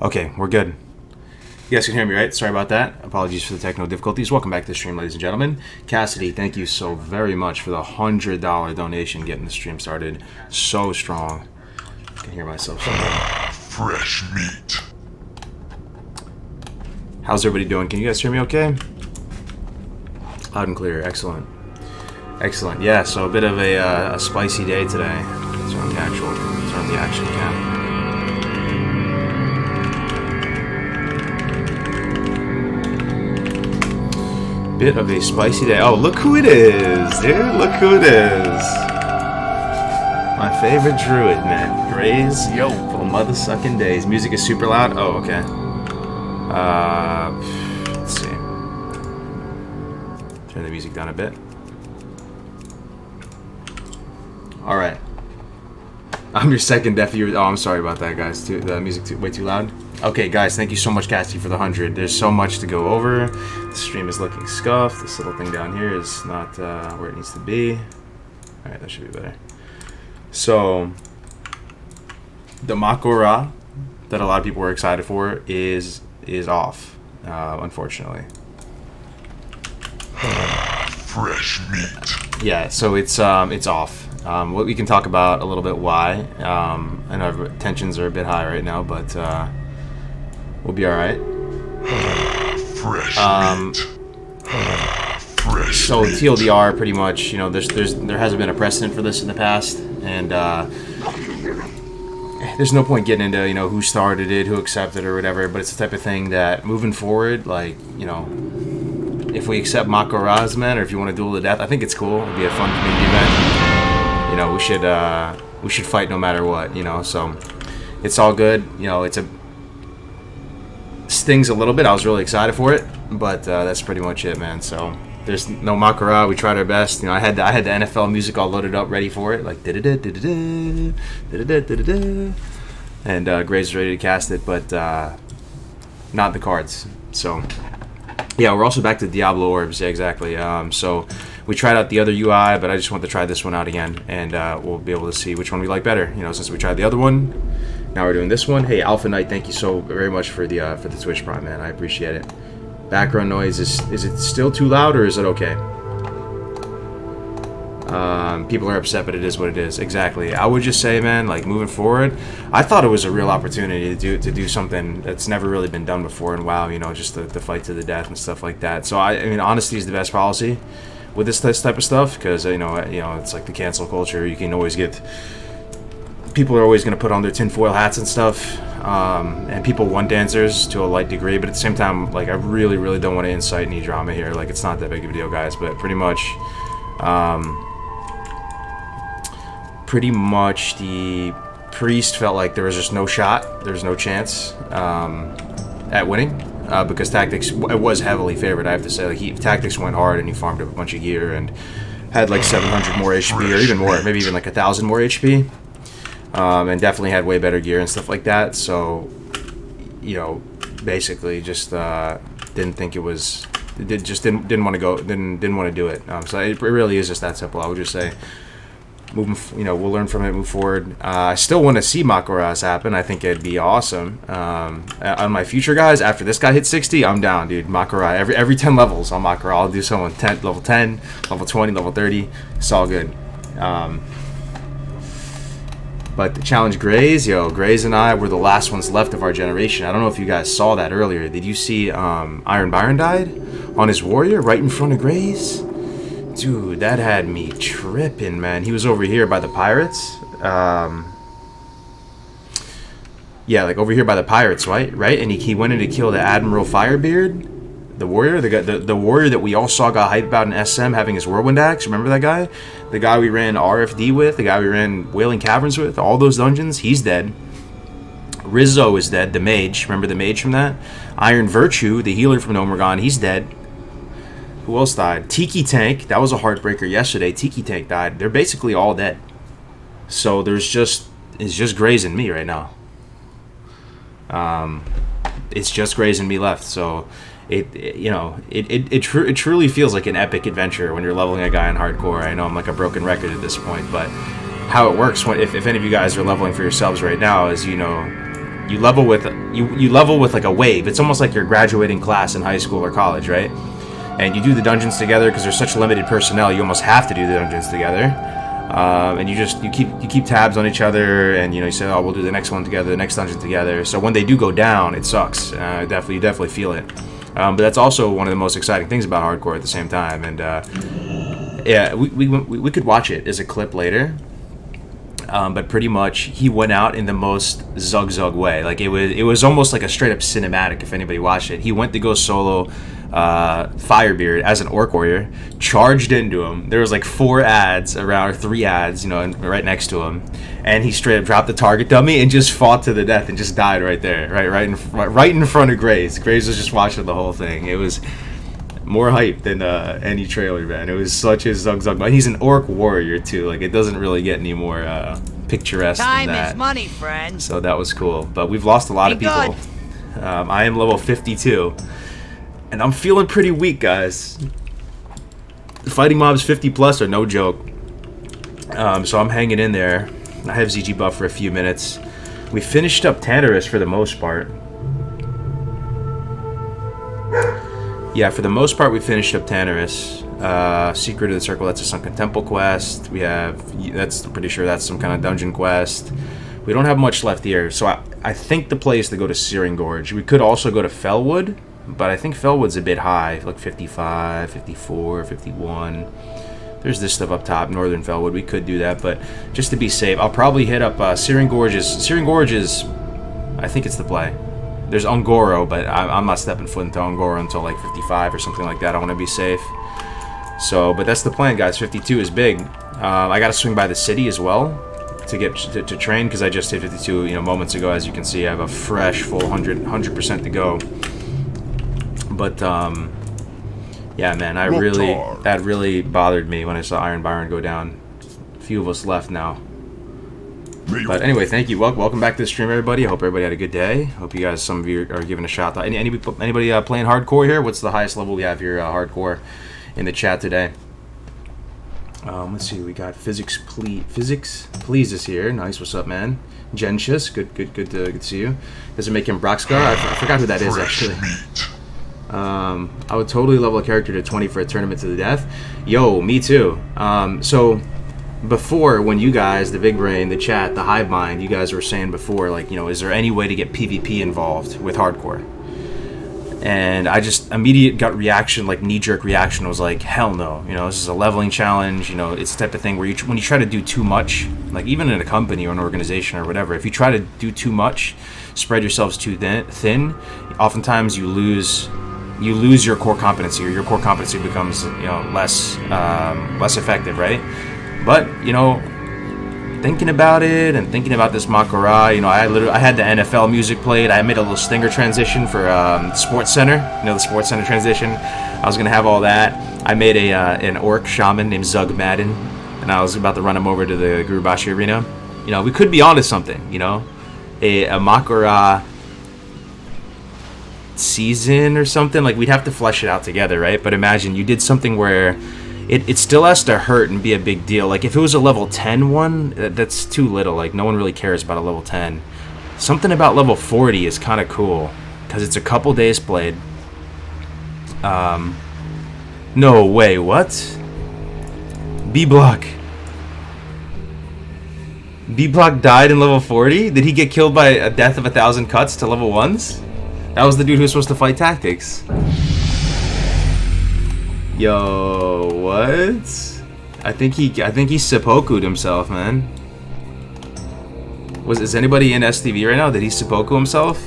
Okay, we're good. You guys can hear me, right? Sorry about that. Apologies for the technical difficulties. Welcome back to the stream, ladies and gentlemen. Cassidy, thank you so very much for the $100 donation getting the stream started. So strong. I can hear myself. Fresh meat. How's everybody doing? Can you guys hear me okay? Loud and clear. Excellent. Excellent. Yeah, so a bit of a spicy day today. Turn the action cam. Bit of a spicy day. Oh, look who it is, dude. Look who it is. My favorite druid, man. Grays. Yo. For mother-sucking days. Music is super loud. Oh, okay. Let's see. Turn the music down a bit. Alright. I'm your second deaf viewer. Oh, I'm sorry about that, guys. The music way too loud. Okay, guys, thank you so much, Cassie, for the 100. There's so much to go over. The stream is looking scuffed. This little thing down here is not where it needs to be. Alright, that should be better. So, the Makora that a lot of people were excited for is off, unfortunately. Fresh meat. Yeah, so it's off. What we can talk about a little bit why. I know tensions are a bit high right now, but we'll be all right. Fresh meat. Fresh So meat. TLDR, pretty much, you know, there hasn't been a precedent for this in the past, and there's no point getting into, you know, who started it, who accepted it, or whatever. But it's the type of thing that moving forward, like, you know, if we accept Makoraz, man, or if you want to duel to death, I think it's cool. It'd be a fun community event. You know, we should fight no matter what, you know, so it's all good. You know, stings a little bit. I was really excited for it, but that's pretty much it, man. So there's no Makara. We tried our best. You know, I had the NFL music all loaded up, ready for it, like and Gray's ready to cast it, but not the cards. So yeah, we're also back to Diablo Orbs. Yeah, exactly. So we tried out the other UI, but I just want to try this one out again, and we'll be able to see which one we like better. You know, since we tried the other one, now we're doing this one. Hey, Alpha Knight, thank you so very much for the Twitch Prime, man. I appreciate it. Background noise, is it still too loud, or is it okay? People are upset, but it is what it is. Exactly. I would just say, man, like, moving forward, I thought it was a real opportunity to do something that's never really been done before in WoW, you know, just the fight to the death and stuff like that. So I mean, honesty is the best policy with this type of stuff, because you know it's like the cancel culture. You can always get, people are always going to put on their tinfoil hats and stuff, and people want dancers to a light degree, but at the same time, like, I really don't want to incite any drama here. Like, it's not that big of a deal, guys, but pretty much the priest felt like there was just no shot, there's no chance at winning, because Tactics, it was heavily favored, I have to say. Like, Tactics went hard, and he farmed up a bunch of gear and had like 700 more HP, or even more, maybe even like 1,000 more HP, and definitely had way better gear and stuff like that. So, you know, basically just didn't think it was, didn't want to go, didn't want to do it. So it really is just that simple. I would just say, we'll learn from it, move forward. I still want to see Makoras happen. I think it'd be awesome. On my future guys, after this guy hits 60, I'm down, dude. Makora, every 10 levels on Makora, I'll do someone level 10, level 20, level 30. It's all good. But the challenge Grays, Grays and I were the last ones left of our generation. I don't know if you guys saw that earlier. Did you see Iron Byron died on his warrior right in front of Grays? Dude, that had me tripping, man. He was over here by the pirates. Yeah, like over here by the pirates, right? And he went in to kill the Admiral Firebeard, the warrior, the warrior that we all saw got hyped about in SM having his whirlwind axe. Remember that guy? The guy we ran RFD with, the guy we ran Wailing Caverns with, all those dungeons. He's dead. Rizzo is dead. The mage, remember the mage from that? Iron Virtue, the healer from Nomergon, he's dead. Who else died? Tiki Tank, that was a heartbreaker yesterday. Tiki Tank died. They're basically all dead. So it's just grazing me right now. It's just grazing me left. So it truly feels like an epic adventure when you're leveling a guy in hardcore. I know I'm like a broken record at this point, but how it works if any of you guys are leveling for yourselves right now is, you level with like a wave. It's almost like your graduating class in high school or college, right? And you do the dungeons together because there's such limited personnel. You almost have to do the dungeons together, and you keep tabs on each other, and you say, oh, we'll do the next one together, the next dungeon together. So when they do go down, it sucks. You definitely feel it. But that's also one of the most exciting things about hardcore at the same time. And yeah, we could watch it as a clip later. But pretty much he went out in the most Zug way. Like it was almost like a straight up cinematic. If anybody watched it, he went to go solo Firebeard as an orc warrior, charged into him. There was like 3 ads, right next to him, and he straight up dropped the target dummy and just fought to the death and just died right there, right in front of Graves. Graves was just watching the whole thing. It was more hype than any trailer, man. It was such a Zug. And he's an orc warrior too. Like it doesn't really get any more picturesque than that. Time is money, friend. So that was cool. But we've lost a lot of people. I am level 52, and I'm feeling pretty weak, guys. Fighting mobs 50 plus are no joke. So I'm hanging in there. I have ZG buff for a few minutes. We finished up Tantarus for the most part. Yeah, for the most part, we finished up Tantarus. Secret of the Circle, that's a Sunken Temple quest. I'm pretty sure that's some kind of dungeon quest. We don't have much left here, so I think the play is to go to Searing Gorge. We could also go to Fellwood, but I think Fellwood's a bit high, like 55, 54, 51. There's this stuff up top, Northern Fellwood. We could do that, but just to be safe, I'll probably hit up Searing Gorge. Searing Gorge is, I think it's the play. There's Ungoro, but I'm not stepping foot into Ungoro until like 55 or something like that. I want to be safe. So, but that's the plan, guys. 52 is big. I got to swing by the city as well to get to train because I just hit 52, moments ago. As you can see, I have a fresh full 100% to go. But yeah, man, that really bothered me when I saw Iron Byron go down. A few of us left now. But anyway, thank you. Welcome back to the stream, everybody. I hope everybody had a good day. Hope you guys, some of you are giving a shout out. Anybody playing hardcore here? What's the highest level we have here, hardcore, in the chat today? Let's see. We got Physics Please is here. Nice. What's up, man? Genshus, good to see you. Does it make him Broxgar? I forgot who that is actually. I would totally level a character to 20 for a tournament to the death. Yo, me too. So. Before, when you guys, the Big Brain, the chat, the Hive Mind, you guys were saying before, like, is there any way to get PvP involved with hardcore? And I just, immediate gut reaction, like knee-jerk reaction was like, hell no. This is a leveling challenge. It's the type of thing where when you try to do too much, like even in a company or an organization or whatever, if you try to do too much, spread yourselves too thin, oftentimes you lose your core competency, or your core competency becomes, less effective, right? But, thinking about it and thinking about this Makara, I had the NFL music played. I made a little stinger transition for Sports Center, the Sports Center transition. I was going to have all that. I made an orc shaman named Zug Madden, and I was about to run him over to the Gurubashi Arena. We could be onto something, a Makara season or something. Like, we'd have to flesh it out together, right? But imagine you did something where it still has to hurt and be a big deal. Like, if it was a level 10 one, that's too little. Like, no one really cares about a level 10. Something about level 40 is kind of cool, because it's a couple days played. No way, what? B-Block. B-Block died in level 40? Did he get killed by a death of 1,000 cuts to level 1s? That was the dude who was supposed to fight Tactics. Yo, what? I think he seppuku'd himself, man. Is anybody in STV right now? Did he seppuku himself?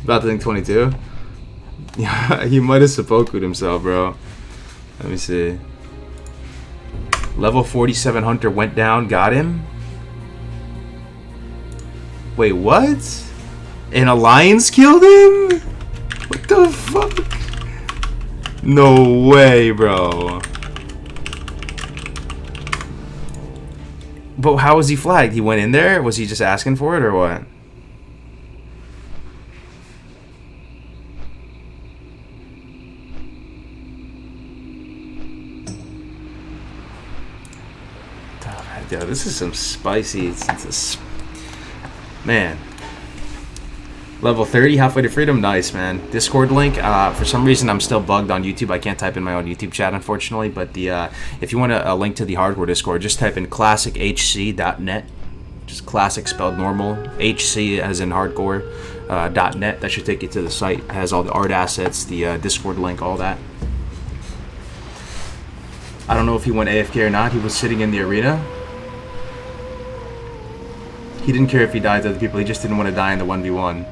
About to think 22. Yeah, he might have seppuku'd himself, bro. Let me see. Level 47 Hunter went down, got him. Wait, what? An alliance killed him? What the fuck? No way, bro. But how was he flagged? He went in there? Was he just asking for it or what? Yo, this is some spicy. Man. Level 30, halfway to freedom. Nice, man. Discord link. For some reason, I'm still bugged on YouTube. I can't type in my own YouTube chat, unfortunately. But the if you want a link to the hardcore Discord, just type in classichc.net. Just classic spelled normal. HC as in hardcore. .net. That should take you to the site. It has all the art assets, the Discord link, all that. I don't know if he went AFK or not. He was sitting in the arena. He didn't care if he died to other people. He just didn't want to die in the 1v1.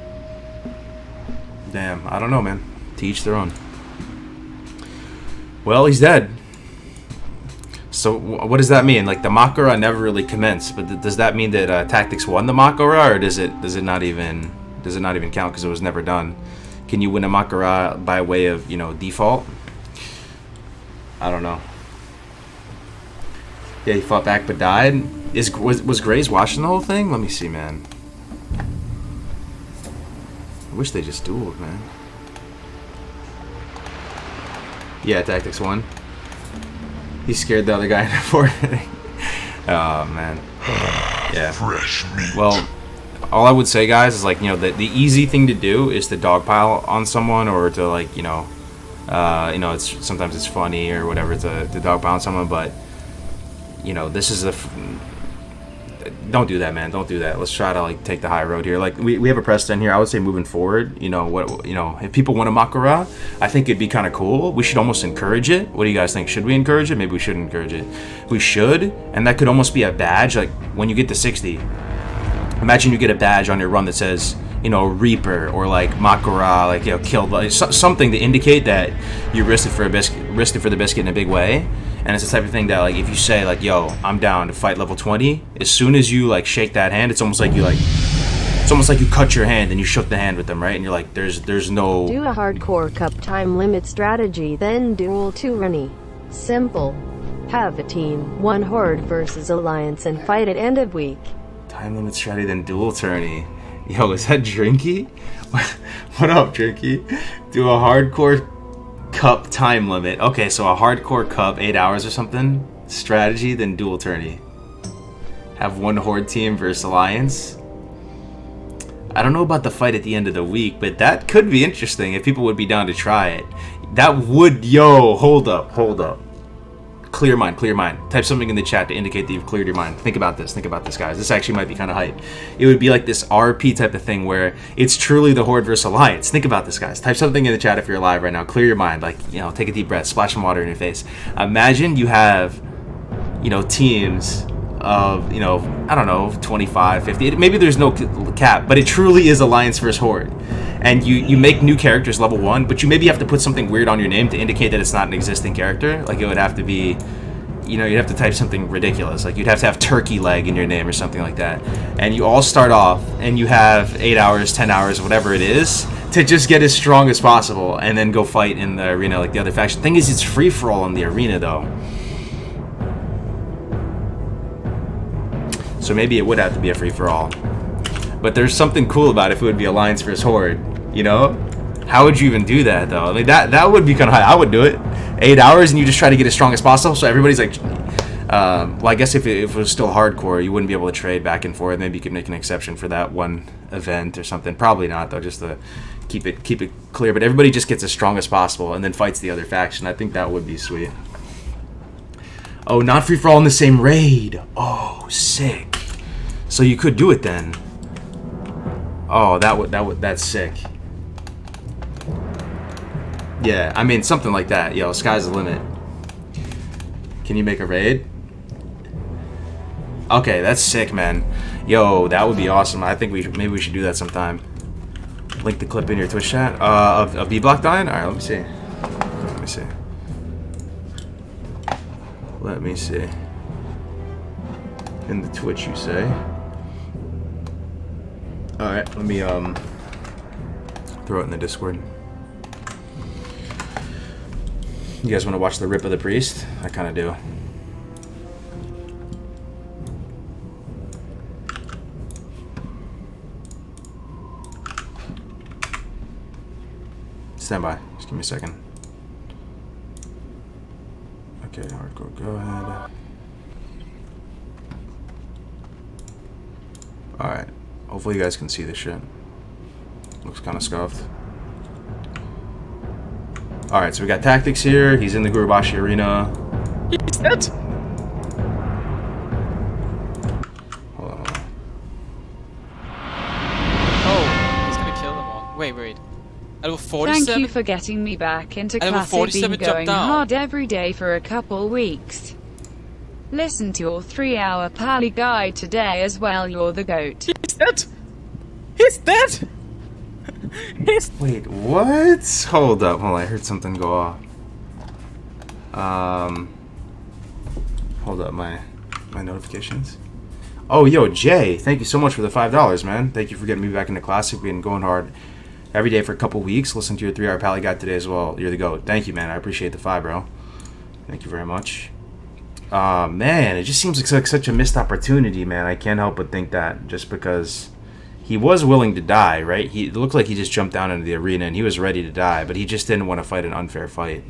Damn, I don't know, man. To each their own. Well, he's dead. So what does that mean? Like, the Makara never really commenced, but does that mean that Tactics won the Makara, or does it not even count because it was never done? Can you win a Makara by way of, you know, default? I don't know. Yeah, he fought back but died. Was Grays watching the whole thing? Let me see, man. I wish they just dueled, man. Yeah, Tactics won. He scared the other guy in the forehead. Oh, man. Yeah. Fresh meat. Well, all I would say, guys, is, like, you know, the easy thing to do is to dogpile on someone, or to, like, you know, it's sometimes it's funny or whatever to dogpile on someone, but, you know, this is don't do that, man. Don't do that. Let's try to, like, take the high road here. Like, we have a precedent here. I would say moving forward, you know, if people want a Makara, I think it'd be kind of cool. We should almost encourage it. What do you guys think? Should we encourage it? Maybe we shouldn't encourage it. We should, and that could almost be a badge. Like, when you get to 60, imagine you get a badge on your run that says, you know, Reaper, or like Makara, like, you know, killed, like, something to indicate that you risked it for the biscuit in a big way. And it's the type of thing that, like, if you say, like, yo, I'm down to fight level 20, as soon as you, like, shake that hand, it's almost like you cut your hand and you shook the hand with them, right? And you're like, there's no... Do a hardcore cup time limit strategy, then duel 2 runny. Simple. Have a team, 1 horde versus alliance, and fight at end of week. Time limit strategy, then duel tourney. Yo, is that Drinky? What up, Drinky? Do a hardcore cup time limit. Okay, so a hardcore cup, 8 hours or something. Strategy, then dual tourney. Have 1 horde team versus alliance. I don't know about the fight at the end of the week, but that could be interesting if people would be down to try it. That would... Yo, hold up. Clear mind. Type something in the chat to indicate that you've cleared your mind. Think about this, guys. This actually might be kind of hype. It would be like this RP type of thing where it's truly the horde versus alliance. Think about this, guys. Type something in the chat if you're live right now. Clear your mind. Like, you know, take a deep breath, splash some water in your face. Imagine you have, you know, teams of, you know, I don't know, 25, 50. Maybe there's no cap, but it truly is alliance versus horde. And you make new characters level 1, but you maybe have to put something weird on your name to indicate that it's not an existing character. Like, it would have to be, you know, you'd have to type something ridiculous. Like, you'd have to have turkey leg in your name or something like that. And you all start off, and you have 8 hours, 10 hours, whatever it is, to just get as strong as possible, and then go fight in the arena like the other faction. Thing is, it's free-for-all in the arena, though. So maybe it would have to be a free-for-all. But there's something cool about if it would be alliance versus horde, you know? How would you even do that, though? I mean, that would be kind of high. I would do it. 8 hours, and you just try to get as strong as possible, so everybody's like... well, I guess if it was still hardcore, you wouldn't be able to trade back and forth. Maybe you could make an exception for that one event or something. Probably not, though, just to keep it clear. But everybody just gets as strong as possible and then fights the other faction. I think that would be sweet. Oh, not free-for-all in the same raid. Oh, sick. So you could do it then. Oh, that's sick. Yeah, I mean, something like that. Yo, sky's the limit. Can you make a raid? Okay, that's sick, man. Yo, that would be awesome. I think maybe we should do that sometime. Link the clip in your Twitch chat of B-Block dying. All right, let me see. In the Twitch, you say? All right, let me throw it in the Discord. You guys want to watch the rip of the priest? I kind of do. Stand by. Just give me a second. Okay, hardcore. Go ahead. All right. Hopefully you guys can see this shit. Looks kind of scuffed. Alright, so we got Tactics here. He's in the Gurubashi Arena. He's dead! Hold on, hold on. Oh, he's gonna kill them all. Wait. At level 47? Thank you for getting me back into level class. I've 47 been jumped going down. hard every day for a couple weeks. Listen to your 3-hour pally guide today as well. You're the GOAT. He's dead! He's dead! He's... Wait, what? Hold up, hold on. I heard something go off. Hold up, my notifications. Oh, yo, Jay, thank you so much for the $5, man. Thank you for getting me back into Classic. Been going hard every day for a couple weeks. Listen to your 3-hour pally guide today as well. You're the GOAT. Thank you, man. I appreciate the $5, bro. Thank you very much. Man, it just seems like such a missed opportunity, man. I can't help but think that just because he was willing to die, right? It looked like he just jumped down into the arena and he was ready to die, but he just didn't want to fight an unfair fight.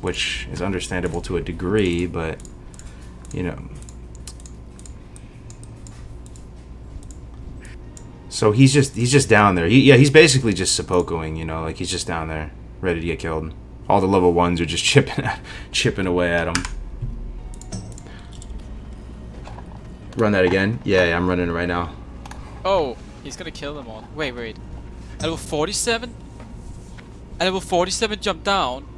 Which is understandable to a degree, but, you know. So he's just down there. He's basically just seppukuing, you know, like he's just down there, ready to get killed. All the level 1s are just chipping away at him. Run that again? Yeah, I'm running it right now. Oh, he's gonna kill them all. Wait. At level 47? At level 47 jump down?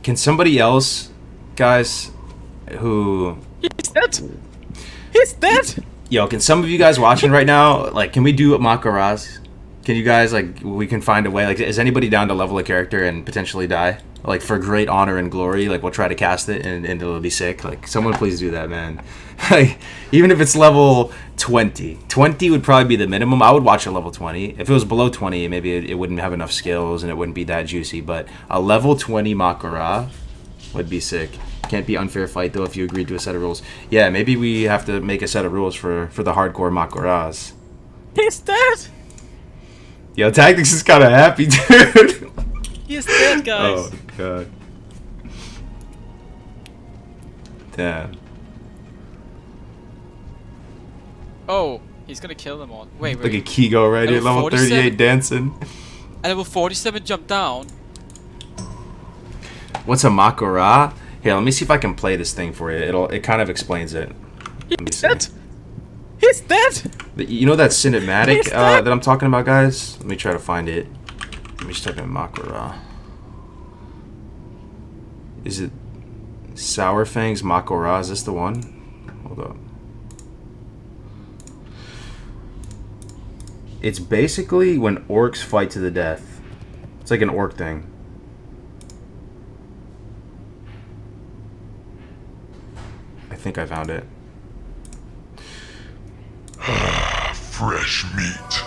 Can somebody else, guys, who... He's dead! He's dead! Yo, can some of you guys watching right now, like, can we do Makaraz? Can you guys, like, we can find a way, like, is anybody down to level a character and potentially die? Like, for great honor and glory, like, we'll try to cast it and it'll be sick. Like, someone please do that, man. Like, even if it's level 20. 20 would probably be the minimum. I would watch a level 20. If it was below 20, maybe it wouldn't have enough skills and it wouldn't be that juicy. But a level 20 Makara would be sick. Can't be unfair fight, though, if you agreed to a set of rules. Yeah, maybe we have to make a set of rules for the hardcore Makaras. He's dead! Yo, Tactics is kind of happy, dude. He's dead, guys. Oh, God. Damn. Oh, he's gonna kill them all. Wait. Look at Kigo right here, level 38 dancing. At level 47 jump down. What's a Makara? Here, let me see if I can play this thing for you. It kind of explains it. He's dead! He's dead! You know that cinematic that I'm talking about, guys? Let me try to find it. Let me just type in Makara. Is it Sour Fangs Makara? Is this the one? Hold up. It's basically when orcs fight to the death. It's like an orc thing. I think I found it. Fresh meat.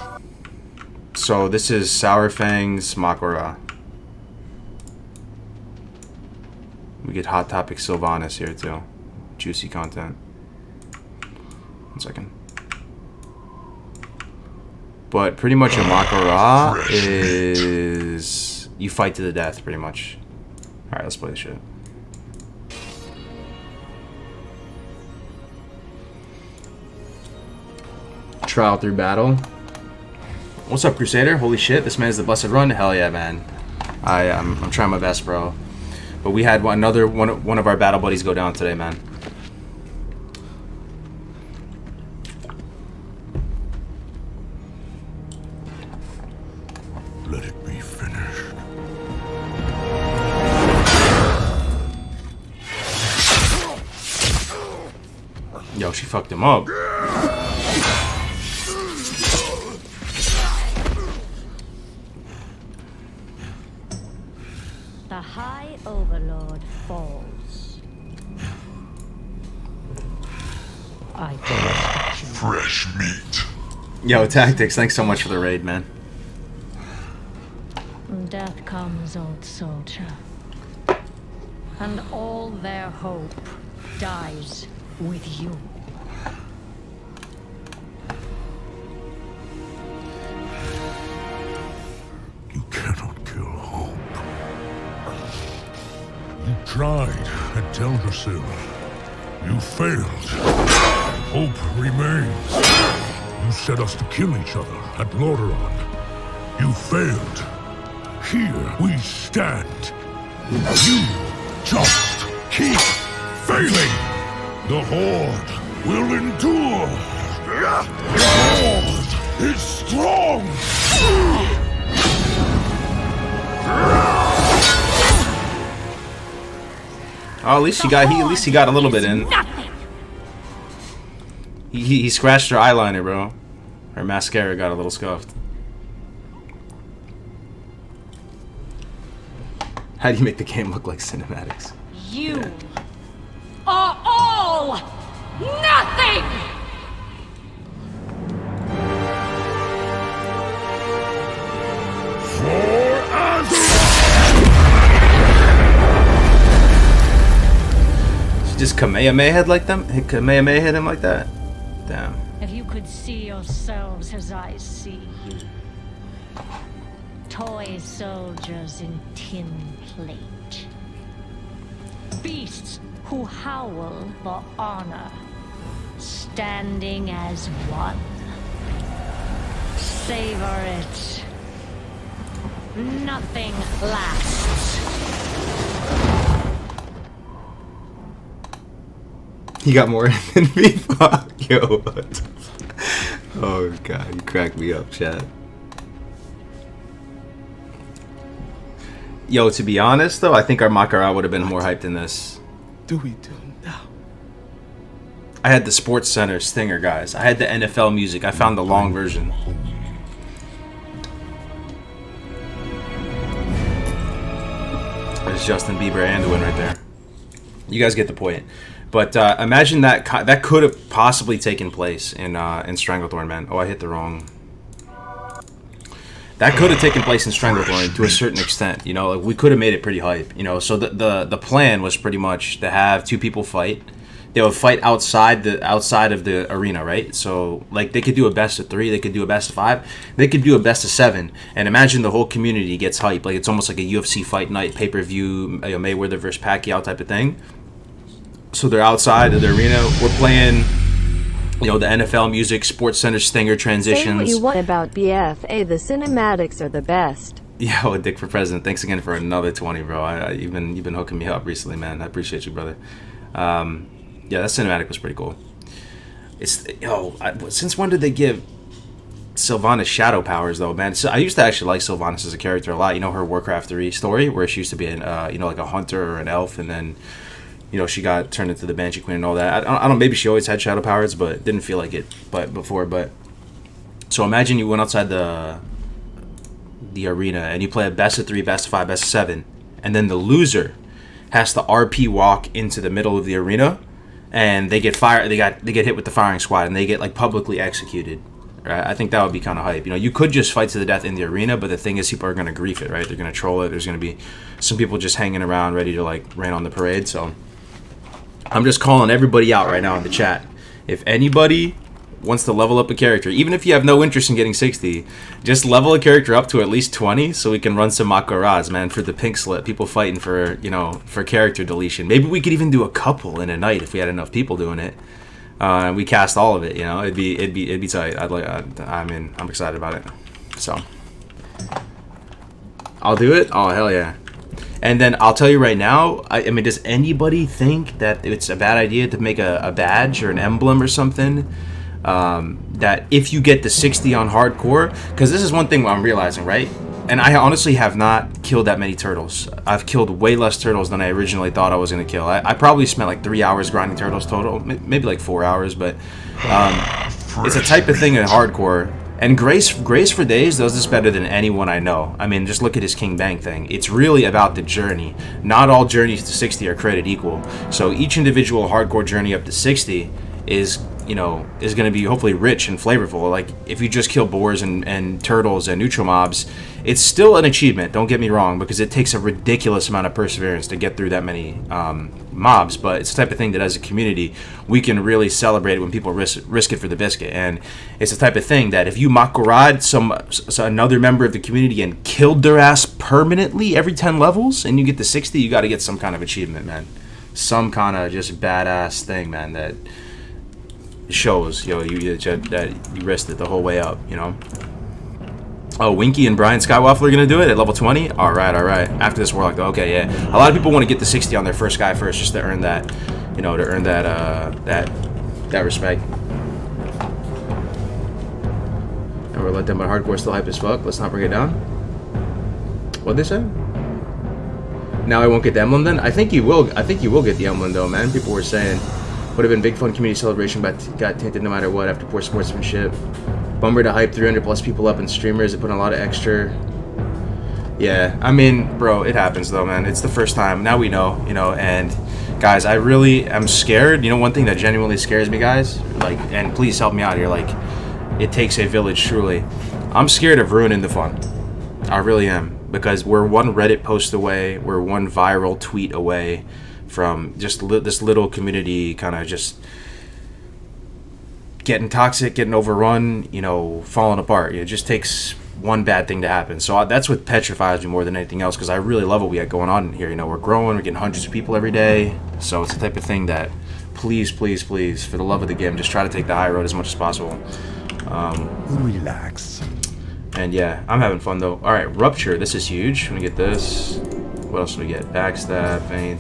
So this is Sour Fangs Makara. We get Hot Topic Sylvanas here too. Juicy content. 1 second. But pretty much a Makara is... you fight to the death, pretty much. Alright, let's play this shit. Trial through battle. What's up, Crusader? Holy shit, this man's the blessed run. Hell yeah, man. I'm trying my best, bro. But we had one of our battle buddies go down today, man. Let it be finished. Yo, she fucked him up. The High Overlord falls. I do respect you. Fresh meat. Yo, Tactics, thanks so much for the raid, man. Death comes, old soldier. And all their hope dies with you. You cannot kill hope. You tried at Teldrassil. You failed. Hope remains. You set us to kill each other at Lordaeron. You failed. Here we stand. You just keep failing. The Horde will endure. The Horde is strong. Oh, at least he got a little bit in. He scratched her eyeliner, bro. Her mascara got a little scuffed. How do you make the game look like cinematics? You are all nothing! She just Kamehameha like them? Kamehameha hit him like that? Damn. If you could see yourselves as I see you. Toy soldiers in tin plate. Beasts who howl for honor. Standing as one. Savor it. Nothing lasts. He got more than me. Fuck. Yo, what? Oh god, you cracked me up, Chad. Yo, to be honest though, I think our Makara would have been more hyped than this. Do we do now? I had the Sports Center stinger, guys. I had the NFL music. I found the long version. There's Justin Bieber and the win right there. You guys get the point. But imagine that could have possibly taken place in Stranglethorn, man. Oh, I hit the wrong. That could have taken place in Stranglethorn to a certain extent. You know, like, we could have made it pretty hype. You know, so the plan was pretty much to have two people fight. They would fight outside of the arena, right? So like they could do a best of 3, they could do a best of 5, they could do a best of 7, and imagine the whole community gets hyped. Like it's almost like a UFC fight night, pay-per-view, Mayweather versus Pacquiao type of thing. So they're outside of the arena. We're playing, you know, the NFL music, Sports Center stinger transitions. Say what you want about BFA. The cinematics are the best. Yo, Dick for President. Thanks again for another 20, bro. You've been hooking me up recently, man. I appreciate you, brother. Yeah, that cinematic was pretty cool. Since when did they give Sylvanas shadow powers, though, man? So I used to actually like Sylvanas as a character a lot. You know, her Warcraft 3 story, where she used to be like a hunter or an elf, and then, you know, she got turned into the Banshee Queen and all that. I don't. Maybe she always had shadow powers, but didn't feel like it. But so imagine you went outside the arena and you play a best of 3, best of 5, best of 7, and then the loser has to RP walk into the middle of the arena, and they get fired. They get hit with the firing squad, and they get like publicly executed. Right? I think that would be kind of hype. You know, you could just fight to the death in the arena, but the thing is, people are going to grief it, right? They're going to troll it. There's going to be some people just hanging around, ready to like rain on the parade. So I'm just calling everybody out right now in the chat. If anybody wants to level up a character, even if you have no interest in getting 60, just level a character up to at least 20 so we can run some Makoras, man, for the pink slip. People fighting for, you know, for character deletion. Maybe we could even do a couple in a night if we had enough people doing it. We cast all of it, you know. It'd be tight. I'm excited about it. So I'll do it. Oh, hell yeah. And then I'll tell you right now, I mean, does anybody think that it's a bad idea to make a badge or an emblem or something? That if you get the 60 on hardcore, because this is one thing I'm realizing, right? And I honestly have not killed that many turtles. I've killed way less turtles than I originally thought I was going to kill. I probably spent like 3 hours grinding turtles total, maybe like 4 hours, but it's a type of thing in hardcore. And Grace for Days does this better than anyone I know. I mean, just look at his King Bang thing. It's really about the journey. Not all journeys to 60 are created equal. So each individual hardcore journey up to 60 is going to be hopefully rich and flavorful. Like, if you just kill boars and turtles and neutral mobs, it's still an achievement, don't get me wrong, because it takes a ridiculous amount of perseverance to get through that many mobs, but it's the type of thing that as a community, we can really celebrate it when people risk it for the biscuit. And it's the type of thing that if you Makurad another member of the community and killed their ass permanently every 10 levels, and you get to 60, you got to get some kind of achievement, man. some kind of just badass thing, man, that shows, that you risked it the whole way up, you know. Oh, Winky and Brian Skywaffle are gonna do it at level 20. All right. After this Warlock, though. Okay, yeah. A lot of people want to get to 60 on their first guy first, just to earn that, that respect. And we're let them by hardcore still hype as fuck. Let's not bring it down. What'd they say? Now I won't get the emblem then? I think you will. I think you will get the emblem though, man. People were saying would have been big fun community celebration, but got tainted no matter what after poor sportsmanship. Bummer to hype 300 plus people up and streamers. They put in a lot of extra. Yeah, I mean, bro, it happens though, man. It's the first time. Now we know, and guys, I really am scared. You know, one thing that genuinely scares me, guys, like, and please help me out here, like, it takes a village, truly. I'm scared of ruining the fun. I really am, because we're one Reddit post away, we're one viral tweet away from just this little community kind of just getting toxic, getting overrun, falling apart. It just takes one bad thing to happen. So that's what petrifies me more than anything else, because I really love what we got going on here. We're growing, we're getting hundreds of people every day. So it's the type of thing that please, please, please, for the love of the game, just try to take the high road as much as possible. Relax. And yeah, I'm having fun though. All right, Rupture. This is huge. I'm gonna get this. What else do we get? Backstab, Faint,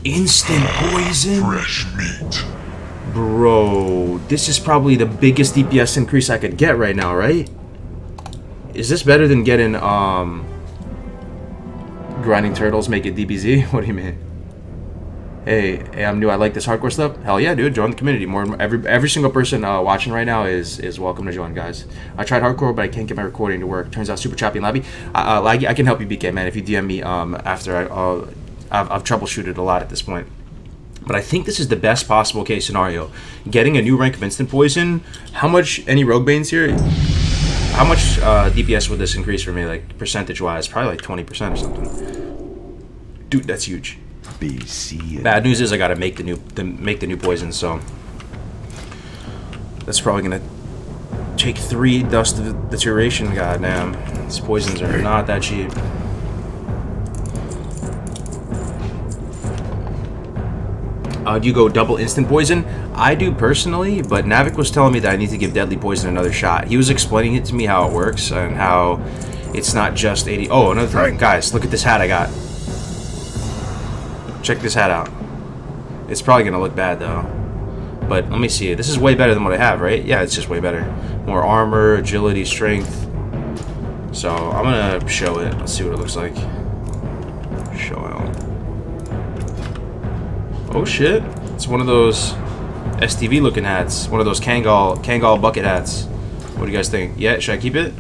Instant Poison. Fresh meat. Bro, this is probably the biggest DPS increase I could get right now, right? Is this better than getting grinding turtles make it DBZ? What do you mean? Hey, I'm new. I like this hardcore stuff. Hell yeah, dude! Join the community. Every single person watching right now is welcome to join, guys. I tried hardcore, but I can't get my recording to work. Turns out super choppy and laggy. Laggy, I can help you, BK, man. If you DM me after I've troubleshooted a lot at this point. But I think this is the best possible case scenario. Getting a new rank of instant poison. How much? Any rogue banes here? How much DPS would this increase for me, like percentage-wise? Probably like 20% or something. Dude, that's huge. Bad news is I gotta make the new poison, so that's probably gonna take 3 dust of deterioration. Goddamn, these poisons are not that cheap. Do you go double instant poison? I do personally, but Navik was telling me that I need to give deadly poison another shot. He was explaining it to me how it works and how it's not just 80. Oh, another thing, guys, look at this hat I got. Check this hat out. It's probably gonna look bad though, but let me see it. This is way better than what I have, right? Yeah, it's just way better. More armor, agility, strength. So I'm gonna show it. Let's see what it looks like. Show it. Oh shit! It's one of those STV looking hats. One of those Kangol bucket hats. What do you guys think? Yeah, should I keep it?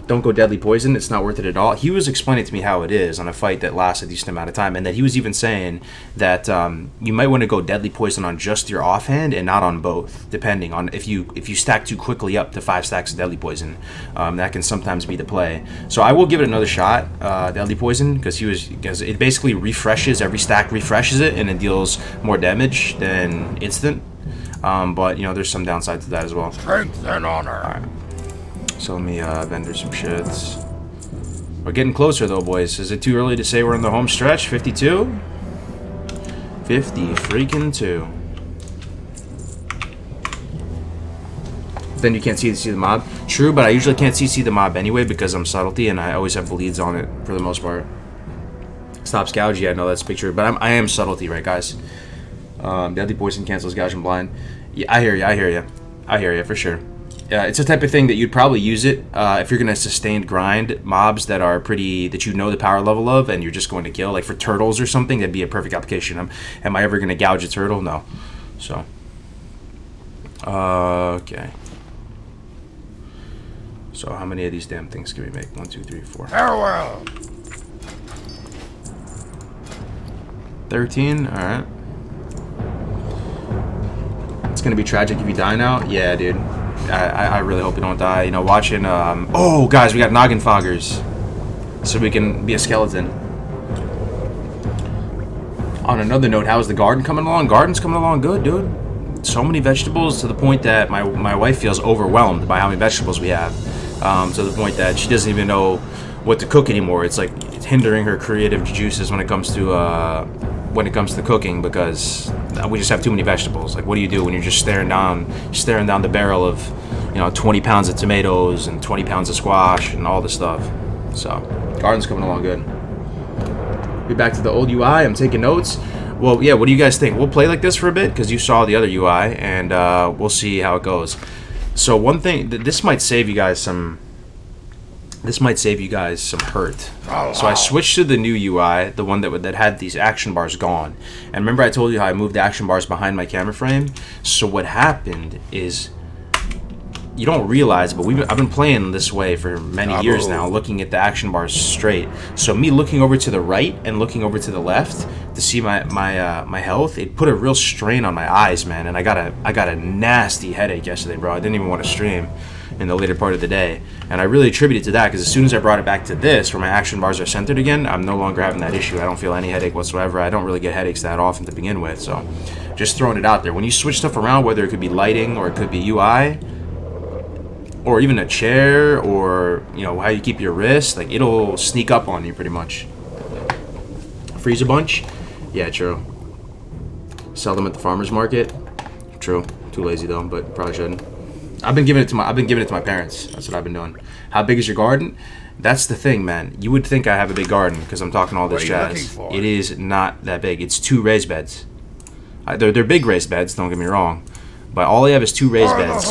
Don't go deadly poison, it's not worth it at all. He was explaining to me how it is on a fight that lasts a decent amount of time, and that he was even saying that you might want to go deadly poison on just your offhand and not on both, depending on if you stack too quickly up to 5 stacks of deadly poison. That can sometimes be the play. So I will give it another shot, deadly poison, because it basically refreshes, every stack refreshes it, and it deals more damage than instant. But there's some downside to that as well. Strength and honor. All right. So let me vendor some shits. We're getting closer though, boys. Is it too early to say we're in the home stretch? 52? 50 freaking 2. Then you can't see the mob. True, but I usually can't see the mob anyway because I'm subtlety and I always have bleeds on it for the most part. Stops gouge, yeah, no, that's picture. But I am subtlety, right, guys? Deadly poison cancels gouge and blind. Yeah, I hear you for sure. It's the type of thing that you'd probably use it if you're gonna sustained grind mobs that are that you know the power level of and you're just going to kill, like for turtles or something. That'd be a perfect application. Am I ever gonna gouge a turtle? No. So okay. So how many of these damn things can we make? 1, 2, 3, 4. Farewell. 13. All right. It's gonna be tragic if you die now. Yeah, dude. I really hope you don't die. Watching. Oh, guys, we got noggin foggers, so we can be a skeleton. On another note, how's the garden coming along? Garden's coming along good, dude. So many vegetables to the point that my wife feels overwhelmed by how many vegetables we have. To the point that she doesn't even know what to cook anymore. It's like it's hindering her creative juices when it comes to cooking, because we just have too many vegetables. Like, what do you do when you're just staring down the barrel of, 20 pounds of tomatoes and 20 pounds of squash and all this stuff? So, garden's coming along good. Be back to the old UI. I'm taking notes. Well, yeah, what do you guys think? We'll play like this for a bit, because you saw the other UI, and we'll see how it goes. So one thing, this might save you guys some hurt. So I switched to the new UI, the one that had these action bars gone. And remember I told you how I moved the action bars behind my camera frame? So what happened is, you don't realize, but I've been playing this way for many years now, looking at the action bars straight. So me looking over to the right and looking over to the left to see my health, it put a real strain on my eyes, man. And I got a nasty headache yesterday, bro. I didn't even want to stream in the later part of the day, and I really attribute it to that, because as soon as I brought it back to this, where my action bars are centered again, I'm no longer having that issue. I don't feel any headache whatsoever. I don't really get headaches that often to begin with, so just throwing it out there. When you switch stuff around, whether it could be lighting or it could be UI, or even a chair, or how you keep your wrist, like, it'll sneak up on you pretty much. Freeze a bunch? Yeah, true. Sell them at the farmer's market? True. Too lazy though, but probably shouldn't. I've been giving it to my parents. That's what I've been doing. How big is your garden? That's the thing, man. You would think I have a big garden because I'm talking all this jazz. It is not that big. It's 2 raised beds. They're big raised beds, don't get me wrong, but all I have is 2 raised beds.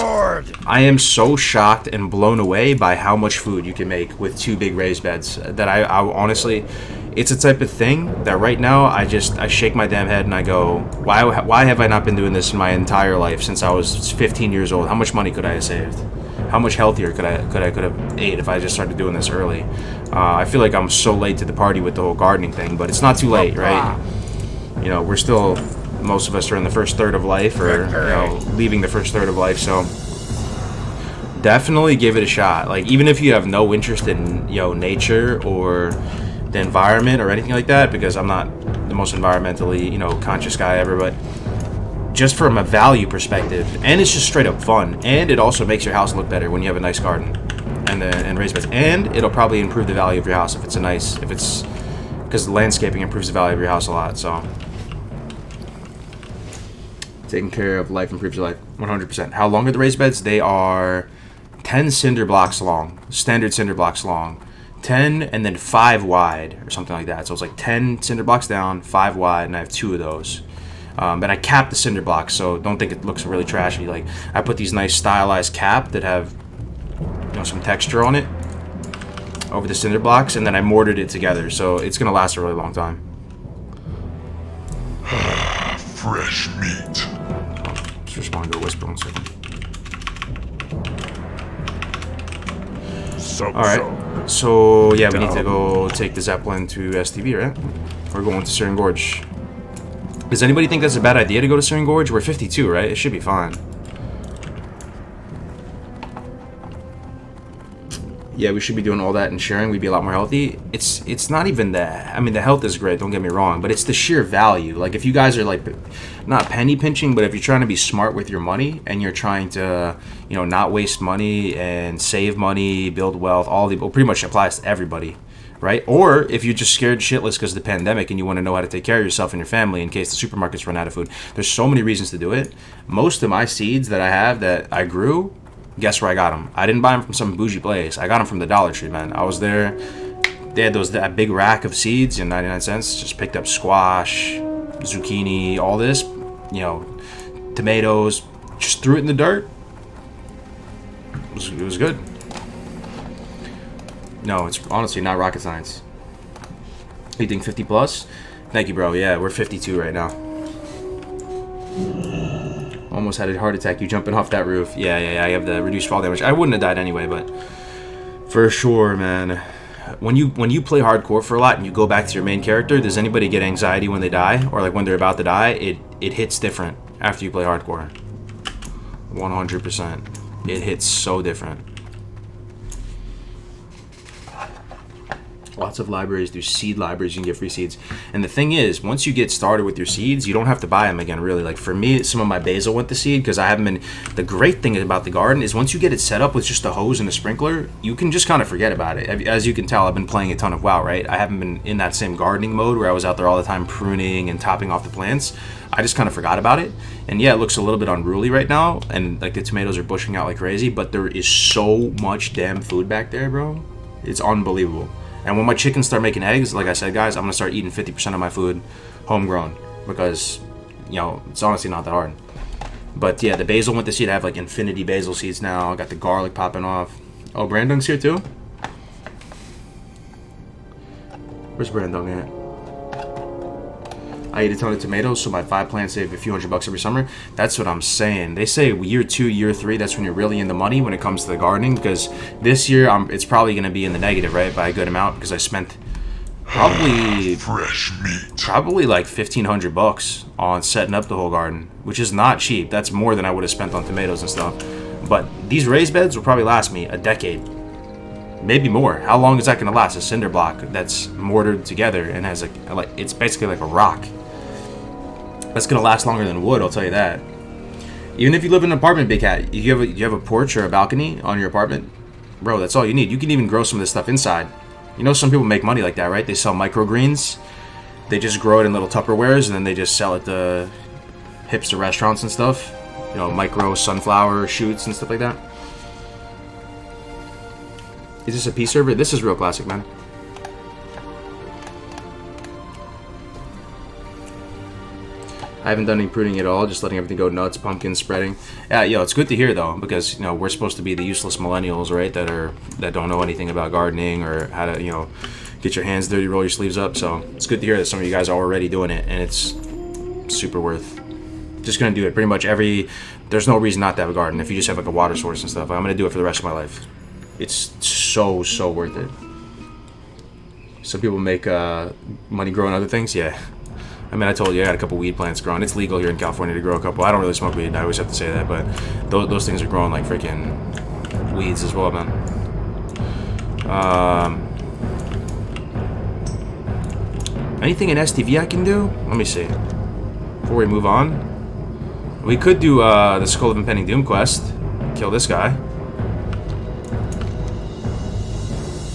I am so shocked and blown away by how much food you can make with 2 big raised beds that I honestly, it's a type of thing that right now I shake my damn head and I go, why have I not been doing this in my entire life since I was 15 years old? How much money could I have saved? How much healthier could I have ate if I just started doing this early? I feel like I'm so late to the party with the whole gardening thing, but it's not too late, right? We're still, most of us are in the first third of life, or leaving the first third of life, so definitely give it a shot. Like, even if you have no interest in nature or the environment or anything like that, because I'm not the most environmentally conscious guy ever, but just from a value perspective, and it's just straight up fun, and it also makes your house look better when you have a nice garden and raised beds, and it'll probably improve the value of your house because landscaping improves the value of your house a lot. So taking care of life improves your life 100%. How long are the raised beds? They are 10 cinder blocks long, standard cinder blocks long, 10 and then 5 wide or something like that. So it's like 10 cinder blocks down, 5 wide, and I have 2 of those. And I cap the cinder blocks, so don't think it looks really trashy. Like, I put these nice stylized cap that have some texture on it over the cinder blocks, and then I mortared it together, so it's gonna last a really long time. Fresh meat. Just respond to a whisper 1 second. Alright, so yeah, we need to go take the Zeppelin to STV, right? We're going to Searing Gorge. Does anybody think that's a bad idea to go to Searing Gorge? We're 52, right? It should be fine. Yeah, we should be doing all that and sharing. We'd be a lot more healthy. It's not even that. I mean, the health is great, don't get me wrong, but it's the sheer value. Like, if you guys are like, not penny pinching, but if you're trying to be smart with your money and you're trying to, not waste money and save money, build wealth, pretty much applies to everybody, right? Or if you're just scared shitless because of the pandemic and you want to know how to take care of yourself and your family in case the supermarkets run out of food. There's so many reasons to do it. Most of my seeds that I have that I grew, guess where I got them? I didn't buy them from some bougie place. I got them from the Dollar Tree, man. I was there. They had that big rack of seeds in 99 cents. Just picked up squash, zucchini, all this, tomatoes. Just threw it in the dirt. It was good. No, it's honestly not rocket science. You think 50 plus? Thank you, bro. Yeah, we're 52 right now. Almost had a heart attack. You jumping off that roof. Yeah. I have the reduced fall damage. I wouldn't have died anyway, but for sure, man. When you play hardcore for a lot and you go back to your main character, does anybody get anxiety when they die, or like when they're about to die? It hits different after you play hardcore. 100%. It hits so different. Lots of libraries. There's seed libraries. You can get free seeds. And the thing is, once you get started with your seeds, you don't have to buy them again, really. Like, for me, some of my basil went to seed because I haven't been... The great thing about the garden is once you get it set up with just a hose and a sprinkler, you can just kind of forget about it. As you can tell, I've been playing a ton of WoW, right? I haven't been in that same gardening mode where I was out there all the time pruning and topping off the plants. I just kind of forgot about it. And yeah, it looks a little bit unruly right now. And, like, the tomatoes are bushing out like crazy. But there is so much damn food back there, bro. It's unbelievable. And when my chickens start making eggs, like I said, guys, I'm going to start eating 50% of my food homegrown. Because, you know, it's honestly not that hard. But, yeah, the basil went to seed. I have, like, infinity basil seeds now. I got the garlic popping off. Oh, Brandung's here, too? Where's Brandung at? I eat a ton of tomatoes, so my 5 plants save a few $100 every summer. That's what I'm saying. They say year 2, year 3, that's when you're really in the money when it comes to the gardening. Because this year, it's probably going to be in the negative, right, by a good amount. Because I spent probably like $1,500 on setting up the whole garden, which is not cheap. That's more than I would have spent on tomatoes and stuff. But these raised beds will probably last me a decade. Maybe more. How long is that going to last? A cinder block that's mortared together and has like it's basically like a rock. That's going to last longer than wood, I'll tell you that. Even if you live in an apartment, Big Cat, you have a porch or a balcony on your apartment, bro, that's all you need. You can even grow some of this stuff inside. You know, some people make money like that, right? They sell microgreens. They just grow it in little Tupperwares, and then they just sell it to hipster restaurants and stuff. You know, micro sunflower shoots and stuff like that. Is this a P server? This is real classic, man. I haven't done any pruning at all, just letting everything go nuts, pumpkins spreading. Yeah, yo, it's good to hear though, because you know we're supposed to be the useless millennials, right? That don't know anything about gardening or how to, you know, get your hands dirty, roll your sleeves up. So it's good to hear that some of you guys are already doing it, and it's super worth. Just gonna do it pretty much every. There's no reason not to have a garden if you just have like a water source and stuff. I'm gonna do it for the rest of my life. It's so worth it. Some people make money growing other things, yeah. I mean, I told you I got a couple weed plants growing. It's legal here in California to grow a couple. I don't really smoke weed. I always have to say that, but those things are growing like freaking weeds as well, man. Anything in STV I can do? Let me see. Before we move on, we could do the Skull of Impending Doom quest. Kill this guy.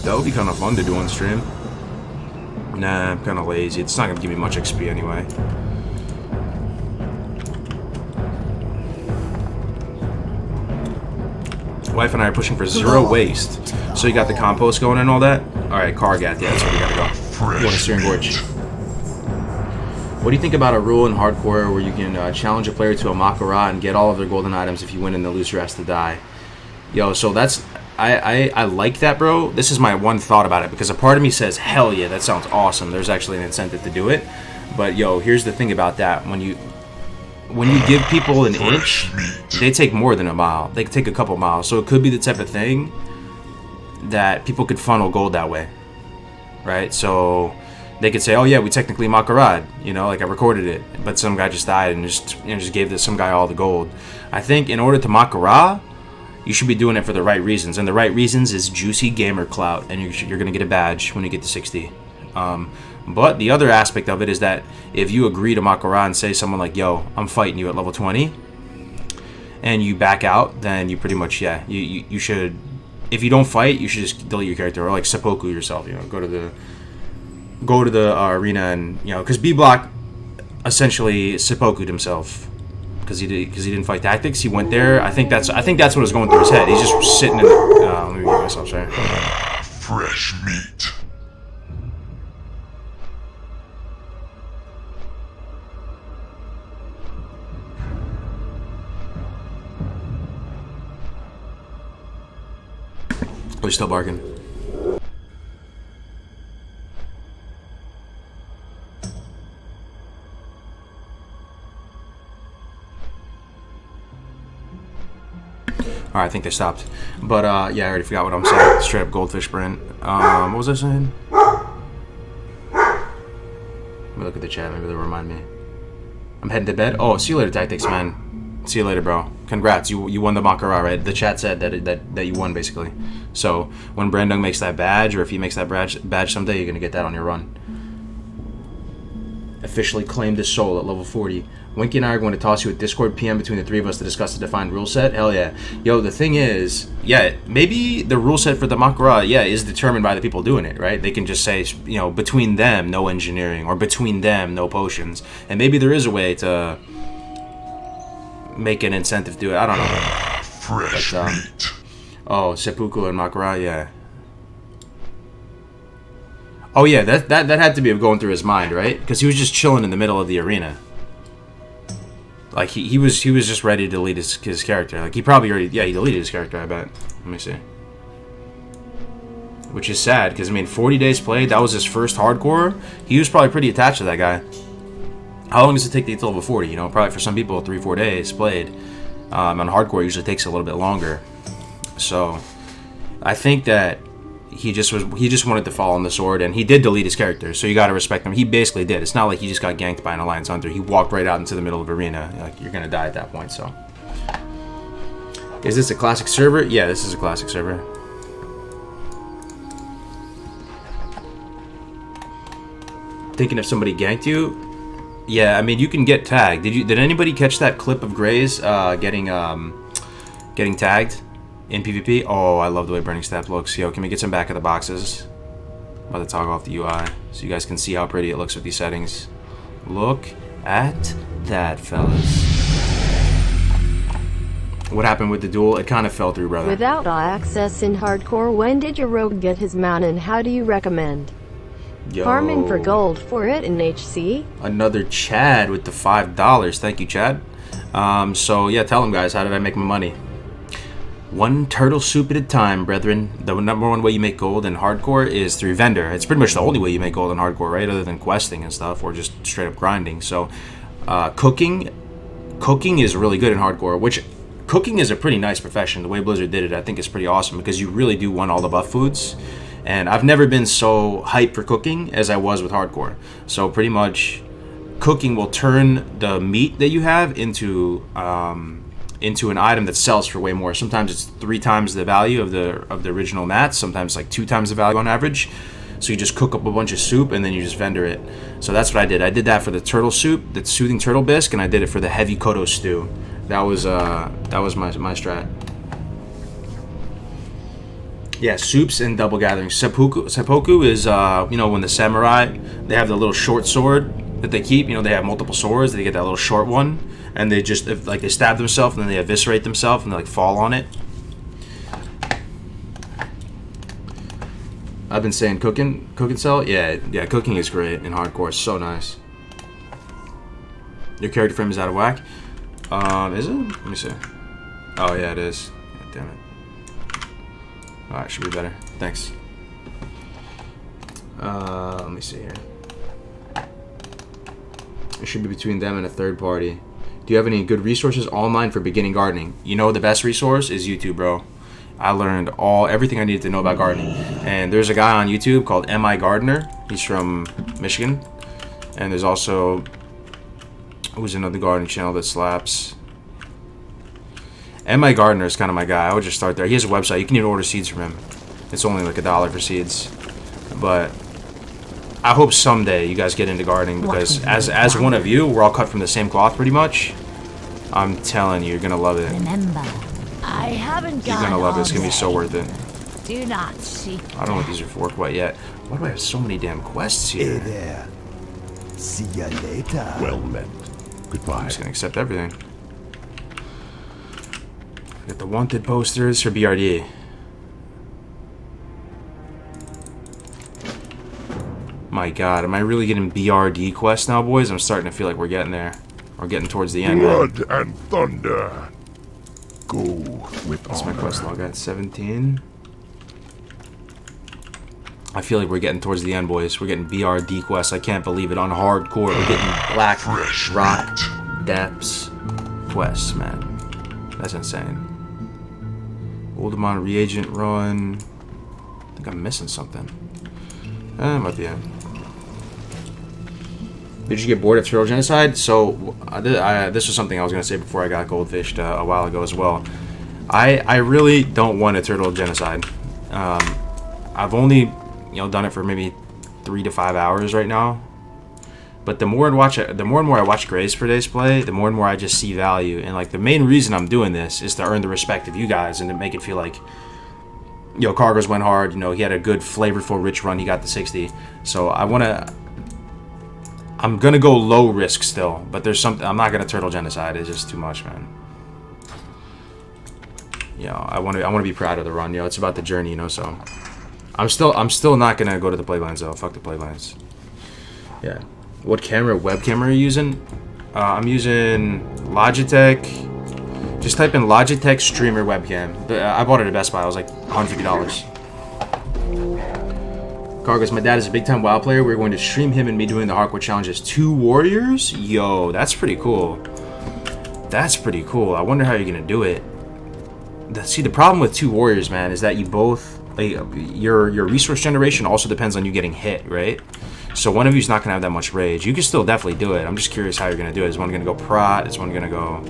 That would be kind of fun to do on stream. Nah, I'm kind of lazy. It's not going to give me much XP anyway. Wife and I are pushing for 0 waste. So you got the compost going and all that? Alright, Kargath. Yeah, that's where we gotta go. Going to Searing Gorge. What do you think about a rule in hardcore where you can challenge a player to a Makara and get all of their golden items if you win and the loser has to die? Yo, so that's... I like that, bro. This is my one thought about it, because a part of me says, hell yeah, that sounds awesome. There's actually an incentive to do it. But, yo, here's the thing about that. When you give people an inch, they take more than a mile. They take a couple miles. So it could be the type of thing that people could funnel gold that way, right? So they could say, oh, yeah, we technically Makarad. You know, like I recorded it, but some guy just died and just gave some guy all the gold. I think in order to Makara, you should be doing it for the right reasons, and the right reasons is juicy gamer clout, and you're going to get a badge when you get to 60. But the other aspect of it is that if you agree to Makara and say someone like, yo, I'm fighting you at level 20, and you back out, then you pretty much, yeah, you should, if you don't fight, you should just delete your character, or like seppuku yourself, you know, go to the arena, and, you know, because B-Block essentially seppuku'd himself. Because he didn't fight tactics, he went there. I think that's what was going through his head. He's just sitting in. Let me get myself sorry. Fresh meat. Oh, he's still barking. Alright, I think they stopped. But, yeah, I already forgot what I'm saying. Straight up goldfish brand. What was I saying? Let me look at the chat. Maybe they'll remind me. I'm heading to bed. Oh, see you later, Tactics, man. See you later, bro. Congrats, you won the Makara, right? The chat said that you won, basically. So, when Brandung makes that badge, or if he makes that badge someday, you're gonna get that on your run. Officially claimed his soul at level 40. Winky and I are going to toss you a Discord PM between the three of us to discuss the defined rule set. Hell yeah. Yo, the thing is, yeah, maybe the rule set for the Makara, yeah, is determined by the people doing it, right? They can just say, you know, between them, no engineering, or between them, no potions. And maybe there is a way to make an incentive to it. I don't know. Fresh meat. Oh, seppuku and Makara, yeah. Oh yeah, that had to be going through his mind, right? Because he was just chilling in the middle of the arena. Like he was just ready to delete his character. Like he probably already, yeah, he deleted his character, I bet. Let me see. Which is sad, because I mean 40 days played, that was his first hardcore. He was probably pretty attached to that guy. How long does it take to get to level 40? You know, probably for some people 3-4 days played. On hardcore it usually takes a little bit longer. So I think that he just wanted to fall on the sword, and he did delete his character, so you gotta respect him. He basically did. It's not like he just got ganked by an Alliance Hunter. He walked right out into the middle of arena. Like, you're gonna die at that point, so. Is this a classic server? Yeah, this is a classic server. Thinking if somebody ganked you? Yeah, I mean, you can get tagged. Did anybody catch that clip of Gray's getting tagged in PvP? Oh, I love the way Burning Step looks. Yo, can we get some back of the boxes? I'm about to toggle off the UI so you guys can see how pretty it looks with these settings. Look at that, fellas. What happened with the duel? It kind of fell through, brother. Without access in hardcore, when did your rogue get his mount, and how do you recommend farming for gold for it in HC? Another Chad with the $5. Thank you, Chad. So yeah, tell them, guys, how did I make my money? One turtle soup at a time, brethren. The number one way you make gold in hardcore is through vendor. It's pretty much the only way you make gold in hardcore, right? Other than questing and stuff, or just straight up grinding. So, cooking is really good in hardcore. Which cooking is a pretty nice profession. The way Blizzard did it, I think, is pretty awesome, because you really do want all the buff foods. And I've never been so hyped for cooking as I was with hardcore. So pretty much, cooking will turn the meat that you have into an item that sells for way more. Sometimes it's 3 times the value of the original mats. Sometimes like 2 times the value on average. So you just cook up a bunch of soup and then you just vendor it. So that's what I did. I did that for the turtle soup, the soothing turtle bisque, and I did it for the heavy kodo stew. That was my strat. Yeah, soups and double gatherings. Seppuku is you know, when the samurai, they have the little short sword that they keep. You know, they have multiple swords. They get that little short one, and they just like they stab themselves and then they eviscerate themselves and they like fall on it. I've been saying cooking cell. Yeah, cooking is great in hardcore. It's so nice. Your character frame is out of whack. Is it? Let me see. Oh yeah, it is. God damn it. Alright, should be better. Thanks. Let me see here. It should be between them and a third party. Do you have any good resources online for beginning gardening? You know, the best resource is YouTube, bro. I learned everything I needed to know about gardening. And there's a guy on YouTube called MI Gardener. He's from Michigan. And there's also, who's another gardening channel that slaps? MI Gardener is kind of my guy. I would just start there. He has a website. You can even order seeds from him. It's only like $1 for seeds. But I hope someday you guys get into gardening, because as one of you, we're all cut from the same cloth pretty much. I'm telling you, you're gonna love it. Remember, I haven't You're gonna love it. It's gonna be so worth it. Do not seek. I don't know what these are for quite yet. Why do I have so many damn quests here? Hey there. See ya later. Well met. I'm Goodbye. just gonna accept everything. Got the wanted posters for BRD. My god, am I really getting BRD quests now, boys? I'm starting to feel like we're getting there. We're getting towards the end. Blood and thunder. Go with That's my honor. quest log at 17. I feel like we're getting towards the end, boys. We're getting BRD quests. I can't believe it. On hardcore, we're getting Black Fresh Rock meat. Depths quests, man. That's insane. Oldemon reagent run. I think I'm missing something. Might be it. Did you get bored of turtle genocide? So this was something I was going to say before I got goldfished a while ago as well. I really don't want a turtle genocide. I've only done it for maybe 3 to 5 hours right now. But the more and more I watch Grays per Days play, the more and more I just see value. And like the main reason I'm doing this is to earn the respect of you guys and to make it feel like, Cargos went hard. He had a good, flavorful, rich run. He got the 60. So I'm gonna go low risk still, but there's something I'm not gonna turtle genocide. It's just too much, man. I want to be proud of the run. It's about the journey, So I'm still not gonna go to the playblands though. Fuck the playblands. Yeah. What web camera are you using? I'm using Logitech. Just type in Logitech streamer webcam. I bought it at Best Buy. It was like $150. Cargos, my dad is a big time WoW player. We're going to stream him and me doing the hardcore challenges. 2 warriors? Yo, that's pretty cool. That's pretty cool. I wonder how you're gonna do it. See, the problem with 2 warriors, man, is that you both your resource generation also depends on you getting hit, right? So one of you's not gonna have that much rage. You can still definitely do it. I'm just curious how you're gonna do it. Is one gonna go prot? Is one gonna go?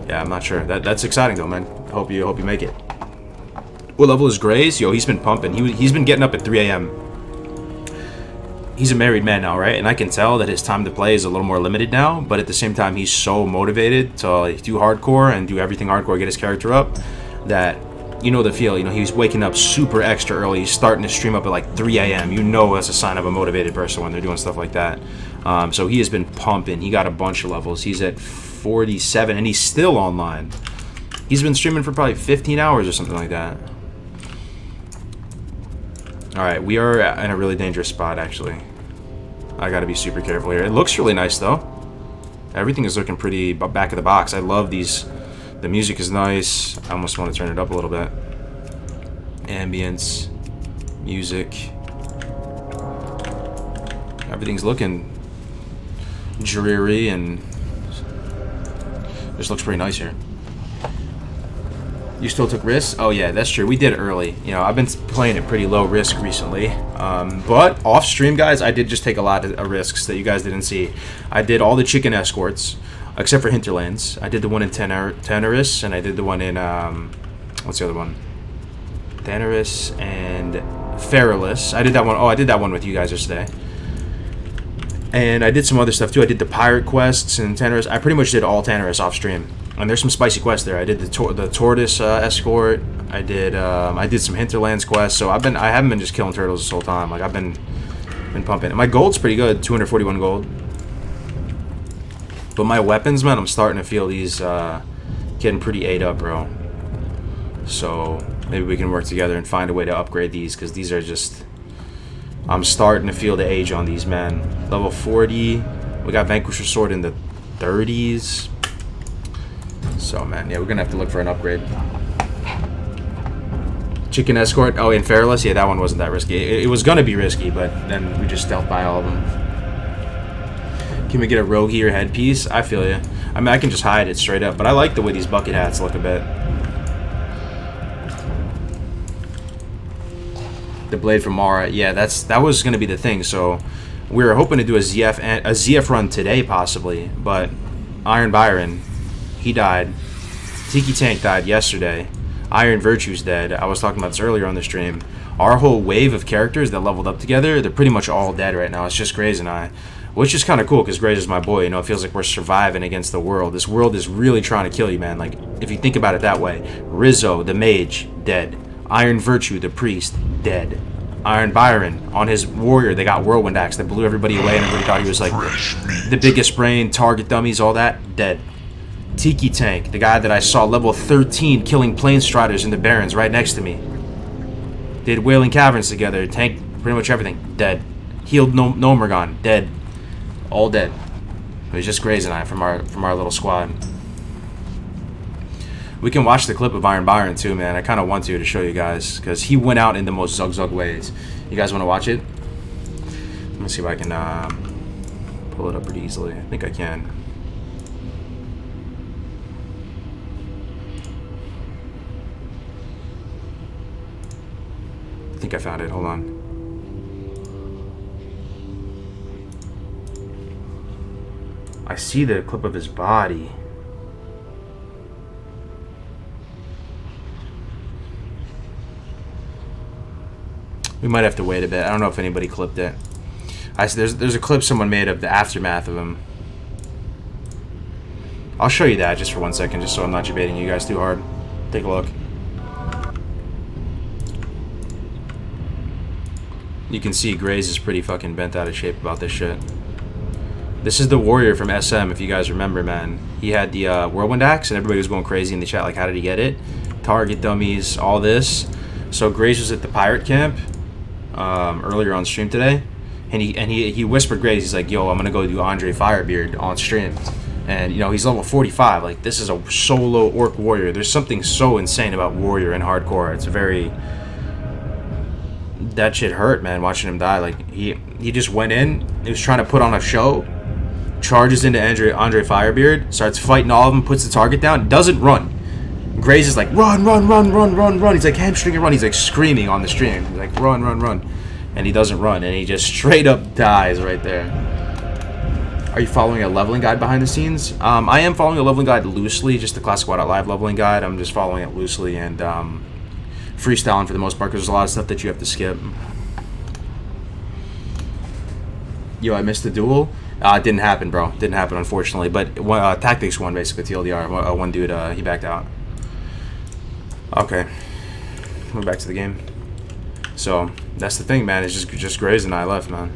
Yeah, I'm not sure. That's exciting though, man. Hope you make it. What level is Grays? Yo, he's been pumping. He's been getting up at 3 a.m. He's a married man now, right? And I can tell that his time to play is a little more limited now. But at the same time, he's so motivated to do hardcore and do everything hardcore, get his character up, that the feel. He's waking up super extra early. He's starting to stream up at like 3 a.m. That's a sign of a motivated person when they're doing stuff like that. So he has been pumping. He got a bunch of levels. He's at 47, and he's still online. He's been streaming for probably 15 hours or something like that. Alright, we are in a really dangerous spot, actually. I gotta be super careful here. It looks really nice, though. Everything is looking pretty back of the box. I love these. The music is nice. I almost want to turn it up a little bit. Ambience, music. Everything's looking dreary and just looks pretty nice here. You still took risks? Oh yeah, that's true. We did it early. I've been playing it pretty low risk recently. But off stream, guys, I did just take a lot of risks that you guys didn't see. I did all the chicken escorts, except for Hinterlands. I did the one in Teneris, and I did the one in what's the other one? Teneris and Feralus. I did that one. Oh, I did that one with you guys yesterday. And I did some other stuff too. I did the pirate quests in Teneris. I pretty much did all Teneris off stream. And there's some spicy quests there. I did the tortoise escort. I did some Hinterlands quests. So I haven't been just killing turtles this whole time. Like I've been pumping. And my gold's pretty good, 241 gold. But my weapons, man, I'm starting to feel these getting pretty ate up, bro. So maybe we can work together and find a way to upgrade these, because these are just, I'm starting to feel the age on these, man. Level 40. We got Vanquisher Sword in the 30s. So, man, yeah, we're going to have to look for an upgrade. Chicken Escort. Oh, in Feralus? Yeah, that one wasn't that risky. It was going to be risky, but then we just stealth by all of them. Can we get a rogue or headpiece? I feel you. I mean, I can just hide it straight up, but I like the way these bucket hats look a bit. The blade from Mara. Yeah, that was going to be the thing. So we were hoping to do a ZF run today, possibly, but Iron Byron, he died. Tiki Tank died yesterday. Iron Virtue's dead. I was talking about this earlier on the stream. Our whole wave of characters that leveled up together, they're pretty much all dead right now. It's just Grays and I, which is kind of cool because Grays is my boy. It feels like we're surviving against the world. This world is really trying to kill you, man. Like, if you think about it that way. Rizzo, the mage, dead. Iron Virtue, the priest, dead. Iron Byron, on his warrior, they got Whirlwind Axe that blew everybody away, and everybody thought he was like the biggest brain, target dummies, all that, dead. Tiki Tank, the guy that I saw level 13 killing plane striders in the Barrens right next to me. Did Wailing Caverns together, tanked pretty much everything, dead. Healed Nomergon, dead. All dead. It was just Grays and I from our little squad. We can watch the clip of Iron Byron too, man. I kind of want to show you guys, because he went out in the most zug ways. You guys want to watch it? Let me see if I can pull it up pretty easily. I think I can. I think I found it. Hold on. I see the clip of his body. We might have to wait a bit. I don't know if anybody clipped it. There's a clip someone made of the aftermath of him. I'll show you that just for 1 second, just so I'm not debating you guys too hard. Take a look. You can see Graze is pretty fucking bent out of shape about this shit. This is the warrior from SM, if you guys remember, man. He had the whirlwind axe, and everybody was going crazy in the chat, like, how did he get it? Target dummies, all this. So Graze was at the pirate camp earlier on stream today, and he whispered Graze, he's like, yo, I'm gonna go do Andre Firebeard on stream. And, you know, he's level 45. Like, this is a solo orc warrior. There's something so insane about warrior in hardcore. It's very... That shit hurt, man, watching him die. Like, he just went in. He was trying to put on a show. Charges into Andre Firebeard. Starts fighting all of them. Puts the target down. Doesn't run. Graze is like, run, run, run, run, run, run. He's like, hamstring and run. He's like screaming on the stream. He's like, run, run, run. And he doesn't run. And he just straight up dies right there. Are you following a leveling guide behind the scenes? I am following a leveling guide loosely, just the Classic WoW Live leveling guide. I'm just following it loosely and freestyling for the most part, because there's a lot of stuff that you have to skip. Yo, I missed the duel. It didn't happen, bro. Didn't happen, unfortunately. But Tactics won, basically, TLDR. One dude, he backed out. Okay. We're back to the game. So, that's the thing, man. It's just Graze and I left, man.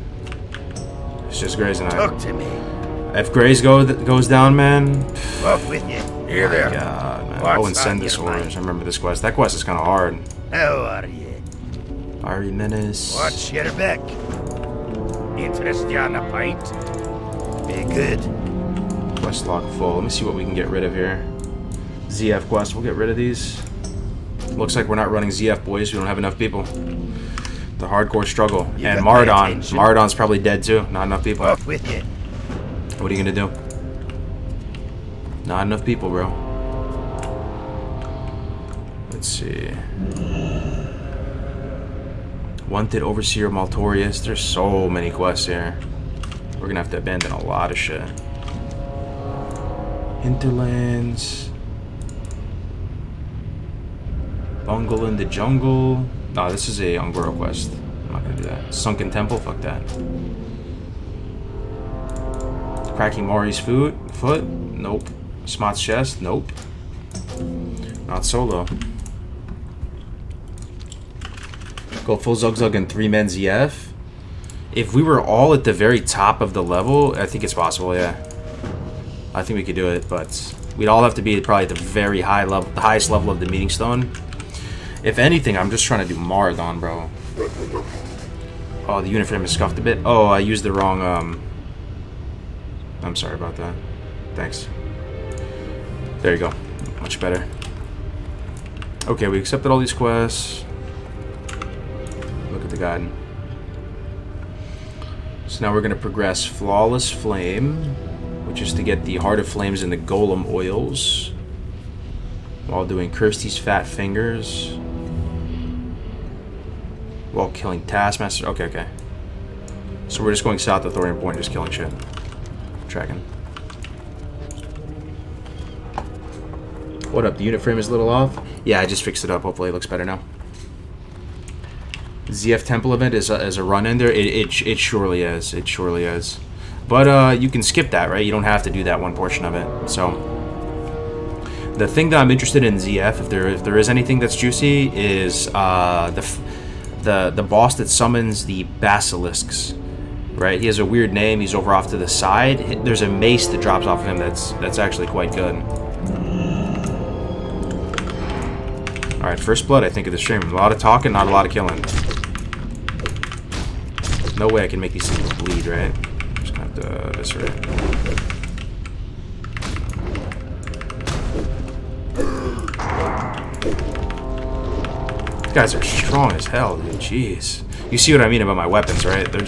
It's just Graze and I. Talk to me. If Graze goes down, man. Off with you. Here there. God, man. What's Oh, and send on this your mind? orders. I remember this quest. That quest is kind of hard. How are you? Ari Menace. Watch your back. Interest you on a pint? Be good. Quest log full. Let me see what we can get rid of here. ZF quest. We'll get rid of these. Looks like we're not running ZF, boys. We don't have enough people. The hardcore struggle. You And got my Mardon. attention. Mardon's probably dead too. Not enough people. Off with you. What are you gonna do? Not enough people, bro. Let's see. Wanted Overseer Maltorius. There's so many quests here. We're gonna have to abandon a lot of shit. Hinterlands. Bungle in the Jungle. No, this is a Ungoro quest. I'm not gonna do that. Sunken Temple, fuck that. Cracking Mori's foot? Nope. Smot's chest? Nope. Not solo. Go full Zugzug and 3-men ZF? If we were all at the very top of the level, I think it's possible, yeah. I think we could do it, but we'd all have to be probably at the very high level, the highest level of the Meeting Stone. If anything, I'm just trying to do Marathon, bro. Oh, the unit frame is scuffed a bit. Oh, I used the wrong, I'm sorry about that. Thanks. There you go. Much better. Okay, we accepted all these quests. Look at the guide. So now we're going to progress Flawless Flame, which is to get the Heart of Flames and the Golem oils, while doing Kirsty's Fat Fingers, while killing Taskmaster. Okay. So we're just going south of Thorium Point, just killing shit. Tracking. What up? The unit frame is a little off? Yeah, I just fixed it up. Hopefully it looks better now. ZF Temple event is a run in there. It surely is. It surely is. But you can skip that, right? You don't have to do that one portion of it. So the thing that I'm interested in ZF, if there is anything that's juicy, is the boss that summons the basilisks. Right? He has a weird name. He's over off to the side. There's a mace that drops off of him that's actually quite good. All right, first blood. I think of the stream. A lot of talking, not a lot of killing. No way I can make these things bleed, right? I'm just gonna have to eviscerate. These guys are strong as hell, dude. Jeez. You see what I mean about my weapons, right? They're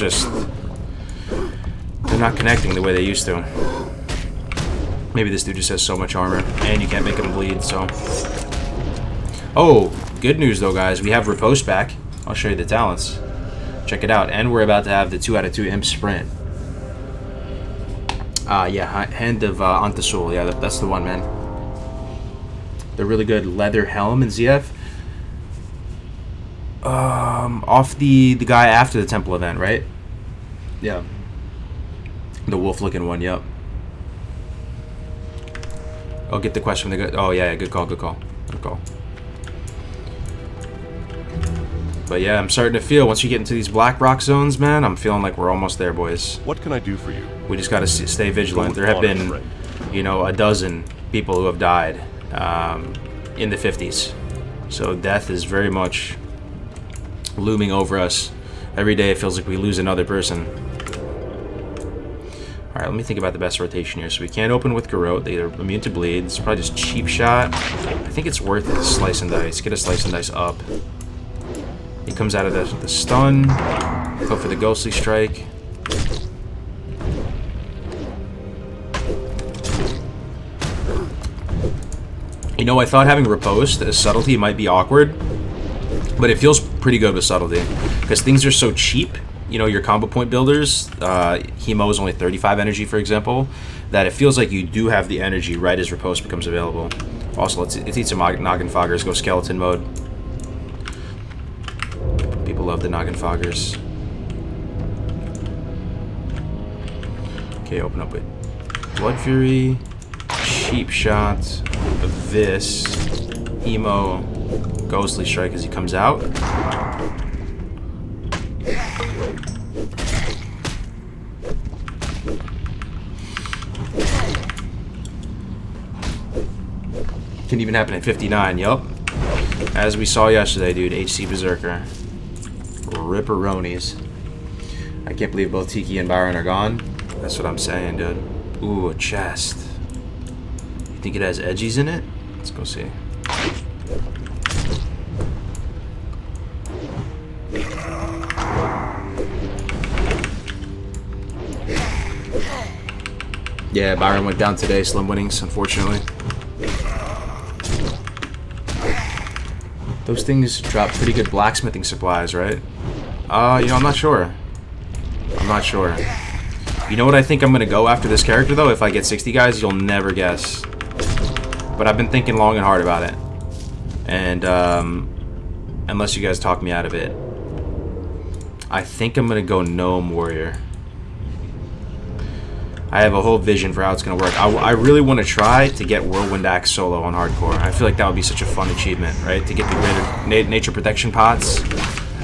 not connecting the way they used to. Maybe this dude just has so much armor, and you can't make him bleed, so. Oh, good news though, guys. We have Riposte back. I'll show you the talents. Check it out. And we're about to have the 2 out of 2 imp sprint. Yeah, Hand of Antasul. Yeah, that's the one, man. The really good leather helm in ZF. Off the guy after the temple event, right? Yeah. The wolf-looking one. Yep. Oh, get the question from the good. Oh yeah, good call. Good call. Good call. But yeah, I'm starting to feel once you get into these black rock zones, man, I'm feeling like we're almost there, boys. What can I do for you? We just got to stay vigilant. There have been, you know, a dozen people who have died in the 50s. So death is very much looming over us. Every day it feels like we lose another person. Alright, let me think about the best rotation here. So we can't open with Garrote. They're immune to bleed. It's probably just cheap shot. I think it's worth it. Slice and dice. Get a slice and dice up. He comes out of the stun. Go for the ghostly strike. You know, I thought having riposte as subtlety might be awkward, but it feels pretty good with subtlety because things are so cheap. You know, your combo point builders, Hemo is only 35 energy, for example, that it feels like you do have the energy right as riposte becomes available. Also, let's eat some Noggin Foggers, go skeleton mode. People love the Noggin Foggers. Okay, open up with Blood Fury, cheap shot of this, Hemo, Ghostly Strike as he comes out. Can even happen at 59, yup. As we saw yesterday, dude, HC Berserker. Ripperonis. I can't believe both Tiki and Byron are gone. That's what I'm saying, dude. Ooh, a chest. You think it has edgies in it? Let's go see. Yeah, Byron went down today, slim winnings, unfortunately. Those things drop pretty good blacksmithing supplies, right? You know, I'm not sure. I'm not sure. You know what I think I'm going to go after this character, though? If I get 60 guys, you'll never guess. But I've been thinking long and hard about it. And, unless you guys talk me out of it, I think I'm going to go Gnome Warrior. I have a whole vision for how it's going to work. I really want to try to get Whirlwind Axe solo on hardcore. I feel like that would be such a fun achievement, right? To get the greater nature protection pots.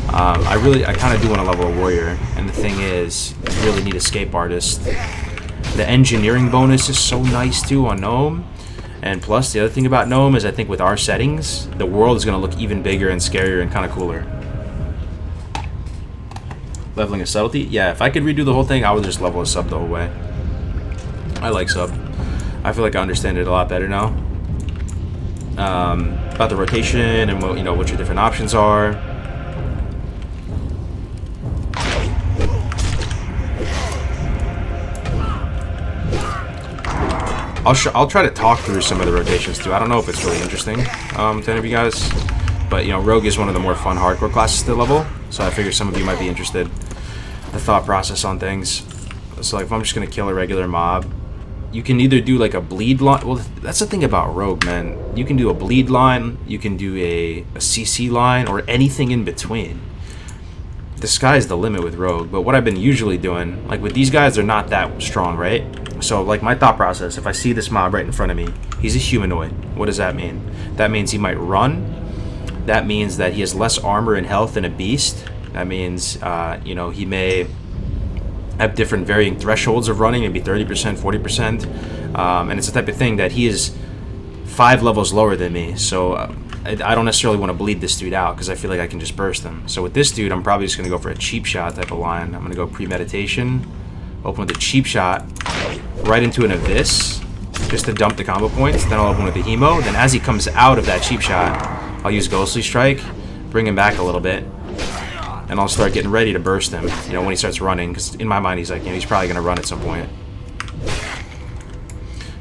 I kind of do want to level a warrior. And the thing is, you really need escape artist. The engineering bonus is so nice too on Gnome. And plus, the other thing about Gnome is I think with our settings, the world is going to look even bigger and scarier and kind of cooler. Leveling a subtlety? Yeah, if I could redo the whole thing, I would just level a sub the whole way. I like sub. I feel like I understand it a lot better now. About the rotation and what, you know, what your different options are. I'll try to talk through some of the rotations too. I don't know if it's really interesting to any of you guys, but you know, Rogue is one of the more fun hardcore classes to level, so I figure some of you might be interested. The thought process on things. So like, if I'm just gonna kill a regular mob, you can either do like a bleed line. Well, that's the thing about Rogue, man. You can do a bleed line, you can do a CC line, or anything in between. The sky's the limit with Rogue, but what I've been usually doing, like with these guys, they're not that strong, right? So like my thought process, if I see this mob right in front of me, he's a humanoid. What does that mean? That means he might run. That means that he has less armor and health than a beast. That means, you know, he may have different varying thresholds of running, maybe 30%, 40%, and it's the type of thing that he is 5 levels lower than me, so I don't necessarily want to bleed this dude out because I feel like I can just burst him. So with this dude, I'm probably just going to go for a cheap shot type of line. I'm going to go premeditation, open with a cheap shot, right into an abyss, just to dump the combo points, then I'll open with the Hemo, then as he comes out of that cheap shot, I'll use Ghostly Strike, bring him back a little bit, and I'll start getting ready to burst him, you know, when he starts running, because in my mind he's like, you know, he's probably going to run at some point.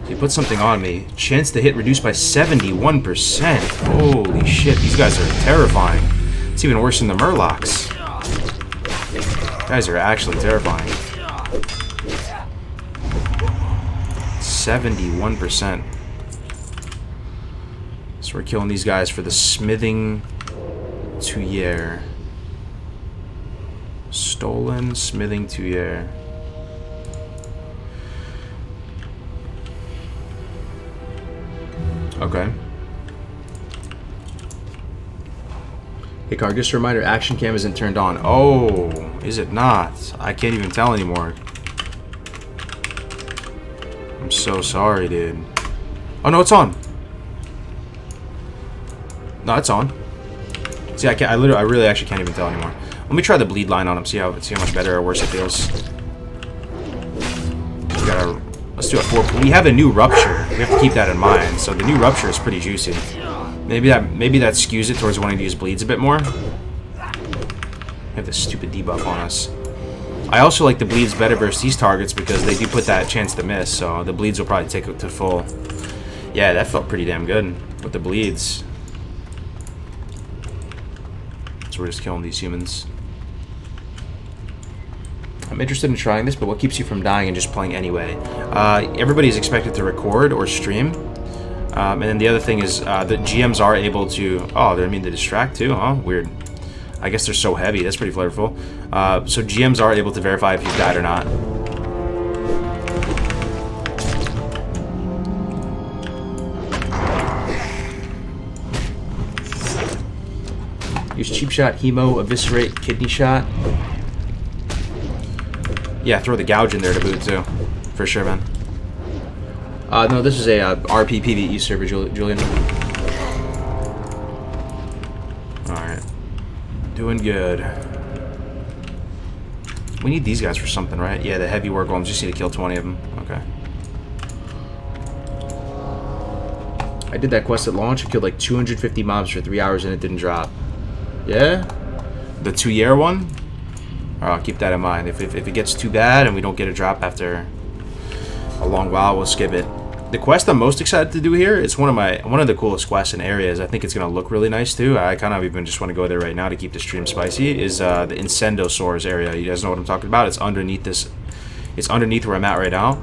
So he puts something on me. Chance to hit reduced by 71%. Holy shit, these guys are terrifying. It's even worse than the Murlocs. Guys are actually terrifying. 71%. So we're killing these guys for the smithing tuyere. Stolen smithing tuyere. Okay. Hey, Car, just a reminder, action cam isn't turned on. Oh, is it not? I can't even tell anymore. I'm so sorry, dude. Oh, no, it's on. No, it's on. See, I really actually can't even tell anymore. Let me try the bleed line on him, see how much better or worse it feels. We gotta, let's do a 4. We have a new rupture. We have to keep that in mind. So the new rupture is pretty juicy. Maybe that skews it towards wanting to use bleeds a bit more. We have this stupid debuff on us. I also like the bleeds better versus these targets because they do put that chance to miss. So the bleeds will probably take it to full. Yeah, that felt pretty damn good with the bleeds. So we're just killing these humans. I'm interested in trying this, but what keeps you from dying and just playing anyway? Everybody's expected to record or stream. And then the other thing is the GMs are able to... Oh, they're immune to distract too? Huh? Weird. I guess they're so heavy. That's pretty flavorful. So GMs are able to verify if you've died or not. Use cheap shot, hemo, eviscerate, kidney shot. Yeah, throw the gouge in there to boot too. For sure, man. No, this is a RP PvE server, Julian. Alright. Doing good. We need these guys for something, right? Yeah, the heavy war golems. Just need to kill 20 of them. Okay. I did that quest at launch. I killed like 250 mobs for 3 hours and it didn't drop. Yeah? The 2-year one? I'll keep that in mind. If it gets too bad and we don't get a drop after a long while, we'll skip it. The quest I'm most excited to do here, it's one of the coolest quests and areas. I think it's gonna look really nice too. I kind of even just want to go there right now to keep the stream spicy. Is the Incendosaurs area. You guys know what I'm talking about? It's underneath this. It's underneath where I'm at right now.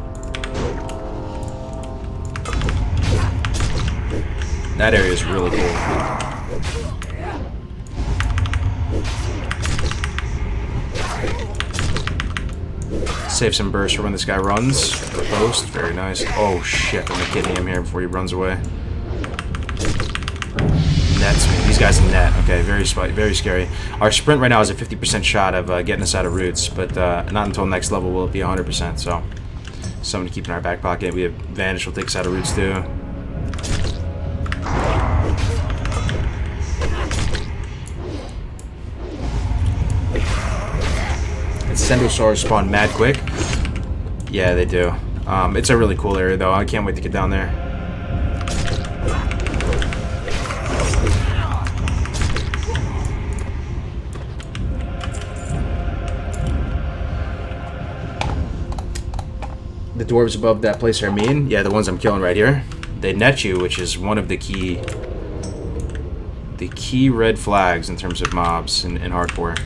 That area is really cool. Save some burst for when this guy runs. The post, very nice. Oh shit, I'm kidding him here before he runs away. Nets me. These guys net. Okay, very scary. Our sprint right now is a 50% shot of getting us out of roots, but not until next level will it be 100%. So, something to keep in our back pocket. We have Vanish will take us out of roots too. Incendosaurs spawn mad quick. Yeah, they do. It's a really cool area though. I can't wait to get down there. The dwarves above that place are mean. Yeah, the ones I'm killing right here. They net you, which is one of the key red flags in terms of mobs in hardcore.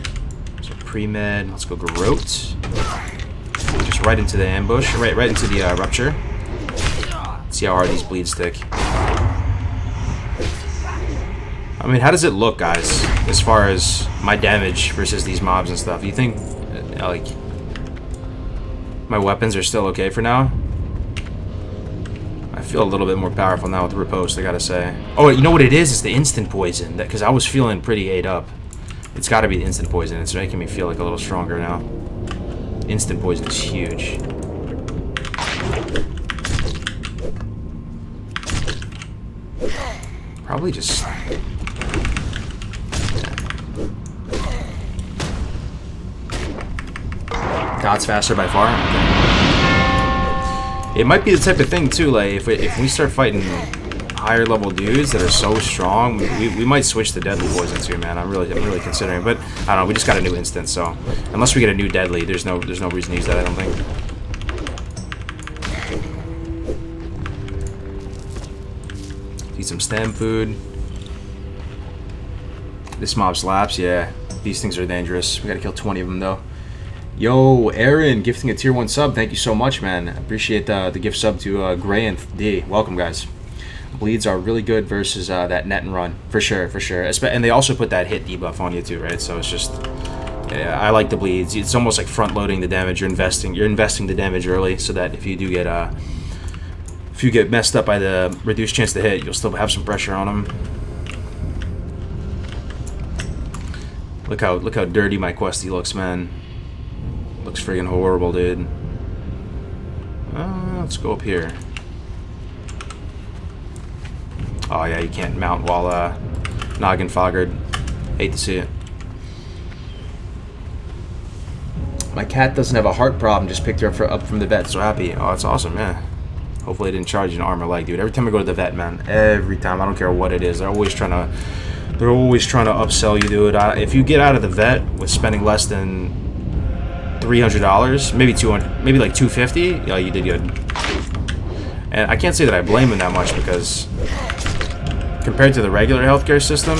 Pre-med, let's go Garrote. Just right into the ambush, right into the rupture. Let's see how hard these bleeds stick. I mean, how does it look, guys, as far as my damage versus these mobs and stuff? Do you think, like, my weapons are still okay for now? I feel a little bit more powerful now with the riposte, I gotta say. Oh, you know what it is? It's the instant poison, because I was feeling pretty ate up. It's got to be the instant poison. It's making me feel like a little stronger now. Instant poison is huge. Probably just... God's faster by far. It might be the type of thing too, like if we start fighting higher level dudes that are so strong, we might switch to deadly poison too, man. I'm really considering, but I don't know. We just got a new instance, so unless we get a new deadly, there's no reason to use that. I don't think. Eat some stem food. This mob slaps, yeah. These things are dangerous. We gotta kill 20 of them though. Yo, Aaron, gifting a tier 1 sub. Thank you so much, man. Appreciate the gift sub to Gray and D. Welcome, guys. Bleeds are really good versus that net and run. For sure, for sure. And they also put that hit debuff on you too, right? So it's just... Yeah, I like the bleeds. It's almost like front-loading the damage. You're investing the damage early so that if you do get... if you get messed up by the reduced chance to hit, you'll still have some pressure on them. Look how dirty my questy looks, man. Looks friggin' horrible, dude. Let's go up here. Oh yeah, you can't mount while noggin foggered. Hate to see it. My cat doesn't have a heart problem. Just picked her up from the vet. So happy. Oh, that's awesome, yeah. Hopefully, I didn't charge an arm or leg, dude. Every time I go to the vet, man. Every time, I don't care what it is. They're always trying to upsell you, dude. If you get out of the vet with spending less than $300, maybe $200, maybe like $250, yeah, you did good. And I can't say that I blame him that much because compared to the regular healthcare system,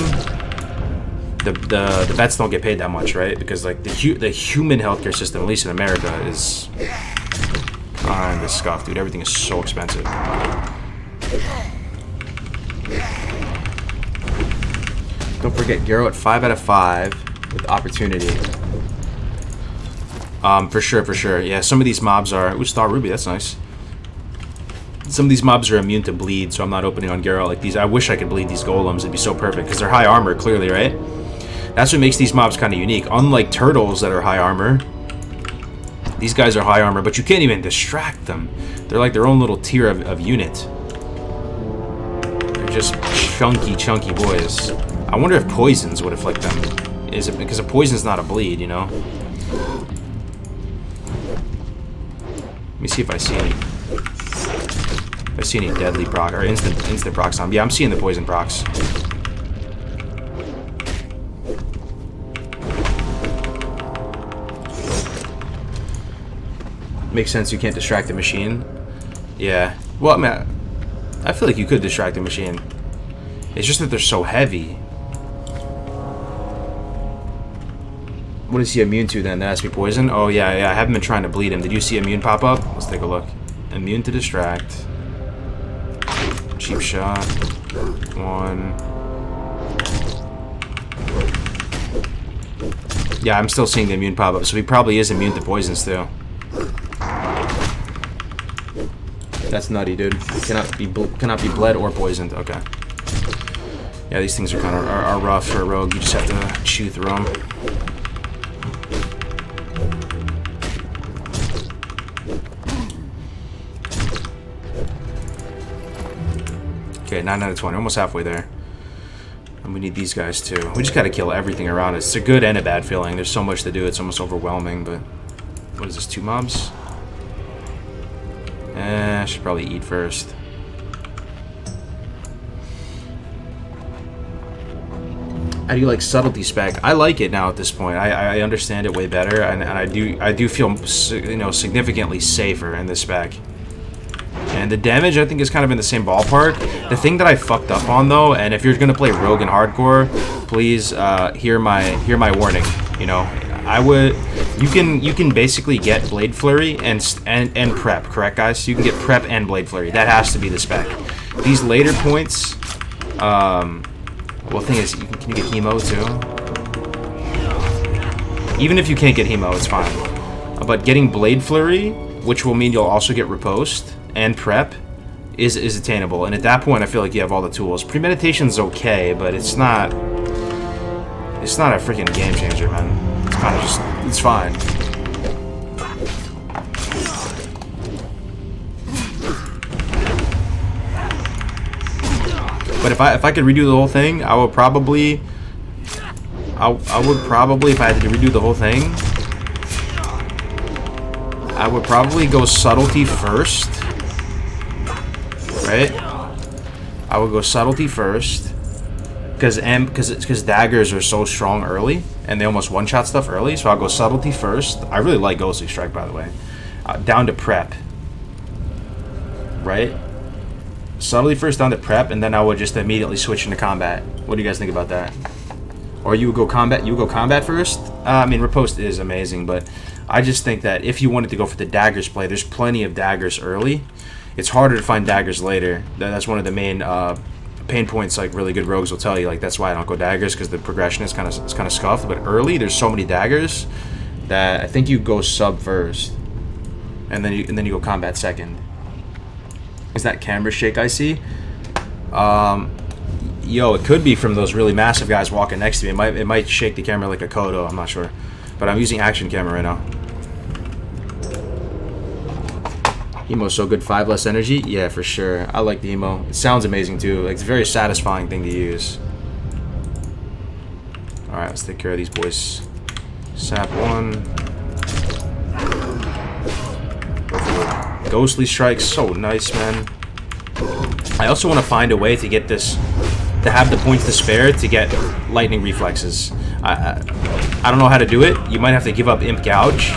the vets don't get paid that much, right? Because like the human healthcare system, at least in America, is kind of scuffed, dude. Everything is so expensive. Don't forget Garo at 5 out of 5 with opportunity. For sure. Yeah, some of these mobs are... Ooh, Star Ruby, that's nice. Some of these mobs are immune to bleed, so I'm not opening on Garo like these. I wish I could bleed these golems. It'd be so perfect, because they're high armor, clearly, right? That's what makes these mobs kind of unique. Unlike turtles that are high armor, these guys are high armor, but you can't even distract them. They're like their own little tier of unit. They're just chunky boys. I wonder if poisons would afflict them. Is it because a poison's not a bleed, you know? Let me see if I see any. If I see any deadly proc or instant procs on. Yeah, I'm seeing the poison procs. Makes sense. You can't distract the machine. Yeah. Well, I mean, I feel like you could distract the machine. It's just that they're so heavy. What is he immune to then? That has to be poison? Oh, yeah. I haven't been trying to bleed him. Did you see immune pop up? Let's take a look. Immune to distract. Cheap shot. 1. Yeah, I'm still seeing the immune pop up, so he probably is immune to poisons too. That's nutty, dude. Cannot be bled or poisoned. Okay. Yeah, these things are kind of are rough for a rogue. You just have to chew through them. Okay, 9 out of 20. Almost halfway there. And we need these guys too. We just gotta kill everything around us. It's a good and a bad feeling. There's so much to do. It's almost overwhelming, but... What is this, 2 mobs? I should probably eat first. How do you like subtlety spec? I like it now at this point. I understand it way better, and I do feel, you know, significantly safer in this spec. And the damage, I think, is kind of in the same ballpark. The thing that I fucked up on, though, and if you're gonna play Rogue and Hardcore, please hear my warning. You know, I would. You can basically get Blade Flurry and prep, correct, guys? You can get prep and Blade Flurry. That has to be the spec. These later points, well, the thing is, can you get Hemo too? Even if you can't get Hemo, it's fine. But getting Blade Flurry, which will mean you'll also get Riposte and prep, is attainable. And at that point, I feel like you have all the tools. Premeditation's okay, but it's not a freaking game changer, man. It's kind of just, it's fine. But if I could redo the whole thing, I would probably, if I had to redo the whole thing, I would probably go subtlety first. Right? I would go subtlety first, because daggers are so strong early, and they almost one-shot stuff early. So I'll go subtlety first. I really like Ghostly Strike, by the way. Down to prep. Right? Subtlety first, down to prep, and then I would just immediately switch into combat. What do you guys think about that? or you would go combat. You would go combat first. I mean, riposte is amazing, but I just think that if you wanted to go for the daggers play, there's plenty of daggers early. It's harder to find daggers later. That's one of the main pain points. Like really good rogues will tell you, like that's why I don't go daggers, because the progression is kind of scuffed. But early, there's so many daggers that I think you go sub first, and then you go combat second. Is that camera shake I see? Yo, it could be from those really massive guys walking next to me. It might shake the camera like a Kodo. I'm not sure, but I'm using action camera right now. Emo's so good. 5 less energy. Yeah, for sure. I like the emo. It sounds amazing too. Like, it's a very satisfying thing to use. All right, let's take care of these boys. Sap 1. Ghostly Strike, so nice, man. I also want to find a way to get this, to have the points to spare to get lightning reflexes. I don't know how to do it. You might have to give up Imp Gouge,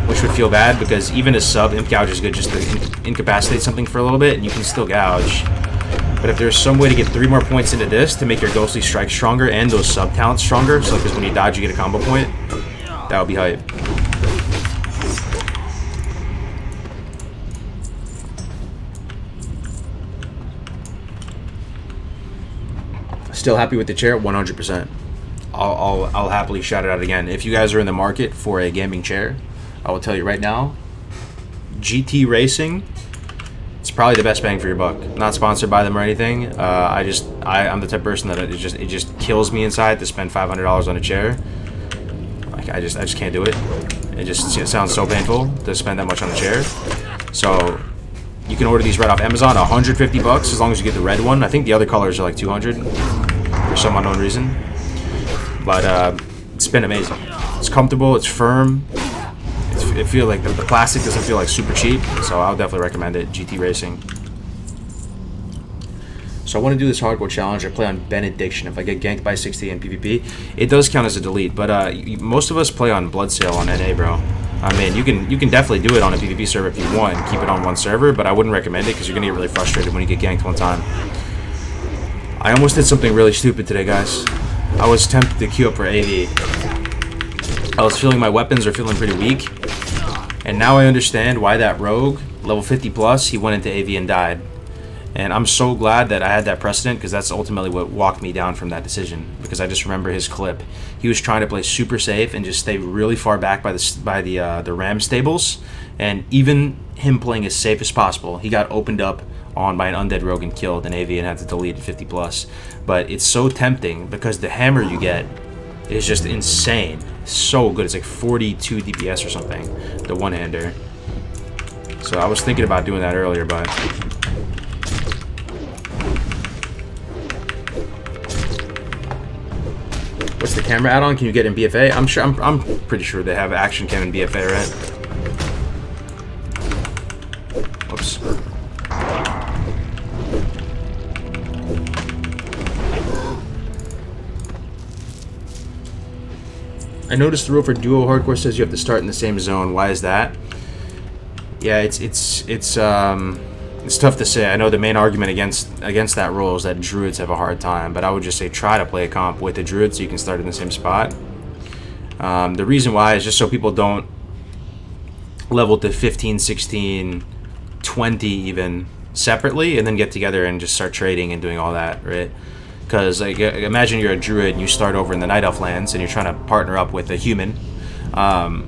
which would feel bad, because even as sub, Imp Gouge is good just to incapacitate something for a little bit, and you can still gouge. But if there's some way to get 3 more points into this to make your Ghostly Strike stronger and those sub talents stronger, so because when you dodge you get a combo point, that would be hype. Still happy with the chair? 100%. I'll happily shout it out again. If you guys are in the market for a gaming chair, I will tell you right now, GT Racing, it's probably the best bang for your buck. Not sponsored by them or anything. I'm the type of person that it just kills me inside to spend $500 on a chair. Like I just can't do it. It sounds so painful to spend that much on a chair. So you can order these right off Amazon, 150 bucks as long as you get the red one. I think the other colors are like 200 for some unknown reason. But it's been amazing. It's comfortable. It's firm. It feels like the plastic doesn't feel like super cheap. So I would definitely recommend it. GT Racing. So I want to do this hardcore challenge. I play on Benediction. If I get ganked by 60 in PvP, it does count as a delete. But most of us play on Bloodsail on NA, bro. I mean, you can definitely do it on a PvP server if you want. Keep it on one server, but I wouldn't recommend it because you're gonna get really frustrated when you get ganked one time. I almost did something really stupid today, guys. I was tempted to queue up for AV. I was feeling my weapons are feeling pretty weak, and now I understand why that rogue, level 50 plus, he went into AV and died. And I'm so glad that I had that precedent, because that's ultimately what walked me down from that decision. Because I just remember his clip. He was trying to play super safe and just stay really far back by the ram stables. And even him playing as safe as possible, he got opened up on by an undead rogue and killed in AV and had to delete at 50 plus. But it's so tempting because the hammer you get is just insane. So good. It's like 42 DPS or something, the one-hander. So I was thinking about doing that earlier, but what's the camera add-on? Can you get in BFA? I'm pretty sure they have action cam in BFA, right? Whoops. I noticed the rule for duo hardcore says you have to start in the same zone. Why is that? Yeah, it's tough to say. I know the main argument against that rule is that druids have a hard time, but I would just say try to play a comp with a druid so you can start in the same spot. The reason why is just so people don't level to 15, 16, 20 even separately and then get together and just start trading and doing all that, right? Because like, imagine you're a druid and you start over in the Night Elf lands and you're trying to partner up with a human, and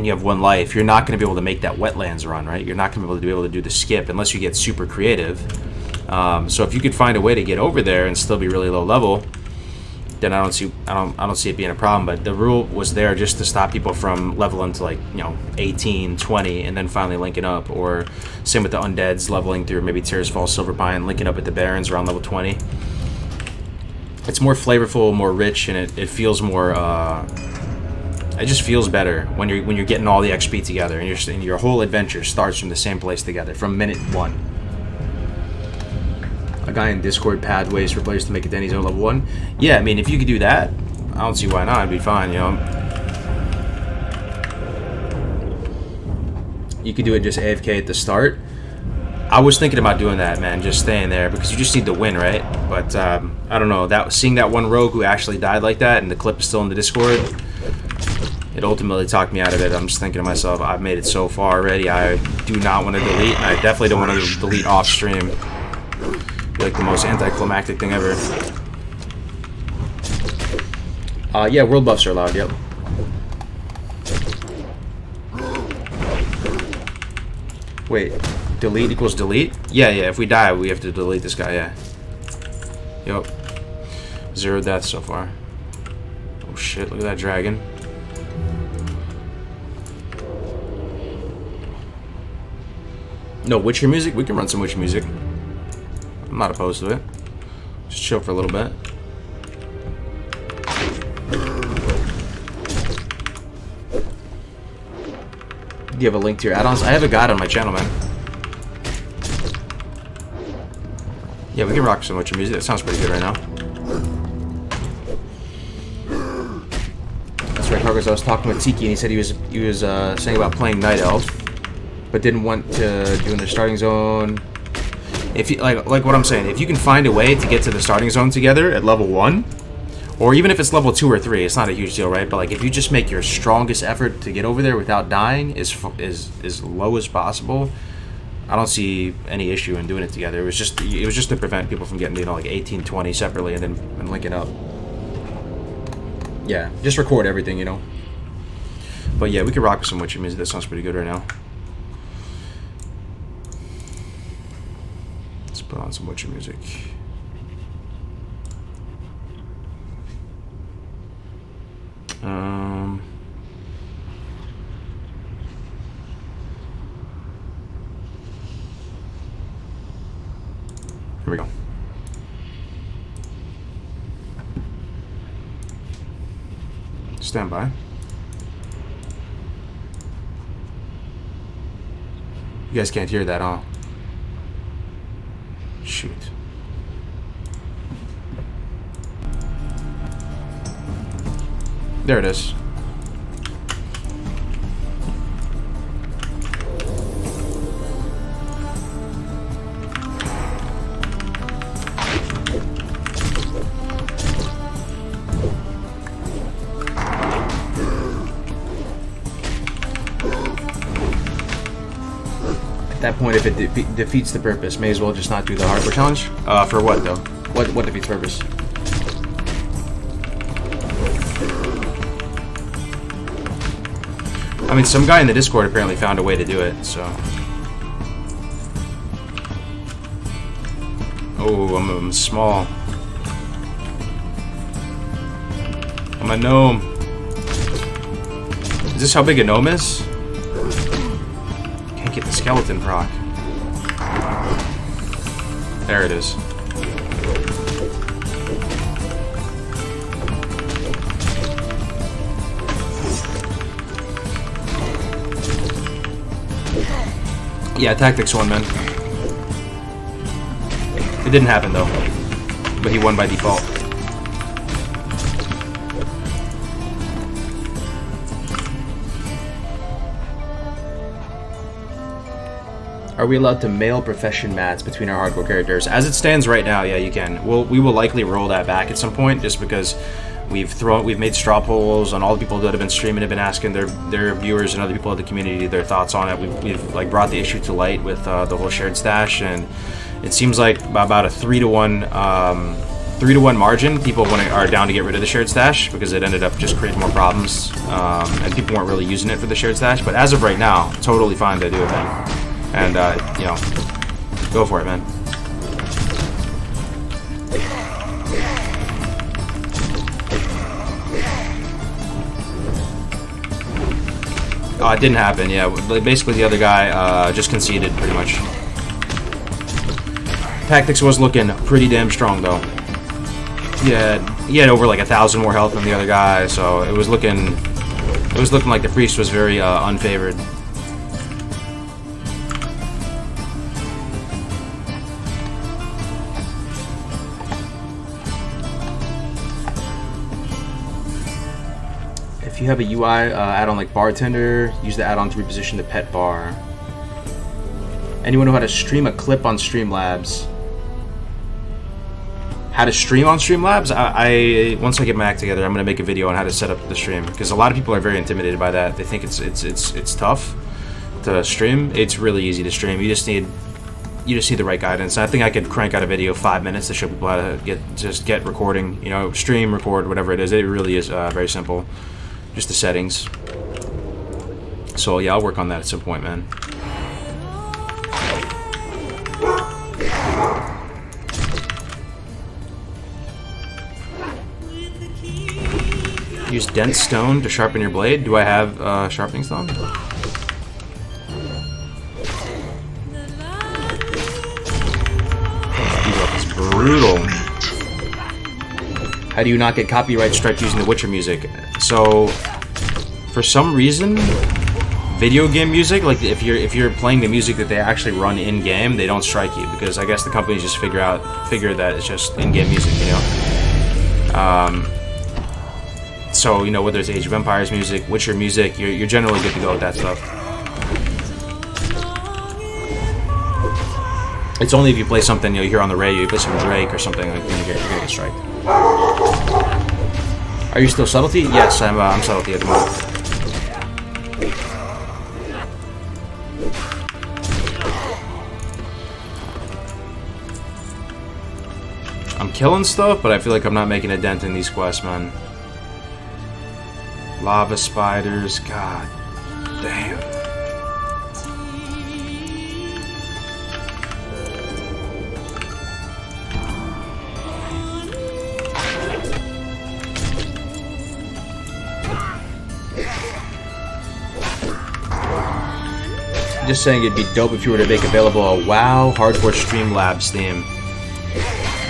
you have one life. You're not going to be able to make that wetlands run, right? You're not going to be able to do the skip unless you get super creative. So if you could find a way to get over there and still be really low level, then I don't see it being a problem. But the rule was there just to stop people from leveling to like 18, 20, and then finally linking up. Or same with the undeads leveling through maybe Tears Fall, Silverpine, linking up at the Barrens around level 20. It's more flavorful, more rich, and it feels more. It just feels better when you're getting all the XP together and your whole adventure starts from the same place together from minute 1. A guy in Discord pad ways for players to make a Denny's zone level 1. Yeah, I mean, if you could do that, I don't see why not. It'd be fine, You could do it just AFK at the start. I was thinking about doing that, man, just staying there, because you just need to win, right? But I don't know, that seeing that one rogue who actually died like that, and the clip is still in the Discord, it ultimately talked me out of it. I'm just thinking to myself, I've made it so far already, I do not want to delete, and I definitely don't want to delete off stream. Like the most anticlimactic thing ever. Yeah, world buffs are allowed, yep. Wait, delete equals delete? Yeah, if we die, we have to delete this guy, yeah. Yep. 0 deaths so far. Oh shit, look at that dragon. No, Witcher music? We can run some Witcher music. I'm not opposed to it. Just chill for a little bit. Do you have a link to your add-ons? I have a guide on my channel, man. Yeah, we can rock some Witcher music. That sounds pretty good right now. That's right, Cargos. I was talking with Tiki, and he said he was saying about playing Night Elf, but didn't want to do in the starting zone. If you like what I'm saying, if you can find a way to get to the starting zone together at level 1, or even if it's level 2 or 3, it's not a huge deal, right? But like if you just make your strongest effort to get over there without dying as low as possible, I don't see any issue in doing it together. It was just to prevent people from getting, you know, like 18, 20 separately and then linking up. Yeah, just record everything, you know. But yeah, we could rock with some Witcher music. That sounds pretty good right now. Let's put on some Witcher music. Here we go. Stand by. You guys can't hear that, huh? Shoot. There it is. At that point, if it defeats the purpose, may as well just not do the hardcore challenge. For what though? What defeats purpose? I mean, some guy in the Discord apparently found a way to do it, so. Oh, I'm small. I'm a gnome. Is this how big a gnome is? Can't get the skeleton proc. There it is. Yeah, tactics won, man. It didn't happen though, but he won by default. Are we allowed to mail profession mats between our hardcore characters? As it stands right now, yeah, you can. We will likely roll that back at some point, just because we've made straw polls on all the people that have been streaming, have been asking their viewers and other people of the community their thoughts on it. We've like brought the issue to light with the whole shared stash, and it seems like about a 3-to-1 margin. People are down to get rid of the shared stash because it ended up just creating more problems, and people weren't really using it for the shared stash. But as of right now, totally fine to do it, man. And you know, go for it, man. Oh, it didn't happen, yeah. Basically, the other guy just conceded, pretty much. Tactics was looking pretty damn strong, though. He had over like 1,000 more health than the other guy, so it was looking like the priest was very unfavored. If you have a UI add-on like bartender, use the add-on to reposition the pet bar. Anyone know how to stream a clip on Streamlabs? How to stream on Streamlabs? I once I get my act together, I'm gonna make a video on how to set up the stream, because a lot of people are very intimidated by that. They think it's tough to stream. It's really easy to stream. You just need the right guidance. I think I could crank out a video 5 minutes to show people how to get recording. You know, stream, record, whatever it is. It really is very simple. Just the settings. So yeah, I'll work on that at some point, man. Use dense stone to sharpen your blade. Do I have sharpening stone? It's brutal. How do you not get copyright striked using the Witcher music? So, for some reason, video game music, like if you're playing the music that they actually run in game, they don't strike you, because I guess the companies just figure that it's just in-game music, you know. So, you know, whether it's Age of Empires music, Witcher music, you're generally good to go with that stuff. It's only if you play something, you know, you hear on the radio, you play some Drake or something, like, then you're gonna get striked. Are you still subtlety? Yes, I'm subtlety at the moment. I'm killing stuff, but I feel like I'm not making a dent in these quests, man. Lava spiders, god damn. Just saying, it'd be dope if you were to make available a WoW Hardcore Streamlabs theme.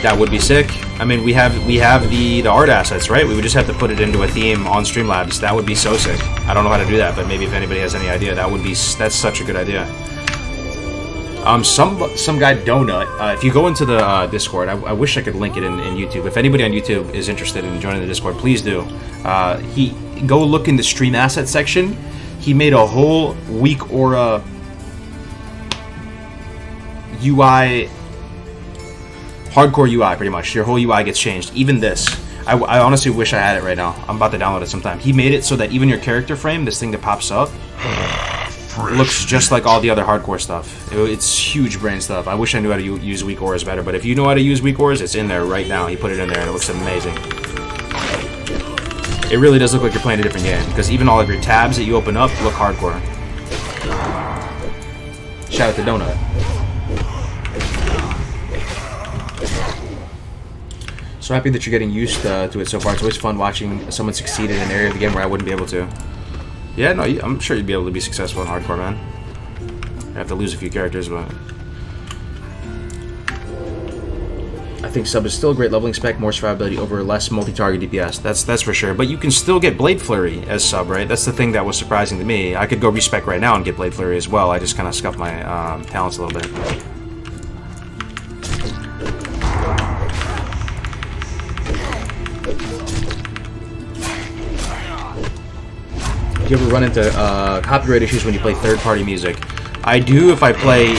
That would be sick. I mean, we have the art assets, right? We would just have to put it into a theme on Streamlabs. That would be so sick. I don't know how to do that, but maybe if anybody has any idea, that's such a good idea. Some guy Donut. If you go into the Discord, I wish I could link it in YouTube. If anybody on YouTube is interested in joining the Discord, please do. Go look in the stream asset section. He made a whole weak aura UI. Hardcore UI, pretty much. Your whole UI gets changed. Even this. I honestly wish I had it right now. I'm about to download it sometime. He made it so that even your character frame, this thing that pops up, looks just like all the other hardcore stuff. It's huge brain stuff. I wish I knew how to use weak auras better, but if you know how to use weak auras, it's in there right now. He put it in there and it looks amazing. It really does look like you're playing a different game, because even all of your tabs that you open up look hardcore. Shout out to Donut. So happy that you're getting used to it so far. It's always fun watching someone succeed in an area of the game where I wouldn't be able to. Yeah, no, I'm sure you'd be able to be successful in hardcore, man. You have to lose a few characters, but I think sub is still a great leveling spec, more survivability over less multi-target DPS. That's for sure. But you can still get Blade Flurry as sub, right? That's the thing that was surprising to me. I could go respec right now and get Blade Flurry as well. I just kind of scuffed my talents a little bit. Do you ever run into copyright issues when you play third-party music? I do if I play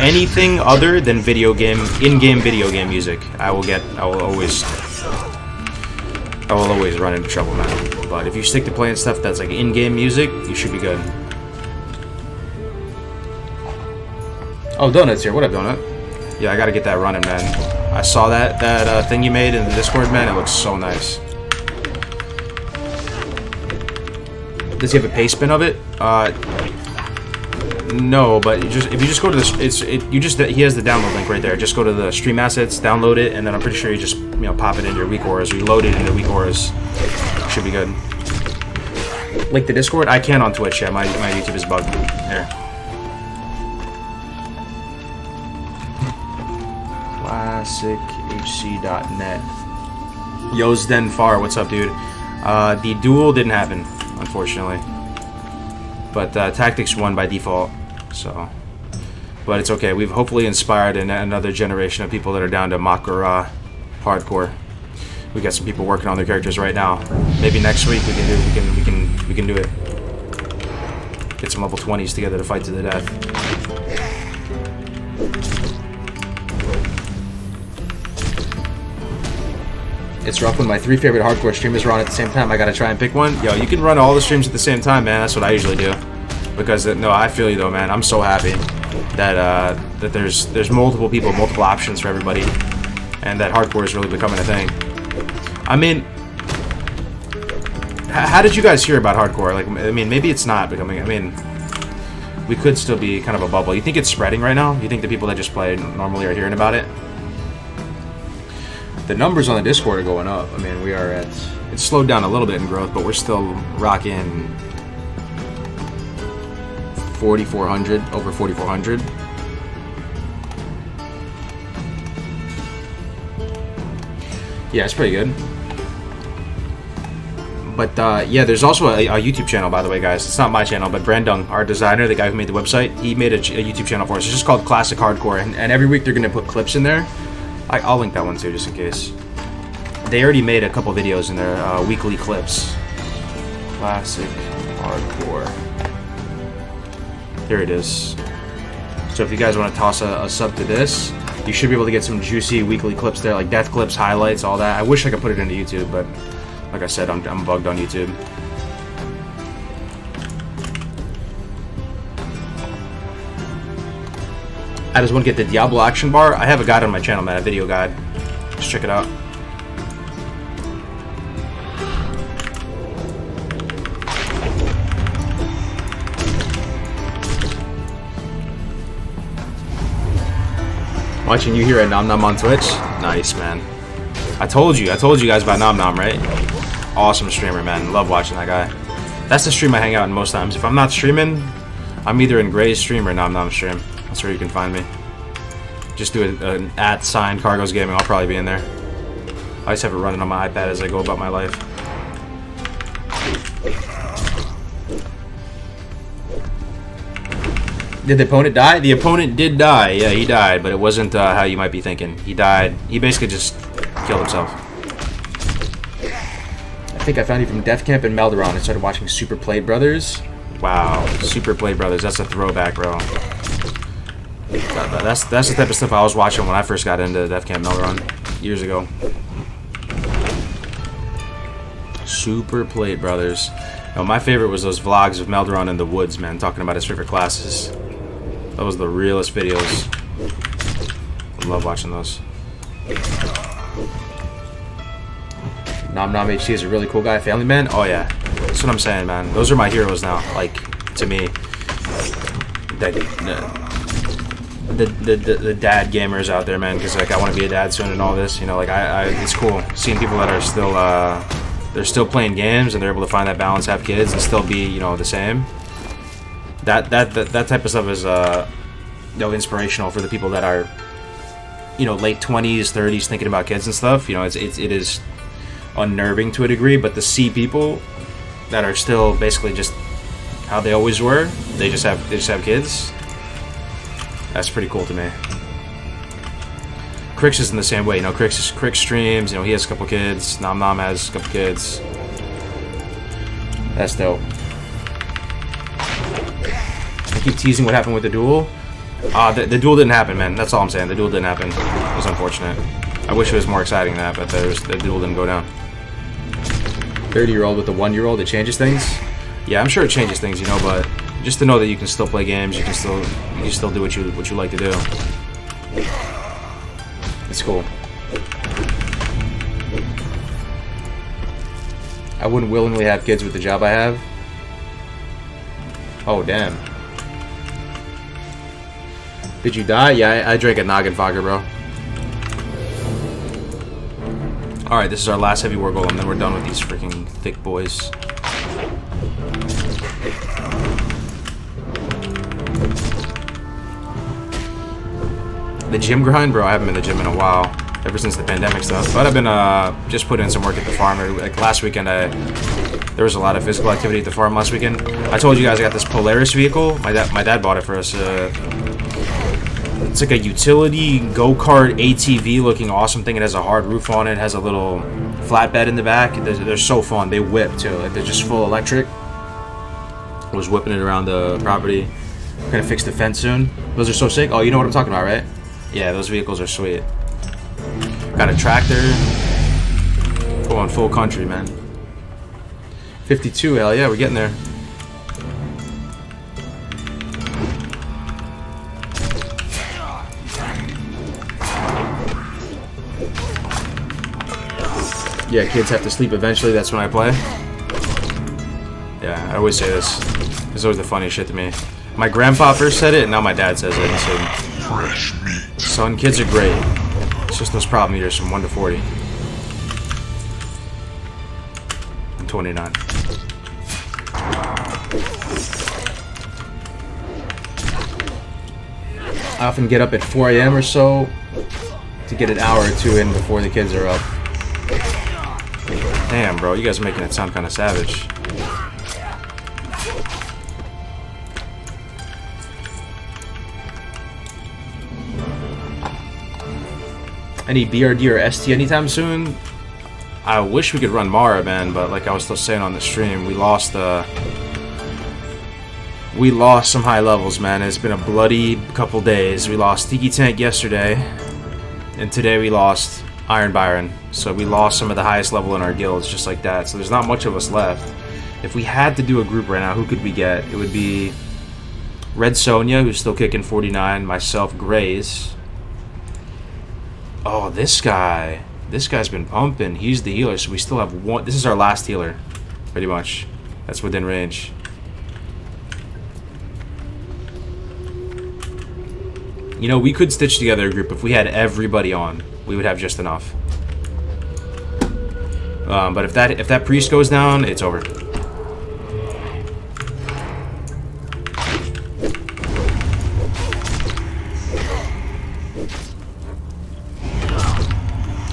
anything other than in-game video game music. I will always run into trouble, man. But if you stick to playing stuff that's like in-game music, you should be good. Oh, Donut's here. What up, Donut? Yeah, I gotta get that running, man. I saw that thing you made in the Discord, man. It looks so nice. Does he have a paste bin of it? No, but if you just go to this, he has the download link right there. Just go to the stream assets, download it, and then I'm pretty sure you just pop it into your weak auras, or you load it into weak auras. Should be good. Link the Discord? I can on Twitch. Yeah, my YouTube is bugged. There. ClassicHC.net. Yo's Den Far, what's up, dude? The duel didn't happen, unfortunately, but Tactics won by default, so, but it's okay. We've hopefully inspired another generation of people that are down to Makura hardcore. We got some people working on their characters right now. Maybe next week we can do it. Get some level 20s together to fight to the death. It's rough when my 3 favorite hardcore streamers are on at the same time. I gotta try and pick one. Yo, you can run all the streams at the same time, man. That's what I usually do. Because no, I feel you though, man. I'm so happy that that there's multiple people, multiple options for everybody, and that hardcore is really becoming a thing. I mean, how did you guys hear about hardcore? Like, I mean, maybe it's not becoming. I mean, we could still be kind of a bubble. You think it's spreading right now? You think the people that just play normally are hearing about it? The numbers on the Discord are going up. I mean, we are at... It's slowed down a little bit in growth, but we're still rocking 4,400, over 4,400. Yeah, it's pretty good. But, yeah, there's also a YouTube channel, by the way, guys. It's not my channel, but Brandung, our designer, the guy who made the website, he made a YouTube channel for us. It's just called Classic Hardcore, and every week they're going to put clips in there. I'll link that one too, just in case. They already made a couple videos in their weekly clips. Classic Hardcore. Here it is. So if you guys want to toss a sub to this, you should be able to get some juicy weekly clips there, like death clips, highlights, all that. I wish I could put it into YouTube, but like I said, I'm bugged on YouTube. I just want to get the Diablo action bar. I have a guide on my channel, man, a video guide. Just check it out. Watching you here at Nom Nom on Twitch. Nice, man. I told you guys about Nom Nom, right? Awesome streamer, man. Love watching that guy. That's the stream I hang out in most times. If I'm not streaming, I'm either in Gray's stream or Nom Nom stream. That's where you can find me. Just do an @ Cargos Gaming. I'll probably be in there. I just have it running on my iPad as I go about my life. Did the opponent die? The opponent did die. Yeah, he died, but it wasn't how you might be thinking. He died. He basically just killed himself. I think I found you from Death Camp in Melderon and started watching Super Plate Brothers. Wow, Super Plate Brothers. That's a throwback, bro. That's the type of stuff I was watching when I first got into Death Camp Melderon years ago. Super Plate Brothers. No, my favorite was those vlogs of Melderon in the woods, man, talking about his favorite classes. That was the realest videos. I love watching those. Nom Nom HC is a really cool guy. Family Man? Oh yeah. That's what I'm saying, man. Those are my heroes now. Like, to me. The dad gamers out there, man, because like I want to be a dad soon and all this, you know, like it's cool seeing people that are still they're still playing games and they're able to find that balance, have kids, and still be, you know, the same. That type of stuff is you know, inspirational for the people that are, you know, late 20s, 30s, thinking about kids and stuff. You know, it is unnerving to a degree, but to see people that are still basically just how they always were, they just have kids. That's pretty cool to me. Crix is in the same way, you know. Crix streams, you know, he has a couple kids. Nom Nom has a couple kids. That's dope. I keep teasing what happened with the duel. The duel didn't happen, man. That's all I'm saying. The duel didn't happen. It was unfortunate. I wish it was more exciting than that, but the duel didn't go down. 30-year-old with a 1-year-old, it changes things. Yeah, I'm sure it changes things, you know, but just to know that you can still play games, you can still do what you like to do. It's cool. I wouldn't willingly have kids with the job I have. Oh damn. Did you die? Yeah, I drank a noggin vodka, bro. Alright, this is our last heavy war golem, then we're done with these freaking thick boys. The gym grind, bro, I haven't been to the gym in a while, ever since the pandemic stuff, but I've been just putting in some work at the farm. Like last weekend, there was a lot of physical activity at the farm last weekend. I told you guys I got this Polaris vehicle. My dad bought it for us. It's like a utility go-kart ATV looking awesome thing. It has a hard roof on it. It has a little flatbed in the back. They're so fun. They whip too. Like, they're just full electric. I was whipping it around the property. Gonna fix the fence soon. Those are so sick. Oh, you know what I'm talking about, right? Yeah, those vehicles are sweet. Got a tractor. Going full country, man. 52, hell yeah, we're getting there. Yeah, kids have to sleep eventually, that's when I play. Yeah, I always say this. It's always the funniest shit to me. My grandpa first said it, and now my dad says it. He said, Fresh meat. son, kids are great. It's just those problem meters from 1 to 40. I'm 29. I often get up at 4 a.m. or so to get an hour or two in before the kids are up. Damn, bro, you guys are making it sound kind of savage. Any BRD or ST anytime soon? I wish we could run Mara, man, but like I was still saying on the stream, we lost some high levels, man. It's been a bloody couple days. We lost Tiki Tank yesterday, and today we lost Iron Byron. So we lost some of the highest level in our guilds, just like that. So there's not much of us left. If we had to do a group right now, who could we get? It would be Red Sonia, who's still kicking 49, myself, Grays. Oh, this guy. This guy's been pumping. He's the healer, so we still have one. This is our last healer, pretty much. That's within range. You know, we could stitch together a group if we had everybody on. We would have just enough. But if that priest goes down, it's over.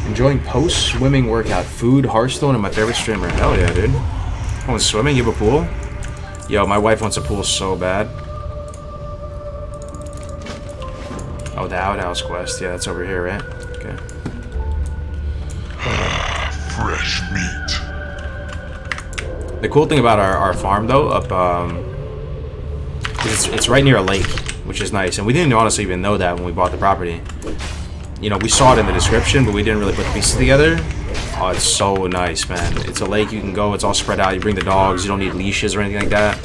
Enjoying post-swimming workout. Food, Hearthstone, and my favorite streamer. Hell yeah, dude. Going swimming? You have a pool? Yo, my wife wants a pool so bad. Oh, the Outhouse quest. Yeah, that's over here, right? Okay. Fresh meat. The cool thing about our farm, though, up is it's right near a lake, which is nice. And we didn't honestly even know that when we bought the property. You know, we saw it in the description, but we didn't really put the pieces together. Oh, it's so nice, man. It's a lake you can go. It's all spread out. You bring the dogs. You don't need leashes or anything like that.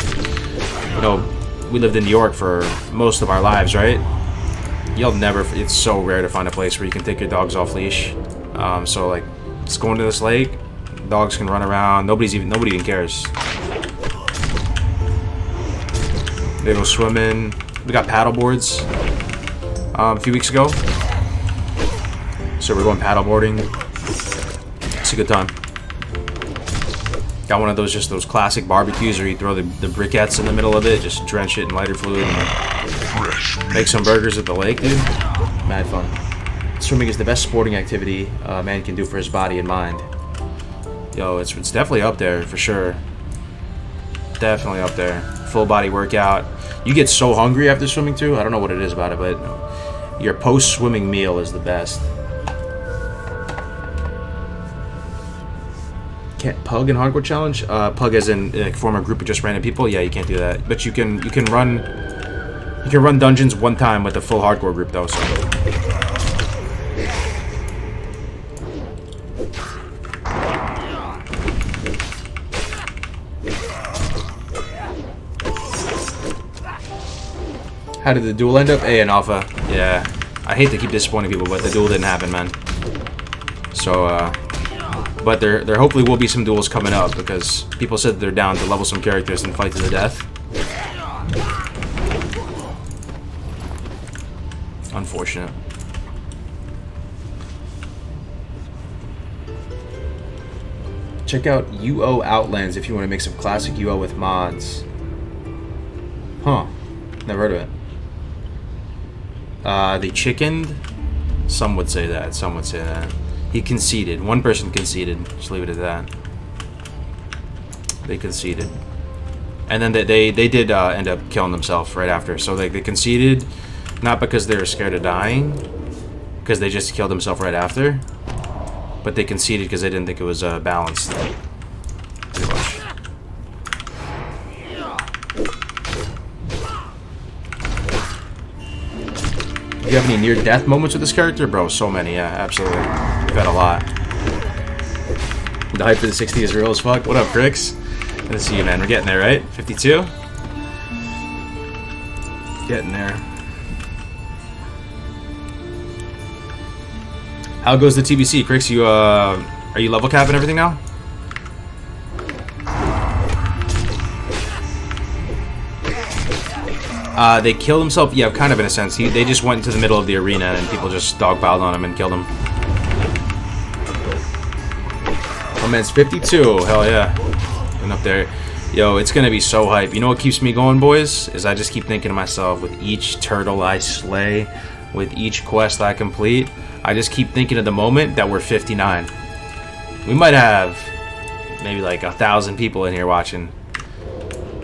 You know, we lived in New York for most of our lives, right? You'll never... It's so rare to find a place where you can take your dogs off leash. So, like, just going to this lake. Dogs can run around. Nobody even cares. They go swimming. We got paddle boards a few weeks ago. So we're going paddleboarding. It's a good time. Got one of those, just those classic barbecues where you throw the briquettes in the middle of it, just drench it in lighter fluid, and make some burgers at the lake, dude. Mad fun. Swimming is the best sporting activity a man can do for his body and mind. Yo, it's definitely up there for sure. Definitely up there. Full body workout. You get so hungry after swimming too. I don't know what it is about it, but your post-swimming meal is the best. Can't pug in hardcore challenge? Pug as in form a group of just random people? Yeah, you can't do that. But you can run dungeons one time with a full hardcore group though, so. How did the duel end up? A and Alpha. Yeah. I hate to keep disappointing people, but the duel didn't happen, man. So, but there hopefully will be some duels coming up, because people said they're down to level some characters and fight to the death. Unfortunate. Check out UO Outlands if you want to make some classic UO with mods. Huh. Never heard of it. They chickened? Some would say that. Some would say that. He conceded. One person conceded. Just leave it at that. They conceded. And then they did end up killing themselves right after. So they conceded, not because they were scared of dying, because they just killed themselves right after. But they conceded because they didn't think it was balanced. Pretty much. you have any near-death moments with this character? Bro, so many, yeah, absolutely. We've had a lot. The hype for the 60 is real as fuck. What up, Crix? Good to see you, man. We're getting there, right? 52? Getting there. How goes the TBC, Crix? You, are you level cap and everything now? They killed himself. Yeah, kind of in a sense. They just went into the middle of the arena and people just dogpiled on him and killed him. Oh man, it's 52. Hell yeah. Getting up there. Yo, it's gonna be so hype. You know what keeps me going, boys? Is I just keep thinking to myself, with each turtle I slay, with each quest I complete, I just keep thinking of the moment that we're 59. We might have maybe like 1,000 people in here watching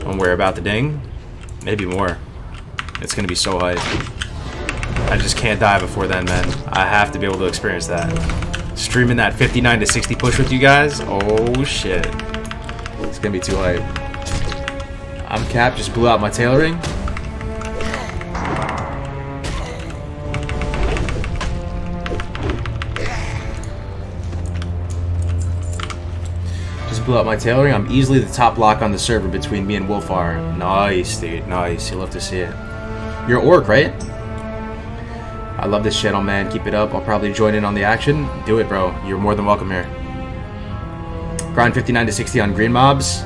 when we're about to ding. Maybe more. It's gonna be so hype. I just can't die before then, man. I have to be able to experience that. Streaming that 59 to 60 push with you guys. Oh shit. It's gonna be too hype. I'm Cap, just blew out my tailoring. Blew out my tailoring. I'm easily the top lock on the server between me and Wolfar. Nice, dude. Nice. You'll love to see it. You're an orc, right? I love this channel, man. Keep it up. I'll probably join in on the action. Do it, bro. You're more than welcome here. Grind 59 to 60 on green mobs.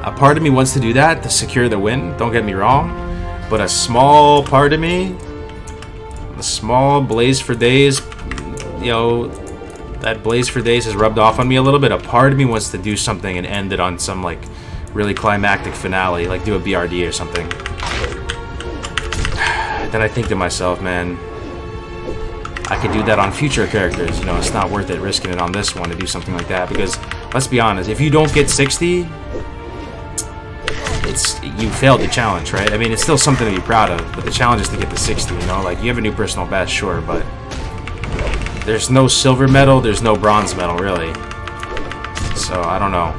A part of me wants to do that to secure the win. Don't get me wrong. But a small part of me, a small Blaze for Days, you know, that Blaze for Days has rubbed off on me a little bit. A part of me wants to do something and end it on some like really climactic finale, like do a BRD or something. Then I think to myself, man, I could do that on future characters. You know, it's not worth it risking it on this one to do something like that, because let's be honest, if you don't get 60, you failed the challenge, right? I mean, it's still something to be proud of, but the challenge is to get to 60. You know, like you have a new personal best, sure, but there's no silver medal, there's no bronze medal, really. So, I don't know.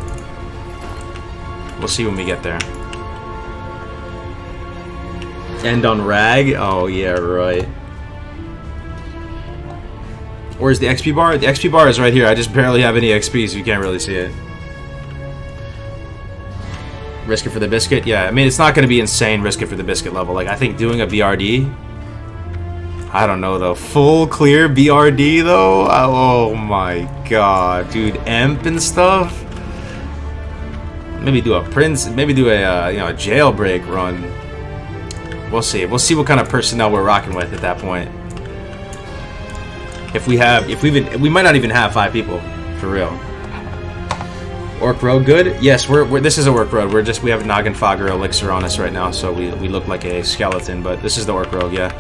We'll see when we get there. End on rag? Oh, yeah, right. Where's the XP bar? The XP bar is right here. I just barely have any XP, so you can't really see it. Risk it for the biscuit? Yeah, I mean, it's not going to be insane risk it for the biscuit level. Like, I think doing a BRD... I don't know though. Full clear BRD though? Oh my god, dude. Emp and stuff? Maybe do a Prince, maybe do a, you know, a jailbreak run. We'll see. We'll see what kind of personnel we're rocking with at that point. We might not even have 5 people, for real. Orc Road good? Yes, this is a Orc Road. We have Noggin Fogger Elixir on us right now, so we look like a skeleton, but this is the Orc Road, yeah.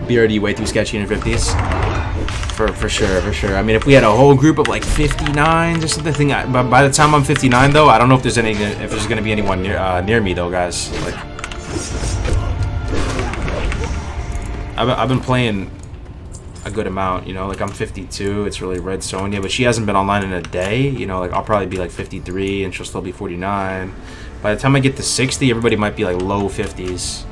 BRD way too sketchy in 50s. For sure. I mean, if we had a whole group of like 59s or something, but by the time I'm 59 though, I don't know if there's gonna be anyone near me though, guys. Like, I've been playing a good amount, you know. Like I'm 52. It's really Red Sonya, but she hasn't been online in a day. You know, like I'll probably be like 53, and she'll still be 49. By the time I get to 60, everybody might be like low 50s.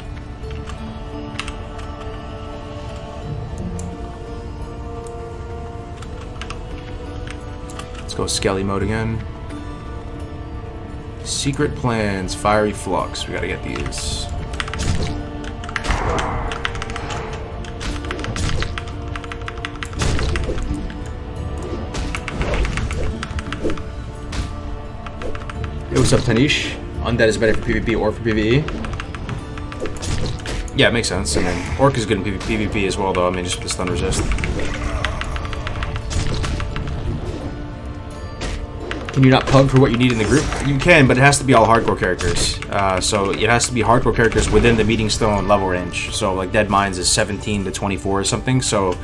Go Skelly mode again. Secret plans, fiery flux. We gotta get these. Hey, what's up, Tanish? Undead is better for PvP or for PvE? Yeah, it makes sense. I mean, Orc is good in PvP as well, though. I mean, just with the stun resist. Can you not pug for what you need in the group? You can, but it has to be all hardcore characters. So it has to be hardcore characters within the Meeting Stone level range. So like Dead Minds is 17 to 24 or something. So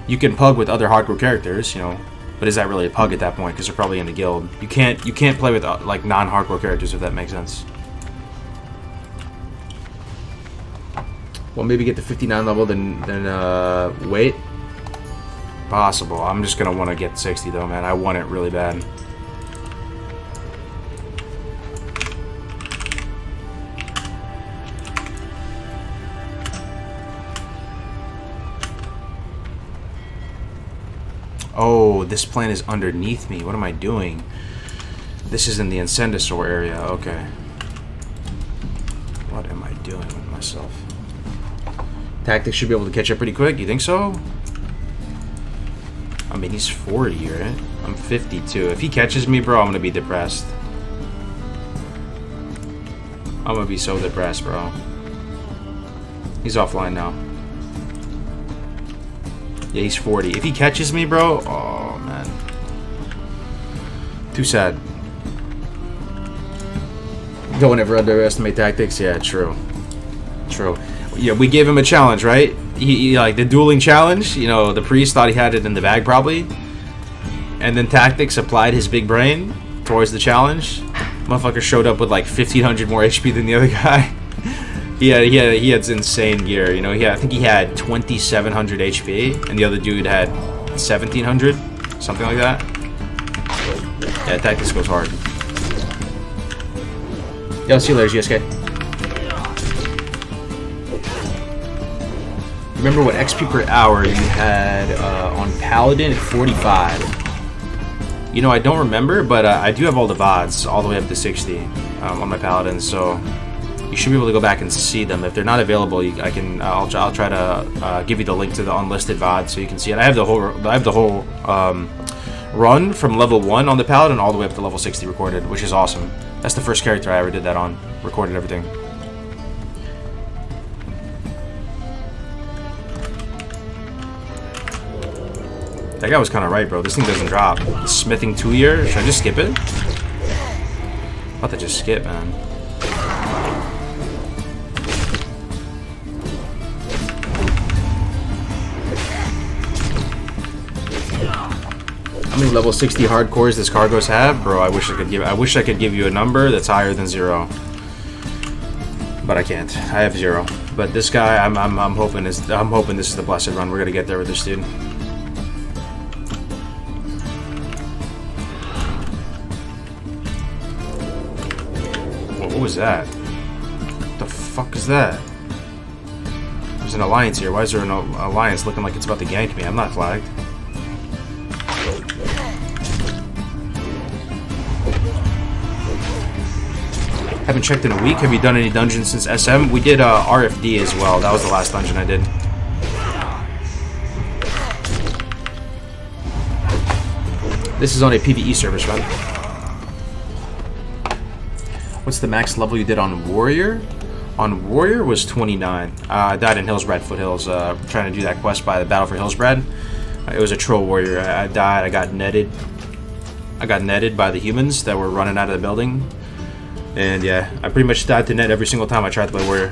you can pug with other hardcore characters, you know. But is that really a pug at that point? Because they're probably in the guild. You can't play with like non-hardcore characters, if that makes sense. Well, maybe get to 59 level, then wait. Possible. I'm just gonna want to get 60 though, man. I want it really bad. Oh, this plant is underneath me. What am I doing? This is in the Incendisaur area. Okay. What am I doing with myself? Tactics should be able to catch up pretty quick. You think so? I mean, he's 40, right? I'm 52. If he catches me, bro, I'm gonna be depressed. I'm gonna be so depressed, bro. He's offline now. Yeah, he's 40. If he catches me, bro, oh, man. Too sad. Don't ever underestimate tactics. Yeah, true. True. Yeah, we gave him a challenge, right? He like the dueling challenge. You know, the priest thought he had it in the bag probably, and then tactics applied his big brain towards the challenge. Motherfucker showed up with like 1,500 more HP than the other guy. he had insane gear. You know, I think he had 2,700 HP, and the other dude had 1,700, something like that. Yeah, tactics goes hard. Yeah, I'll see you later, GSK. Remember what XP per hour you had on Paladin at 45. You know, I don't remember, but I do have all the VODs all the way up to 60 on my Paladin, so you should be able to go back and see them. If they're not available, I'll try to give you the link to the unlisted VOD so you can see it. I have the whole run from level 1 on the Paladin all the way up to level 60 recorded, which is awesome. That's the first character I ever did that on. Recorded everything. That guy was kind of right, bro. This thing doesn't drop. Smithing 2-year? Should I just skip it? I'm about to just skip, man. How many level 60 hardcores does Cargos have? Bro, I wish I could give you a number that's higher than 0. But I can't. I have 0. But this guy, I'm hoping this is the blessed run. We're gonna get there with this dude. What was that? What the fuck is that? There's an alliance here. Why is there an alliance looking like it's about to gank me? I'm not flagged. Haven't checked in a week. Have you done any dungeons since SM? We did RFD as well. That was the last dungeon I did. This is on a PvE service run. What's the max level you did on Warrior? On Warrior was 29. I died in Hillsbrad Foothills trying to do that quest by the Battle for Hillsbrad. It was a troll warrior. I died. I got netted by the humans that were running out of the building. And yeah, I pretty much died to net every single time I tried to play warrior.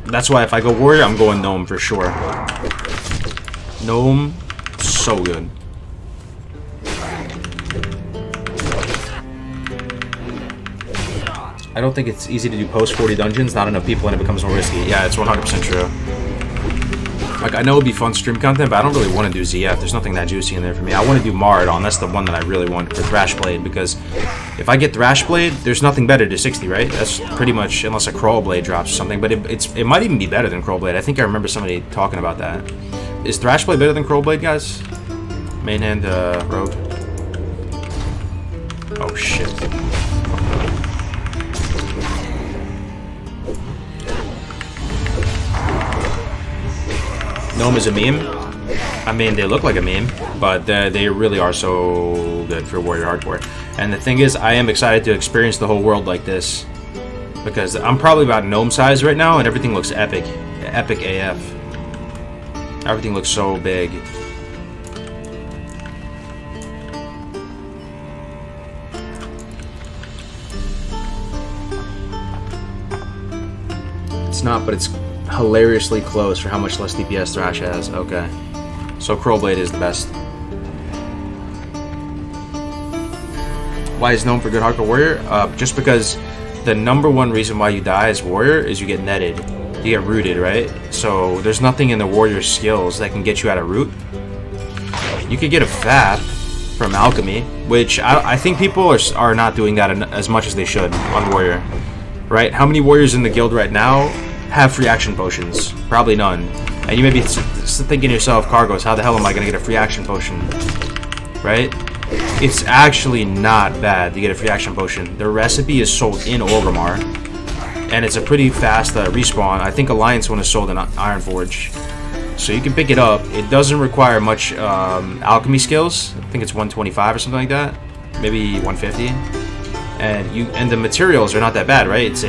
That's why if I go warrior, I'm going gnome for sure. Gnome, so good. I don't think it's easy to do post 40 dungeons. Not enough people and it becomes more risky. Yeah, it's 100% true. Like, I know it would be fun stream content, but I don't really want to do ZF. There's nothing that juicy in there for me. I want to do Maradon. That's the one that I really want for Thrashblade, because if I get Thrashblade, there's nothing better to 60, right? That's pretty much, unless a Crawlblade drops or something, but it might even be better than Crawlblade. I think I remember somebody talking about that. Is Thrashblade better than Crawlblade, guys? Main hand, rogue. Oh, shit. Gnome is a meme. I mean, they look like a meme, but they really are so good for Warrior Hardcore. And the thing is, I am excited to experience the whole world like this, because I'm probably about gnome size right now, and everything looks epic. Epic AF. Everything looks so big. It's not, but it's hilariously close for how much less DPS Thrash has. Okay. So Crawlblade is the best. Why is known for good hardcore warrior? Just because the #1 reason why you die as warrior is you get netted. You get rooted, right? So there's nothing in the warrior skills that can get you out of root. You could get a FAP from alchemy, which I think people are not doing that as much as they should on warrior. Right? How many warriors in the guild right now have free action potions? Probably none. And you may be thinking to yourself, Cargos, how the hell am I going to get a free action potion? right? It's actually not bad to get a free action potion. The recipe is sold in Orgrimmar, and it's a pretty fast respawn. I think Alliance one is sold in Ironforge, so you can pick it up. It doesn't require much alchemy skills. I think it's 125 or something like that, maybe 150. And the materials are not that bad, right? It's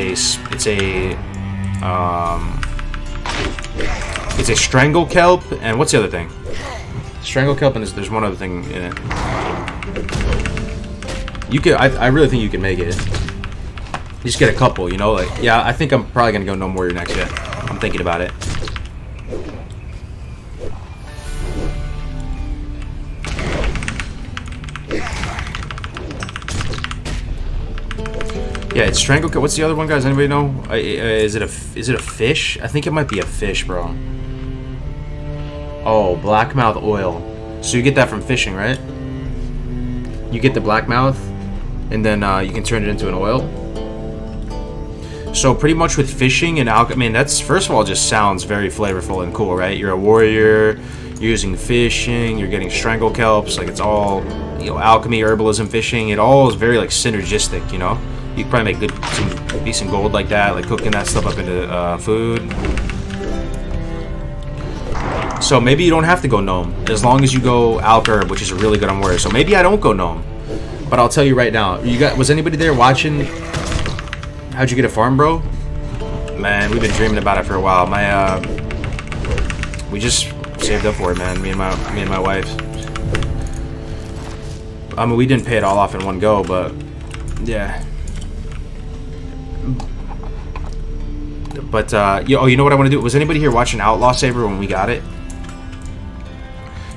a strangle kelp, and what's the other thing? Strangle kelp, and there's one other thing in it. You could, I really think you can make it. You just get a couple, you know, like, yeah, I think I'm probably gonna go no warrior next yet. I'm thinking about it. Yeah, it's strangle kelp. What's the other one, guys? Anybody know? Is it a fish? I think it might be a fish, bro. Oh, blackmouth oil. So you get that from fishing, right? You get the blackmouth, and then you can turn it into an oil. So pretty much with fishing and alchemy, I mean, that's, first of all, just sounds very flavorful and cool, right? You're a warrior, you're using fishing, you're getting strangle kelps, like it's all, you know, alchemy, herbalism, fishing. It all is very like synergistic, you know. You could probably make some decent gold like that, like cooking that stuff up into food. So maybe you don't have to go gnome, as long as you go alch herb, which is really good on warrior. So maybe I don't go gnome, but I'll tell you right now. Was anybody there watching? How'd you get a farm, bro? Man, we've been dreaming about it for a while. We just saved up for it, man. Me and my wife. I mean, we didn't pay it all off in one go, but yeah. But you know what I want to do? Was anybody here watching Outlaw Saber when we got it?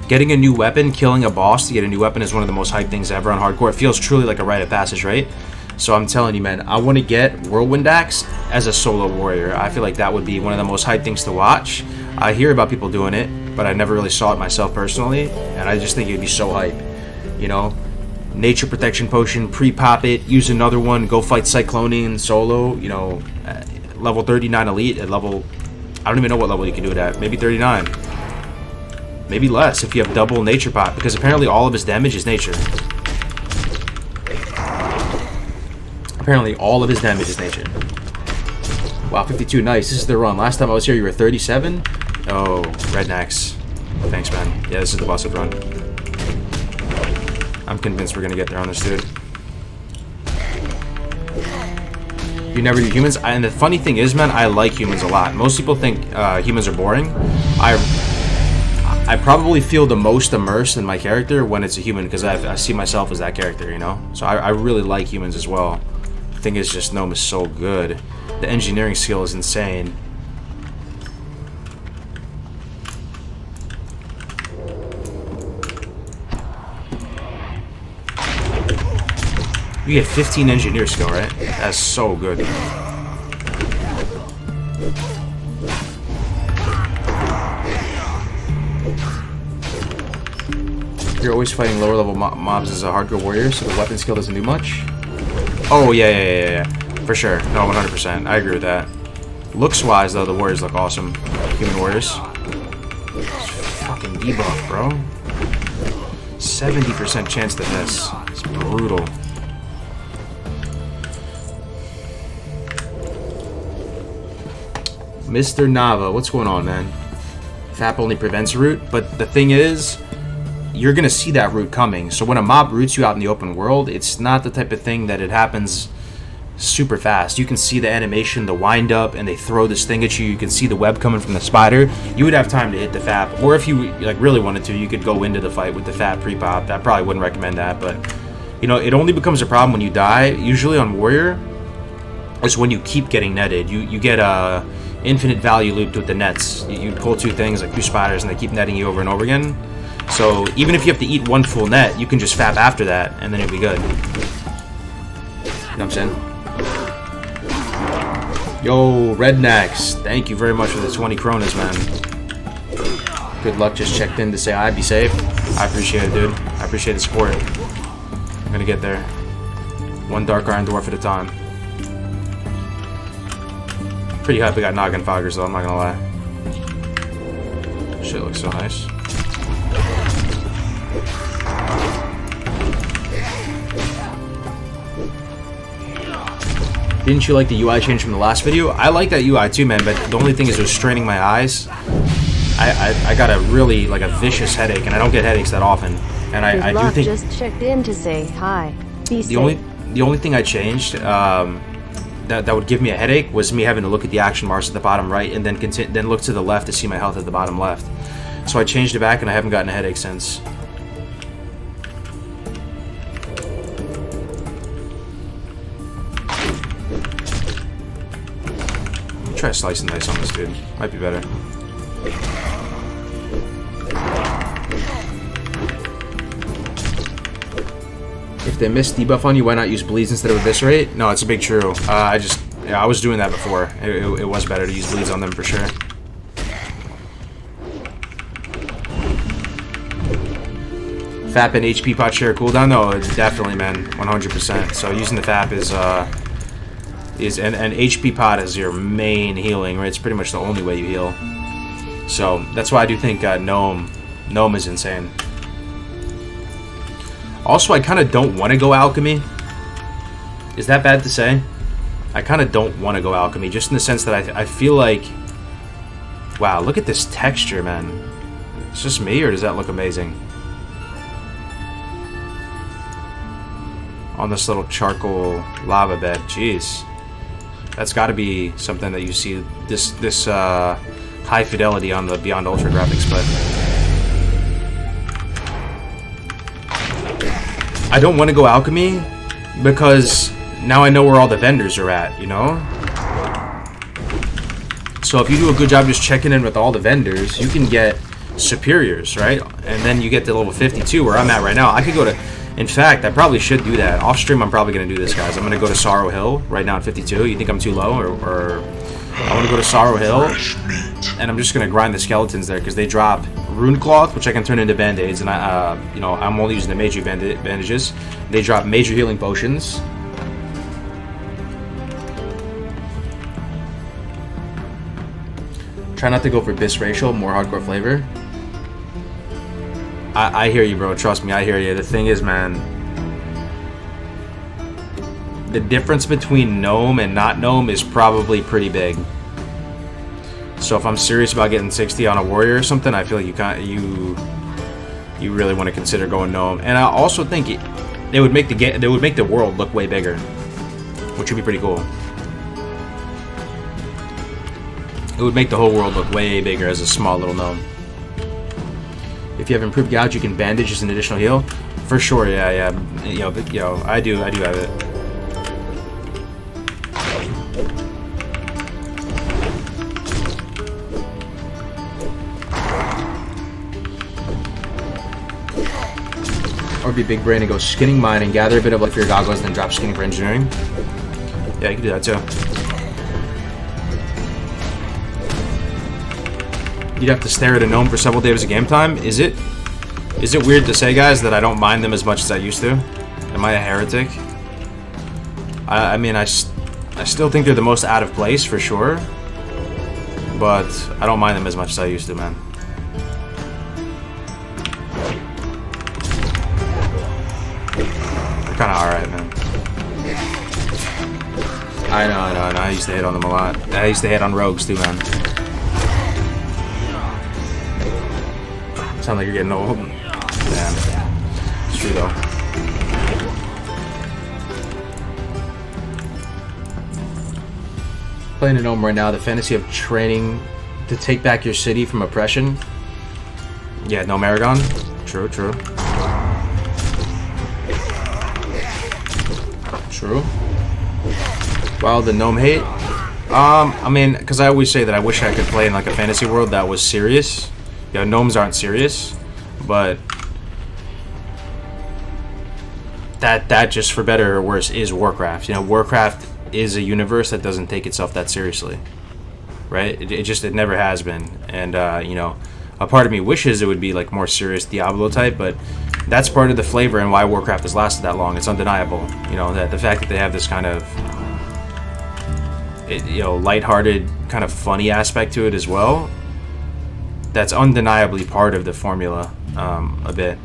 Getting a new weapon, killing a boss to get a new weapon is one of the most hyped things ever on hardcore. It feels truly like a rite of passage, right? So I'm telling you, man, I want to get Whirlwind Axe as a solo warrior. I feel like that would be one of the most hyped things to watch. I hear about people doing it, but I never really saw it myself personally, and I just think it would be so hype. You know, nature protection potion, pre-pop it, use another one, go fight Cyclonian solo. You know, level 39 elite at level, I don't even know what level you can do it at. Maybe 39. Maybe less if you have double nature pot, because apparently all of his damage is nature. Apparently all of his damage is nature. Wow, 52, nice. This is the run. Last time I was here, you were 37. Oh, Rednecks. Thanks, man. Yeah, this is the busted run. I'm convinced we're gonna get there on this dude. You never do humans? And the funny thing is, man, I like humans a lot. Most people think humans are boring. I probably feel the most immersed in my character when it's a human, because I see myself as that character, you know? So I really like humans as well. The thing is, just Gnome is so good. The engineering skill is insane. You get 15 engineer skill, right? That's so good. You're always fighting lower level mobs as a hardcore warrior, so the weapon skill doesn't do much? Oh, yeah. For sure. No, 100%. I agree with that. Looks-wise, though, the warriors look awesome. Human warriors. It's fucking debuff, bro. 70% chance to miss. It's brutal. Mr. Nava, what's going on, man? FAP only prevents root, but the thing is, you're gonna see that root coming. So when a mob roots you out in the open world, it's not the type of thing that it happens super fast. You can see the animation, the wind up, and they throw this thing at you. You can see the web coming from the spider. You would have time to hit the FAP, or if you like really wanted to, you could go into the fight with the FAP pre-pop. I probably wouldn't recommend that, but you know, it only becomes a problem when you die. Usually on warrior, is when you keep getting netted. You get a infinite value looped with the nets. You pull two things, like two spiders, and they keep netting you over and over again. So even if you have to eat one full net, you can just FAP after that, and then it'll be good. You know what I'm saying? Yo, Rednecks, thank you very much for the 20 kronas, man. Good luck, just checked in to say I'd be safe. I appreciate it, dude. I appreciate the support. I'm gonna get there. One Dark Iron Dwarf at a time. Pretty hype we got Noggin Foggers, though, I'm not gonna lie. Shit looks so nice. Didn't you like the UI change from the last video? I like that UI too, man, but the only thing is it was straining my eyes. I got a really, like, a vicious headache, and I don't get headaches that often. And I do think... just checked in to say hi. Be The safe. only thing I changed that would give me a headache was me having to look at the action marks at the bottom right and then look to the left to see my health at the bottom left. So I changed it back, and I haven't gotten a headache since. Try slice and dice on this dude. Might be better. If they miss debuff on you, why not use bleeds instead of eviscerate? No, it's a big true. I was doing that before. It was better to use bleeds on them for sure. FAP and HP pot share cooldown? No, it's definitely, man, 100%. So using the FAP and HP pot is your main healing, right? It's pretty much the only way you heal. So that's why I do think Gnome is insane. Also, I kind of don't want to go Alchemy. Is that bad to say? I kind of don't want to go Alchemy, just in the sense that I feel like... Wow, look at this texture, man. It's just me, or does that look amazing? On this little charcoal lava bed, jeez. That's got to be something that you see this high fidelity on the Beyond Ultra graphics, but... I don't want to go Alchemy, because now I know where all the vendors are at, you know? So if you do a good job just checking in with all the vendors, you can get superiors, right? And then you get to level 52, where I'm at right now. I could go to... In fact, I probably should do that. Off stream, I'm probably going to do this, guys. I'm going to go to Sorrow Hill right now at 52. You think I'm too low? Or I want to go to Sorrow Hill, and I'm just going to grind the skeletons there, because they drop Rune Cloth, which I can turn into Band-Aids, and I'm only using the major bandages. They drop major healing potions. Try not to go for bisracial, more hardcore flavor. I hear you, bro. Trust me, I hear you. The thing is, man, the difference between Gnome and not Gnome is probably pretty big. So if I'm serious about getting 60 on a warrior or something, I feel like you really want to consider going Gnome. And I also think they would make the world look way bigger, which would be pretty cool. It would make the whole world look way bigger as a small little Gnome. If you have improved gouge, you can bandage as an additional heal. For sure, yeah. I do have it. Or be big brain and go skinning mine and gather a bit of life for your goggles, then drop skinning for engineering. Yeah, you can do that too. You'd have to stare at a gnome for several days of game time. Is it weird to say, guys, that I don't mind them as much as I used to? Am I a heretic? I mean, I still think they're the most out of place, for sure. But I don't mind them as much as I used to, man. They're kind of alright, man. I know. I used to hit on them a lot. I used to hit on rogues, too, man. Sound like you're getting old. Damn. It's true though. Playing a gnome right now, the fantasy of training to take back your city from oppression. Yeah, Gnome Aragon. True. Wow, the gnome hate. I mean, because I always say that I wish I could play in like a fantasy world that was serious. Yeah, gnomes aren't serious, but that just for better or worse is Warcraft. You know, Warcraft is a universe that doesn't take itself that seriously, right? It never has been, and you know, a part of me wishes it would be like more serious Diablo type, but that's part of the flavor and why Warcraft has lasted that long. It's undeniable, you know, that the fact that they have this kind of lighthearted, kind of funny aspect to it as well. That's undeniably part of the formula, a bit.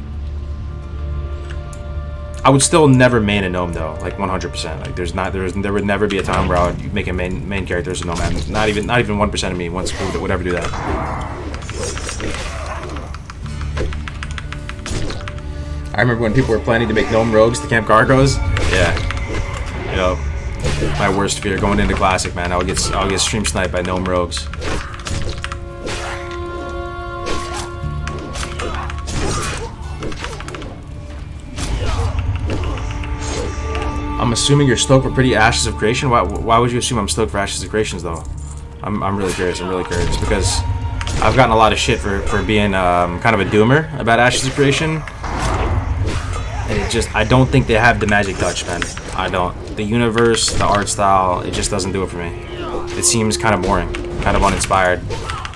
I would still never main a gnome though, like 100%. Like there would never be a time where I would make a main character as a gnome. And not even 1% of me would ever do that. I remember when people were planning to make gnome rogues to camp Gargos. Yeah, you know, my worst fear going into classic, man. I would get stream sniped by gnome rogues. I'm assuming you're stoked for pretty Ashes of Creation. Why would you assume I'm stoked for Ashes of Creations though? I'm really curious. I'm really curious because I've gotten a lot of shit for being kind of a doomer about Ashes of Creation, and I don't think they have the magic touch, man. I don't. The universe, the art style, it just doesn't do it for me. It seems kind of boring, kind of uninspired,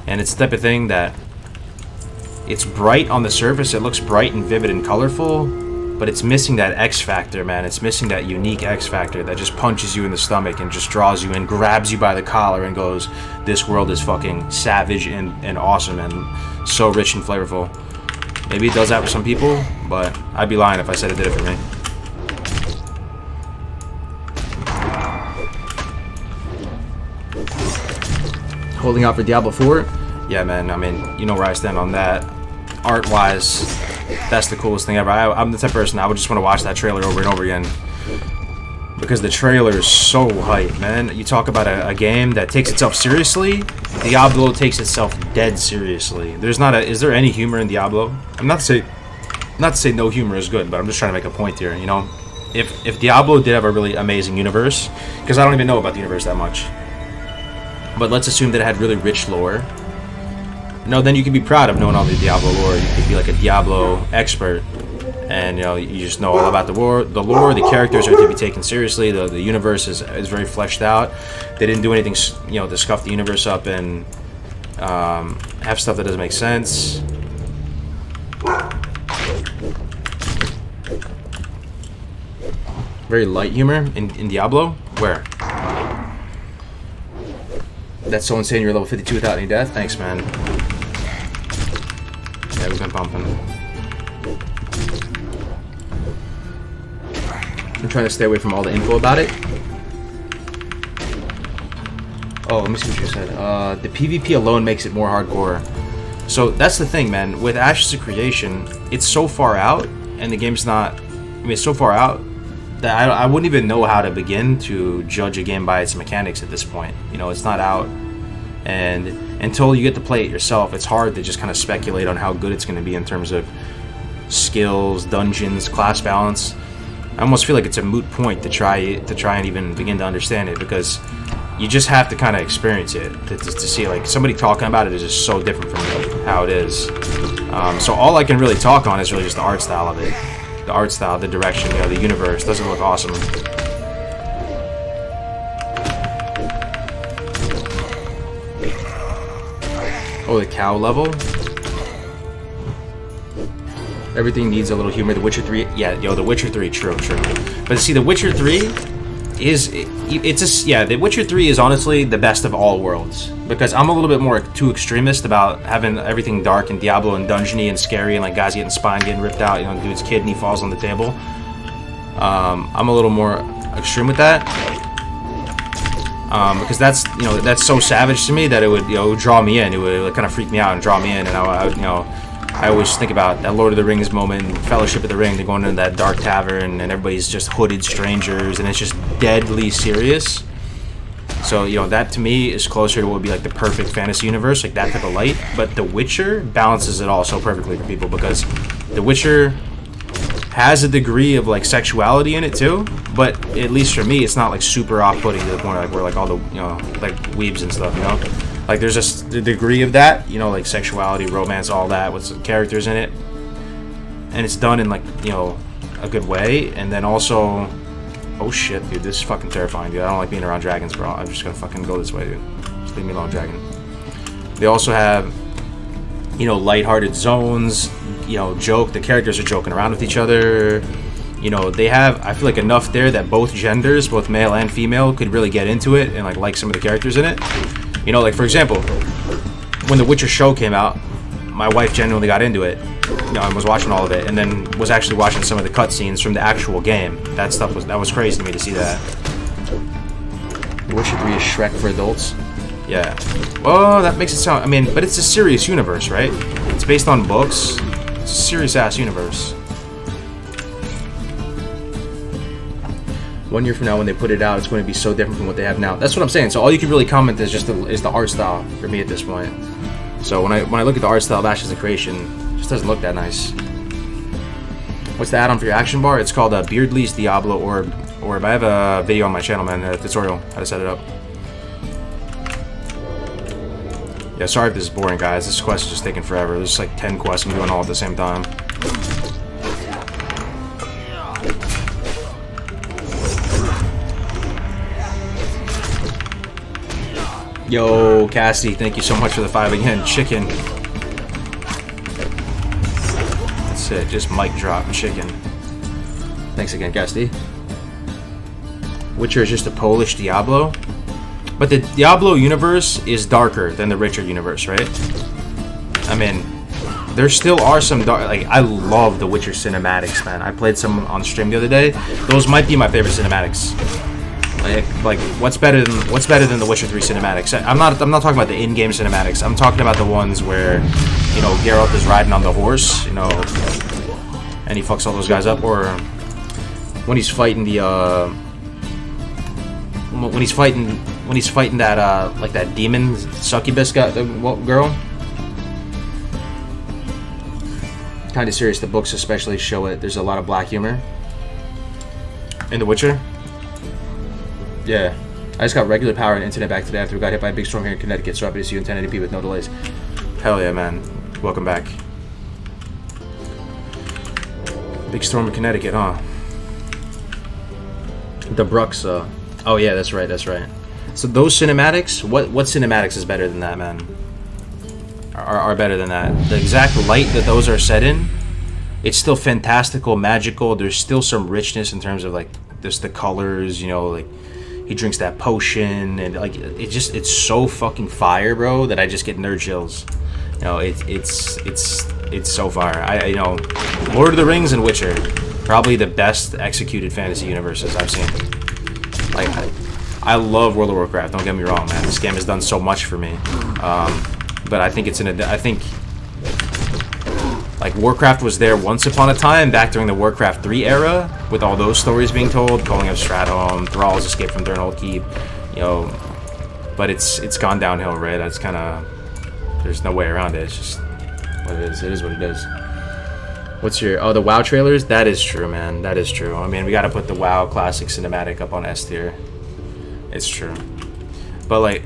and it's the type of thing that it's bright on the surface. It looks bright and vivid and colorful. But it's missing that X factor, man. It's missing that unique X factor that just punches you in the stomach and just draws you in, grabs you by the collar and goes, this world is fucking savage and awesome and so rich and flavorful. Maybe it does that for some people, but I'd be lying if I said it did it for me. Holding out for Diablo 4? Yeah, man, I mean, you know where I stand on that. Art-wise, that's the coolest thing ever. I'm the type of person I would just want to watch that trailer over and over again because the trailer is so hype, man. You talk about a game that takes itself seriously. Diablo takes itself dead seriously. Is there any humor in Diablo? I'm not to say no humor is good, but I'm just trying to make a point here. You know, if Diablo did have a really amazing universe, because I don't even know about the universe that much, but let's assume that it had really rich lore. No, then you can be proud of knowing all the Diablo lore. You could be like a Diablo expert, and you know you just know all about the lore. The characters are to be taken seriously. The universe is very fleshed out. They didn't do anything, you know, to scuff the universe up and have stuff that doesn't make sense. Very light humor in Diablo. Where? That's so insane. You're level 52 without any death. Thanks, man. Yeah, we've been pumping. I'm trying to stay away from all the info about it. Oh, let me see what you said. The PvP alone makes it more hardcore. So that's the thing, man. With Ashes of Creation, it's so far out, and the game's not... I mean, it's so far out that I wouldn't even know how to begin to judge a game by its mechanics at this point. You know, it's not out. And until you get to play it yourself, it's hard to just kind of speculate on how good it's going to be in terms of skills, dungeons, class balance. I almost feel like it's a moot point to try and even begin to understand it, because you just have to kind of experience it to see, like, somebody talking about it is just so different from how it is. So all I can really talk on is really just the art style of it. The art style, the direction, you know, the universe. Doesn't look awesome. Oh, the cow level? Everything needs a little humor. The Witcher 3, yeah, yo, The Witcher 3, true. But see, The Witcher 3 The Witcher 3 is honestly the best of all worlds, because I'm a little bit more too extremist about having everything dark and Diablo and dungeony and scary and like guys getting spine getting ripped out, you know, dude's kidney falls on the table. I'm a little more extreme with that. Because that's, you know, that's so savage to me that it would, you know, draw me in. It would kind of freak me out and draw me in, and I would, you know, I always think about that Lord of the Rings moment, Fellowship of the Ring. They're going into that dark tavern, and everybody's just hooded strangers, and it's just deadly serious. So, you know, that to me is closer to what would be like the perfect fantasy universe, like that type of light. But The Witcher balances it all so perfectly for people, because The Witcher has a degree of like sexuality in it too, but at least for me, it's not like super off-putting to the point like where like all the, you know, like weebs and stuff, you know, like there's just the degree of that, you know, like sexuality, romance, all that with some characters in it, and it's done in like, you know, a good way. And then also, oh shit, dude, this is fucking terrifying, dude. I don't like being around dragons, bro. I'm just gonna fucking go this way, dude. Just leave me alone, dragon. They also have, you know, lighthearted zones. You know, the characters are joking around with each other. You know, they have, I feel like, enough there that both genders, both male and female, could really get into it and like some of the characters in it. You know, like for example, when the Witcher show came out, my wife genuinely got into it, you know, and was watching all of it, and then was actually watching some of the cutscenes from the actual game. That was crazy to me to see that. Witcher 3 is Shrek for adults. Yeah. Oh, that makes it sound. I mean, but it's a serious universe, right? It's based on books. It's a serious ass universe. 1 year from now, when they put it out, it's going to be so different from what they have now. That's what I'm saying. So all you can really comment is just the art style for me at this point. So when I look at the art style of Ashes of Creation, it just doesn't look that nice. What's the add-on for your action bar? It's called Beardley's Diablo Orb. I have a video on my channel, man, a tutorial how to set it up. Yeah, sorry if this is boring, guys. This quest is just taking forever. There's like 10 quests I'm doing all at the same time. Yo, Cassie, thank you so much for the 5 again. Chicken. That's it. Just mic drop chicken. Thanks again, Cassie. Witcher is just a Polish Diablo. But the Diablo universe is darker than the Witcher universe, right? I mean, there still are some dark. Like, I love the Witcher cinematics, man. I played some on stream the other day. Those might be my favorite cinematics. Like what's better than the Witcher 3 cinematics? I'm not talking about the in-game cinematics. I'm talking about the ones where, you know, Geralt is riding on the horse, you know, and he fucks all those guys up, or when he's fighting the when he's fighting that like that demon succubus girl. Kind of serious. The books especially show it. There's a lot of black humor in The Witcher. Yeah, I just got regular power and internet back today after we got hit by a big storm here in Connecticut, so happy to see you in 1080p with no delays. Hell yeah, man. Welcome back. Big storm in Connecticut, huh? The Brooks, oh yeah, that's right. So those cinematics, what cinematics is better than that, man? Are better than that. The exact light that those are set in, it's still fantastical, magical. There's still some richness in terms of like just the colors, you know, like he drinks that potion, and like it's so fucking fire, bro, that I just get nerd chills. You know, it's so fire. You know, Lord of the Rings and Witcher, probably the best executed fantasy universes I've seen. Like, I love World of Warcraft. Don't get me wrong, man. This game has done so much for me. But I think like Warcraft was there once upon a time, back during the Warcraft 3 era, with all those stories being told, Calling of Stratholme, Thrall's escape from Thurnhold Keep, you know. But it's gone downhill, right? That's kind of, there's no way around it. It's just what it is. It is what it is. What's your the WoW trailers? That is true, man. That is true. I mean, we got to put the WoW Classic Cinematic up on S tier. It's true, but like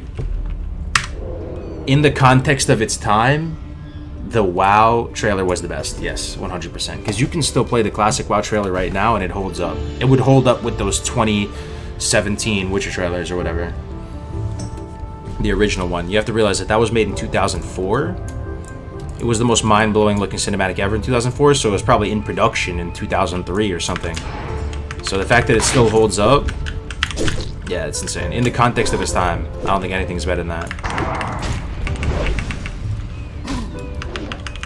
in the context of its time, the WoW trailer was the best. Yes, 100%. Because you can still play the classic WoW trailer right now, and it holds up. It would hold up with those 2017 Witcher trailers or whatever. The original one. You have to realize that was made in 2004. It was the most mind-blowing looking cinematic ever in 2004, so it was probably in production in 2003 or something. So the fact that it still holds up, yeah, it's insane. In the context of its time, I don't think anything's better than that.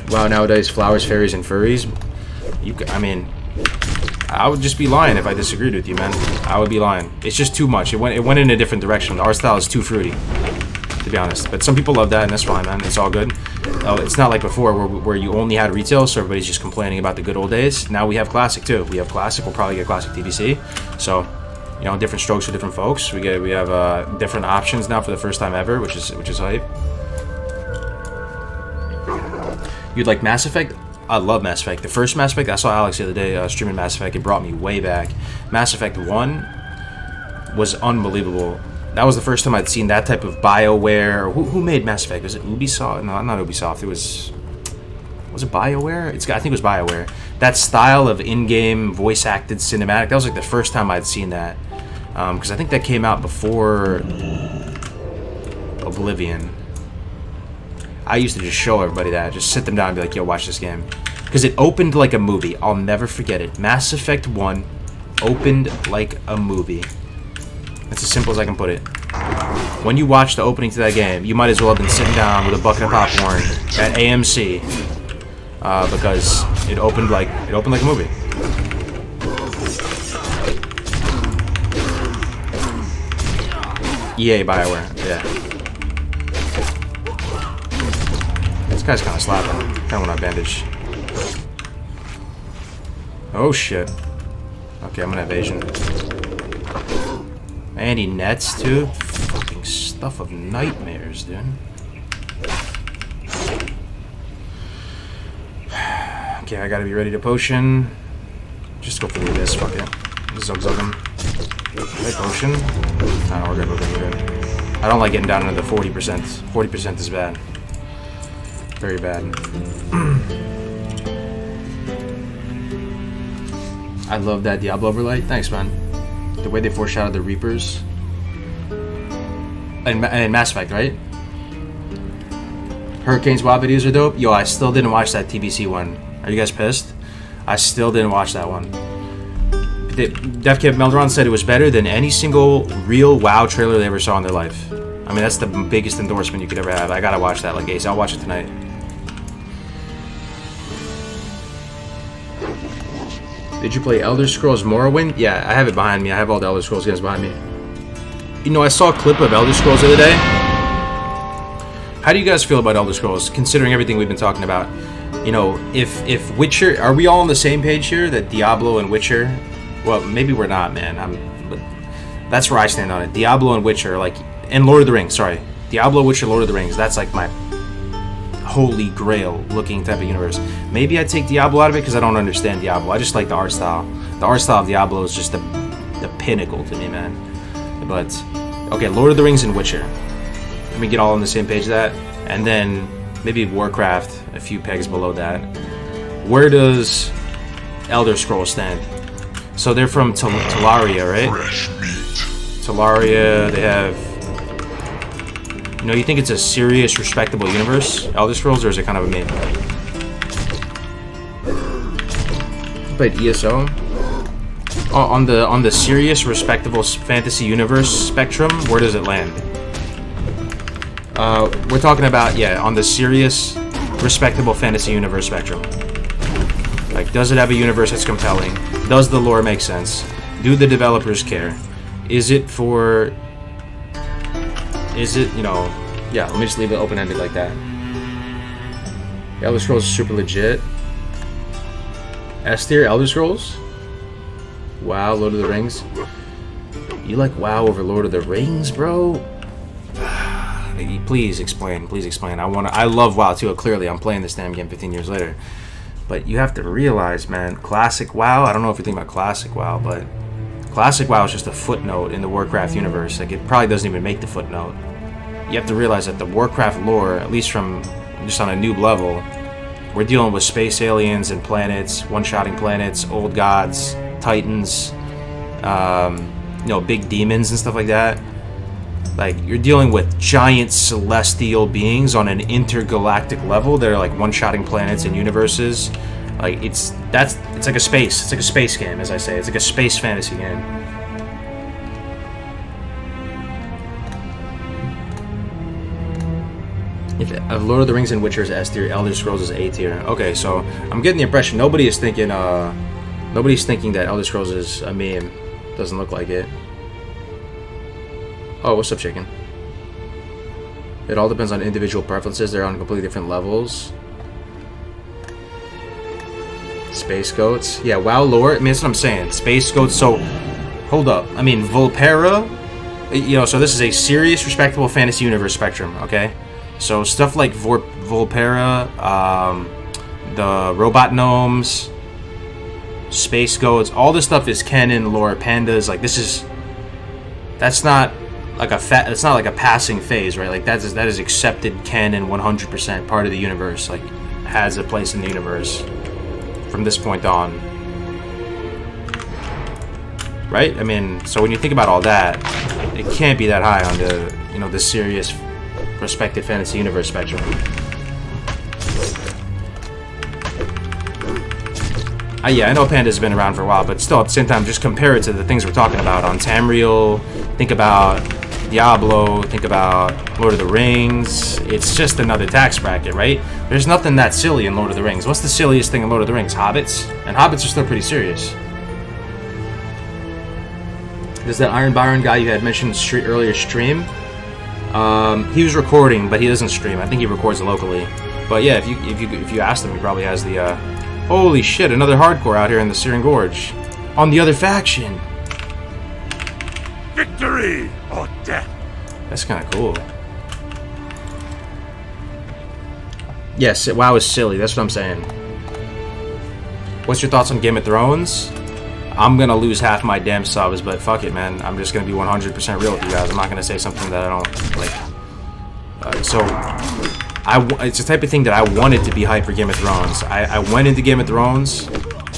Wow, nowadays, flowers, fairies, and furries. I mean, I would just be lying if I disagreed with you, man. I would be lying. It's just too much. It went in a different direction. The art style is too fruity, to be honest. But some people love that, and that's fine, man. It's all good. It's not like before where you only had retail, so everybody's just complaining about the good old days. Now we have classic too. We have classic. We'll probably get classic TVC. So, you know, different strokes for different folks. We have different options now for the first time ever, which is hype. You'd like Mass Effect? I love Mass Effect. The first Mass Effect, I saw Alex the other day streaming Mass Effect. It brought me way back. Mass Effect 1 was unbelievable. That was the first time I'd seen that type of BioWare. Who made Mass Effect? Was it Ubisoft? No, not Ubisoft. Was it BioWare? I think it was BioWare. That style of in-game voice-acted cinematic, that was like the first time I'd seen that. Because I think that came out before Oblivion. I used to just show everybody that. Just sit them down and be like, yo, watch this game. Because it opened like a movie. I'll never forget it. Mass Effect 1 opened like a movie. That's as simple as I can put it. when you watch the opening to that game, you might as well have been sitting down with a bucket of popcorn at AMC because it opened like a movie. EA BioWare, yeah. This guy's kind of slapping. Kind of want to bandage. Oh shit. Okay, I'm gonna evasion. And he nets too. Fucking stuff of nightmares, dude. Okay, I gotta be ready to potion. Just go for the abyss, fuck it. Zug him. Okay, potion. No, we're good, we're good. I don't like getting down into the 40%. 40% is bad. Very bad. I love that Diablo overlay. Thanks, man. The way they foreshadowed the Reapers. And Mass Effect, right? Hurricane's WoW videos are dope. Yo, I still didn't watch that TBC one. Are you guys pissed? I still didn't watch that one. DefCamp Meldron said it was better than any single real WoW trailer they ever saw in their life. I mean, that's the biggest endorsement you could ever have. I gotta watch that like Ace. I'll watch it tonight. Did you play Elder Scrolls Morrowind? Yeah, I have it behind me. I have all the Elder Scrolls games behind me. You know, I saw a clip of Elder Scrolls the other day. How do you guys feel about Elder Scrolls, considering everything we've been talking about? You know, if Witcher... Are we all on the same page here? That Diablo and Witcher... Well, maybe we're not, man. But that's where I stand on it. Diablo and Witcher, like... And Lord of the Rings, sorry. Diablo, Witcher, Lord of the Rings. That's like my holy grail looking type of universe. Maybe I take Diablo out of it because I don't understand Diablo. I just like the art style. The art style of Diablo is just the pinnacle to me, man. But, okay, Lord of the Rings and Witcher. Let me get all on the same page of that. And then maybe Warcraft, a few pegs below that. Where does Elder Scrolls stand? So they're from Talaria, right? Fresh meat. Talaria, they have... You know, you think it's a serious, respectable universe, Elder Scrolls, or is it kind of a meme? You played ESO? Oh, on the serious, respectable fantasy universe spectrum, where does it land? We're talking about, yeah, on the serious, respectable fantasy universe spectrum. Like, does it have a universe that's compelling? Does the lore make sense? Do the developers care? Is it, you know... Yeah, let me just leave it open-ended like that. Elder Scrolls is super legit. S tier, Elder Scrolls? WoW, Lord of the Rings? You like WoW over Lord of the Rings, bro? Please explain, please explain. I love WoW too, clearly. I'm playing this damn game 15 years later. But you have to realize, man, classic WoW, I don't know if you're thinking about classic WoW, but classic WoW is just a footnote in the Warcraft universe. Like, it probably doesn't even make the footnote. You have to realize that the Warcraft lore, at least from just on a noob level, we're dealing with space aliens and planets, one-shotting planets, old gods, titans, you know, big demons and stuff like that. Like, you're dealing with giant celestial beings on an intergalactic level. They're like one-shotting planets and universes. Like, it's like a space game, as I say. It's like a space fantasy game. If Lord of the Rings and Witcher is S tier, Elder Scrolls is A tier. Okay, so I'm getting the impression nobody's thinking that Elder Scrolls is a meme. Doesn't look like it. Oh, what's up, chicken? It all depends on individual preferences. They're on completely different levels. Space goats. Yeah, WoW lore. I mean, that's what I'm saying. Space goats. So, hold up. I mean, Volpera. You know, so this is a serious, respectable fantasy universe spectrum. Okay. So stuff like Volpera, the robot gnomes, space goats, all this stuff is canon lore. Pandas, like that's not like it's not like a passing phase, right? Like that is accepted canon, 100% part of the universe. Like has a place in the universe from this point on, right? I mean, so when you think about all that, it can't be that high on the the serious, respected fantasy universe spectrum. Yeah, I know Panda's been around for a while, but still, at the same time, just compare it to the things we're talking about on Tamriel. Think about Diablo, think about Lord of the Rings. It's just another tax bracket, right? There's nothing that silly in Lord of the Rings. What's the silliest thing in Lord of the Rings? Hobbits? And hobbits are still pretty serious. There's that Iron Byron guy you had mentioned earlier stream. He was recording, but he doesn't stream. I think he records locally. But yeah, if you ask him, he probably has the holy shit, another hardcore out here in the Searing Gorge. On the other faction. Victory or death. That's kind of cool. Yes, WoW is silly. That's what I'm saying. What's your thoughts on Game of Thrones? I'm gonna lose half my damn subs, but fuck it, man. I'm just gonna be 100% real with you guys. I'm not gonna say something that I don't like. It's the type of thing that I wanted to be hype for Game of Thrones. I went into Game of Thrones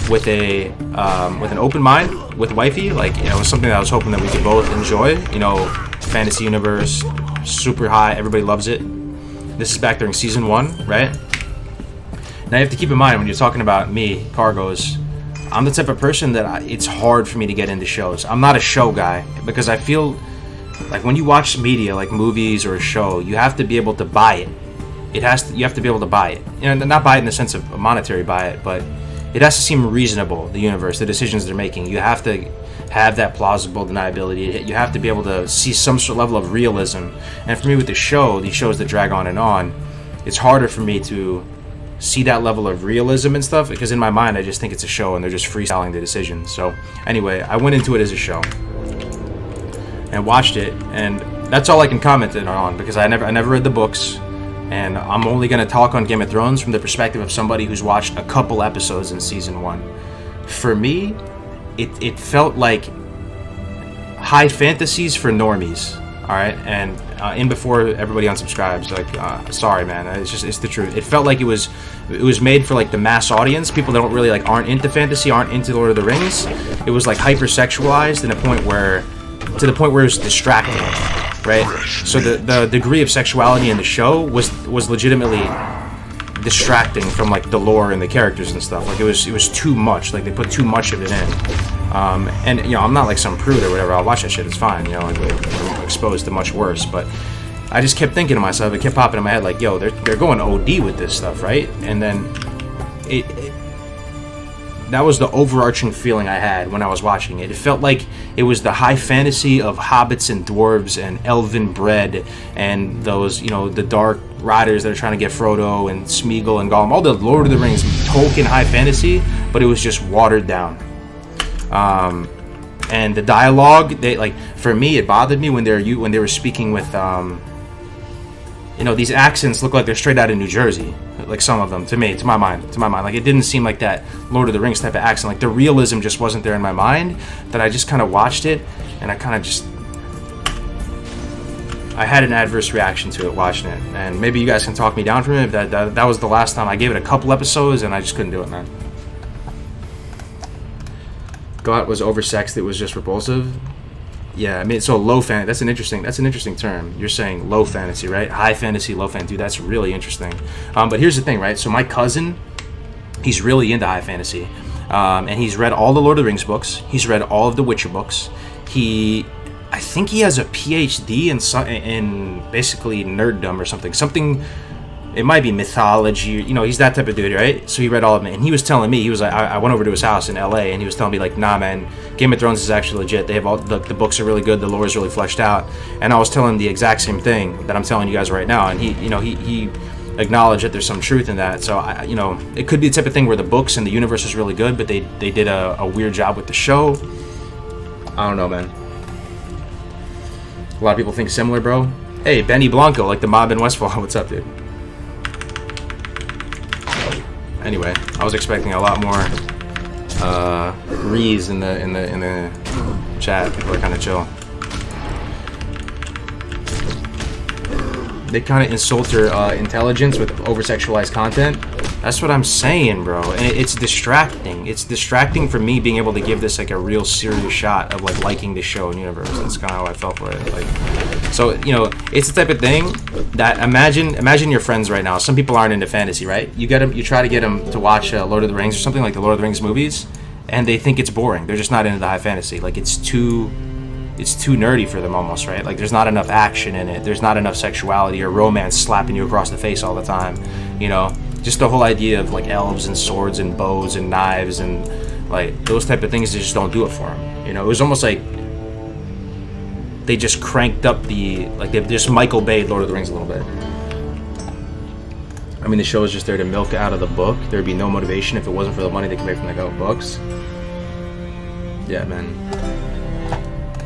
with an open mind with wifey. Like, you know, it was something that I was hoping that we could both enjoy. You know, fantasy universe, super high, everybody loves it. This is back during season 1, right? Now you have to keep in mind when you're talking about me, Cargos, I'm the type of person that it's hard for me to get into shows. I'm not a show guy because I feel like when you watch media, like movies or a show, you have to be able to buy it. You have to be able to buy it. You know, not buy it in the sense of monetary buy it, but it has to seem reasonable, the universe, the decisions they're making. You have to have that plausible deniability. You have to be able to see some sort of level of realism. And for me with the show, these shows that drag on, it's harder for me to see that level of realism and stuff because in my mind I just think it's a show and they're just freestyling the decisions. So anyway, I went into it as a show and watched it, and that's all I can comment on because I never read the books. And I'm only going to talk on Game of Thrones from the perspective of somebody who's watched a couple episodes in season 1. For me, it felt like high fantasies for normies, all right? And in before everybody unsubscribes, like, sorry, man, it's the truth. It felt like it was made for like the mass audience, people that don't really like aren't into fantasy, aren't into Lord of the Rings. It was like hypersexualized to the point where it was distracting. Right, so the degree of sexuality in the show was legitimately distracting from like the lore and the characters and stuff. Like it was too much. Like they put too much of it in. And you know, I'm not like some prude or whatever. I'll watch that shit. It's fine. You know, like I'm exposed to much worse. But I just kept thinking to myself. It kept popping in my head like, yo, they're going OD with this stuff, right? And then that was the overarching feeling I had when I was watching it. It felt like it was the high fantasy of hobbits and dwarves and elven bread and those, you know, the dark riders that are trying to get Frodo and Smeagol and Gollum. All the Lord of the Rings, Tolkien high fantasy, but it was just watered down. And the dialogue, for me, it bothered me when they were speaking with, you know, these accents look like they're straight out of New Jersey. Like some of them, to my mind. Like it didn't seem like that Lord of the Rings type of accent. Like the realism just wasn't there in my mind. That I just kind of watched it, and I had an adverse reaction to it watching it. And maybe you guys can talk me down from it. That was the last time I gave it a couple episodes, and I just couldn't do it, man. God was oversexed. It was just repulsive. Yeah, I mean, so low fantasy. That's an interesting term. You're saying low fantasy, right? High fantasy, low fantasy. Dude, that's really interesting. But here's the thing, right? So my cousin, he's really into high fantasy, and he's read all the Lord of the Rings books. He's read all of the Witcher books. I think he has a PhD in basically nerddom or something. It might be mythology, you know, he's that type of dude, right? So he read all of it, and he was telling me, he was like, I went over to his house in LA, and he was telling me, like, nah, man, Game of Thrones is actually legit. They have all, the books are really good, the lore is really fleshed out, and I was telling him the exact same thing that I'm telling you guys right now, and he acknowledged that there's some truth in that. So, you know, it could be the type of thing where the books and the universe is really good, but they did a weird job with the show. I don't know, man. A lot of people think similar, bro. Hey, Benny Blanco, like the mob in Westfall. What's up, dude? Anyway, I was expecting a lot more rees in the chat. People are kind of chill. They kind of insult your intelligence with over-sexualized content. That's what I'm saying, bro. And it's distracting. It's distracting for me being able to give this like a real serious shot of like liking the show and universe. That's kind of how I felt for it. Like, so you know, it's the type of thing that imagine your friends right now. Some people aren't into fantasy, right? You try to get them to watch Lord of the Rings or something like the Lord of the Rings movies, and they think it's boring. They're just not into the high fantasy. Like it's too it's too nerdy for them almost, right? Like there's not enough action in it. There's not enough sexuality or romance slapping you across the face all the time, you know? Just the whole idea of like elves and swords and bows and knives and like those type of things, they just don't do it for them. You know, it was almost like they just cranked up they just Michael Bay'd Lord of the Rings a little bit. I mean, the show is just there to milk out of the book. There'd be no motivation if it wasn't for the money they can make from the books. Yeah, man.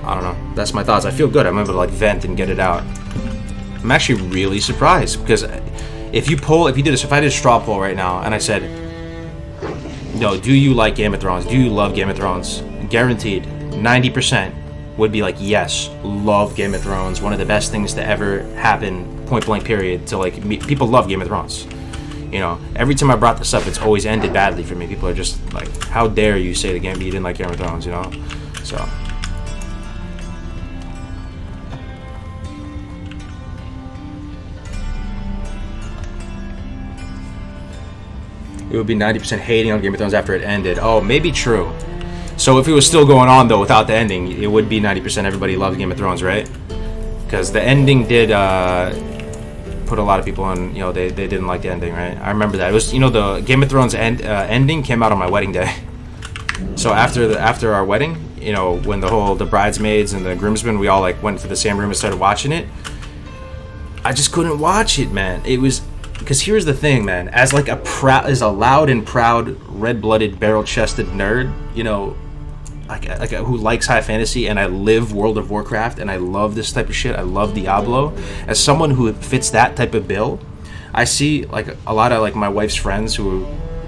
I don't know. That's my thoughts. I feel good. I'm able to like vent and get it out. I'm actually really surprised because if I did a straw poll right now and I said, no, do you like Game of Thrones? Do you love Game of Thrones? Guaranteed, 90% would be like, yes, love Game of Thrones. One of the best things to ever happen, point blank period, to like, people love Game of Thrones. You know, every time I brought this up, it's always ended badly for me. People are just like, how dare you say you didn't like Game of Thrones, you know? So. It would be 90% hating on Game of Thrones after it ended. Oh, maybe true. So if it was still going on, though, without the ending, it would be 90% everybody loved Game of Thrones, right? Because the ending did put a lot of people on, you know, they didn't like the ending, right? I remember that. It was, you know, the Game of Thrones ending came out on my wedding day. So after our wedding, you know, when the bridesmaids and the groomsmen, we all, like, went to the same room and started watching it, I just couldn't watch it, man. It was... Because here's the thing, man. As a loud and proud, red-blooded, barrel-chested nerd, you know, who likes high fantasy, and I live World of Warcraft, and I love this type of shit. I love Diablo. As someone who fits that type of bill, I see like a lot of like my wife's friends who,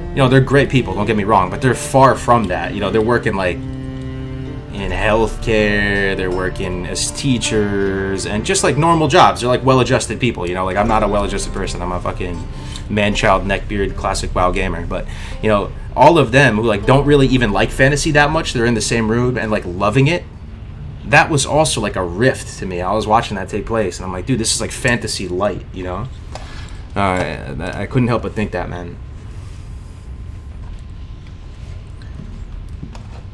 you know, they're great people. Don't get me wrong, but they're far from that. You know, they're working like in healthcare, they're working as teachers, and just like normal jobs. They're like well-adjusted people, you know, like I'm not a well-adjusted person. I'm a fucking man-child, neckbeard, classic WoW gamer. But, you know, all of them who like don't really even like fantasy that much, they're in the same room and like loving it. That was also like a rift to me. I was watching that take place, and I'm like, dude, this is like fantasy light, you know? I couldn't help but think that, man.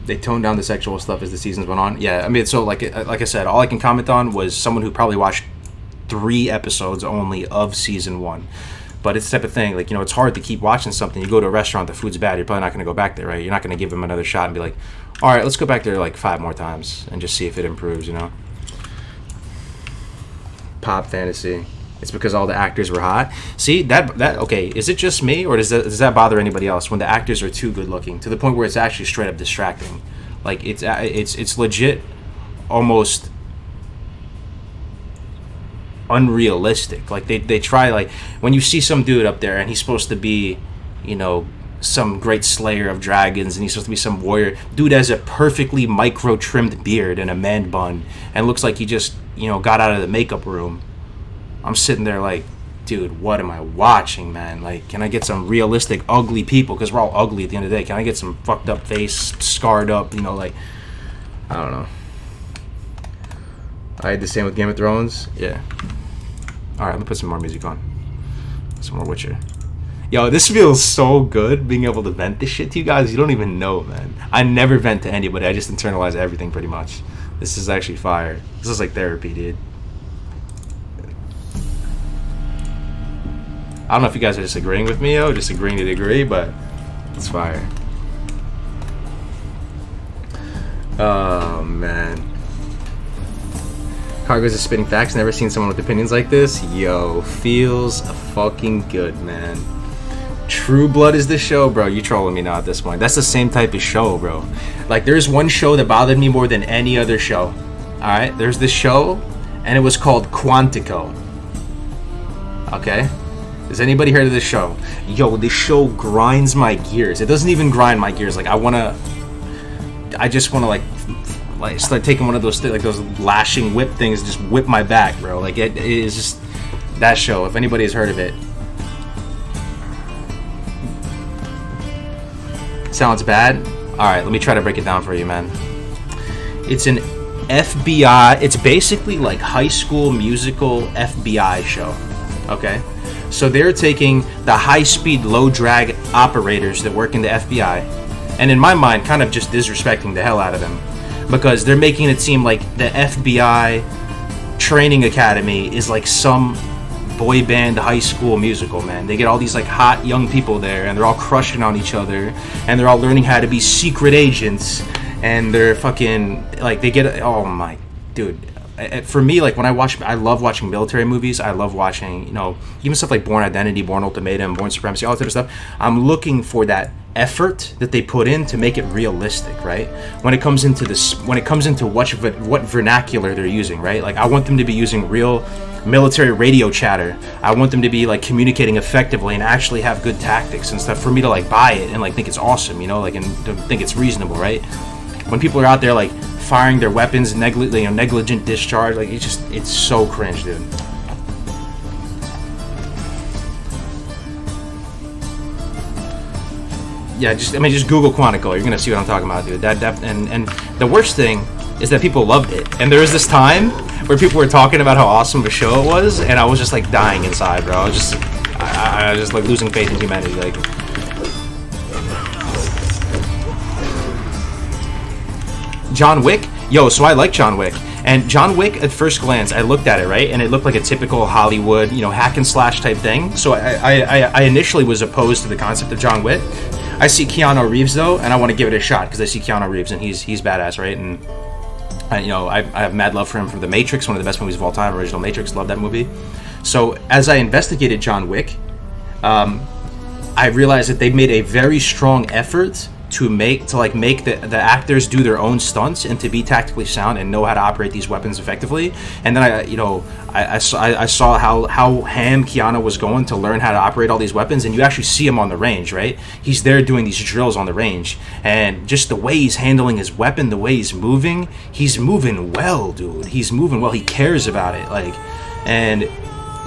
They toned down the sexual stuff as the seasons went on. Yeah, I mean, so like I said, all I can comment on was someone who probably watched 3 episodes only of season 1. But it's the type of thing, like, you know, it's hard to keep watching something. You go to a restaurant, the food's bad, you're probably not going to go back there, right? You're not going to give them another shot and be like, all right, let's go back there like 5 more times and just see if it improves, you know? Pop fantasy. It's because all the actors were hot. See, that okay, is it just me, or does that bother anybody else when the actors are too good looking to the point where it's actually straight up distracting? Like it's legit almost unrealistic. Like they try, like when you see some dude up there and he's supposed to be, you know, some great slayer of dragons, and he's supposed to be some warrior. Dude has a perfectly micro trimmed beard and a man bun and looks like he just, you know, got out of the makeup room. I'm sitting there like, dude, what am I watching, man? Like, can I get some realistic, ugly people? Because we're all ugly at the end of the day. Can I get some fucked up face, scarred up, you know, like, I don't know. I had the same with Game of Thrones. Yeah. All right, let me put some more music on. Some more Witcher. Yo, this feels so good, being able to vent this shit to you guys. You don't even know, man. I never vent to anybody. I just internalize everything pretty much. This is actually fire. This is like therapy, dude. I don't know if you guys are disagreeing with me, or disagreeing to agree, but it's fire. Oh, man. Cargo's is spitting facts. Never seen someone with opinions like this. Yo, feels fucking good, man. True Blood is the show, bro. You trolling me now at this point. That's the same type of show, bro. Like, there's one show that bothered me more than any other show. Alright? There's this show, and it was called Quantico. Okay? Has anybody heard of this show? Yo, this show grinds my gears. It doesn't even grind my gears. Like, I just wanna like start taking one of those like those lashing whip things and just whip my back, bro. Like, it is just that show. If anybody has heard of it. Sounds bad? Alright, let me try to break it down for you, man. It's an FBI, it's basically like high school musical FBI show. Okay? So they're taking the high-speed, low-drag operators that work in the FBI, and in my mind, kind of just disrespecting the hell out of them. because they're making it seem like the FBI training academy is like some boy band high school musical, man. They get all these like hot young people there, and they're all crushing on each other, and they're all learning how to be secret agents, and they're fucking like, they get, oh my dude. For me, like, when I love watching military movies. I love watching, you know, even stuff like Bourne Identity, Bourne Ultimatum, Bourne Supremacy, all that type of stuff. I'm looking for that effort that they put in to make it realistic, right? When it comes into this, when it comes into what vernacular they're using, right? Like, I want them to be using real military radio chatter. I want them to be like communicating effectively and actually have good tactics and stuff for me to like buy it and like think it's awesome, you know, like, and to think it's reasonable, right? When people are out there like firing their weapons, negligent discharge, like, it's so cringe, dude. Yeah, just Google Quantico. You're gonna see what I'm talking about, dude. And the worst thing is that people loved it. And there was this time where people were talking about how awesome of a show it was, and I was just like dying inside, bro. I was just like losing faith in humanity, like. John Wick? Yo, so I like John Wick. And John Wick, at first glance, I looked at it, right? And it looked like a typical Hollywood, you know, hack and slash type thing. So I initially was opposed to the concept of John Wick. I see Keanu Reeves, though, and I want to give it a shot because I see Keanu Reeves, and he's badass, right? And, you know, I have mad love for him from The Matrix, one of the best movies of all time, original Matrix, love that movie. So as I investigated John Wick, I realized that they made a very strong effort to make the actors do their own stunts and to be tactically sound and know how to operate these weapons effectively. And then I saw how ham Keanu was going to learn how to operate all these weapons, and you actually see him on the range, right? He's there doing these drills on the range, and just the way he's handling his weapon, the way he's moving well, dude. He's moving well. He cares about it, like, and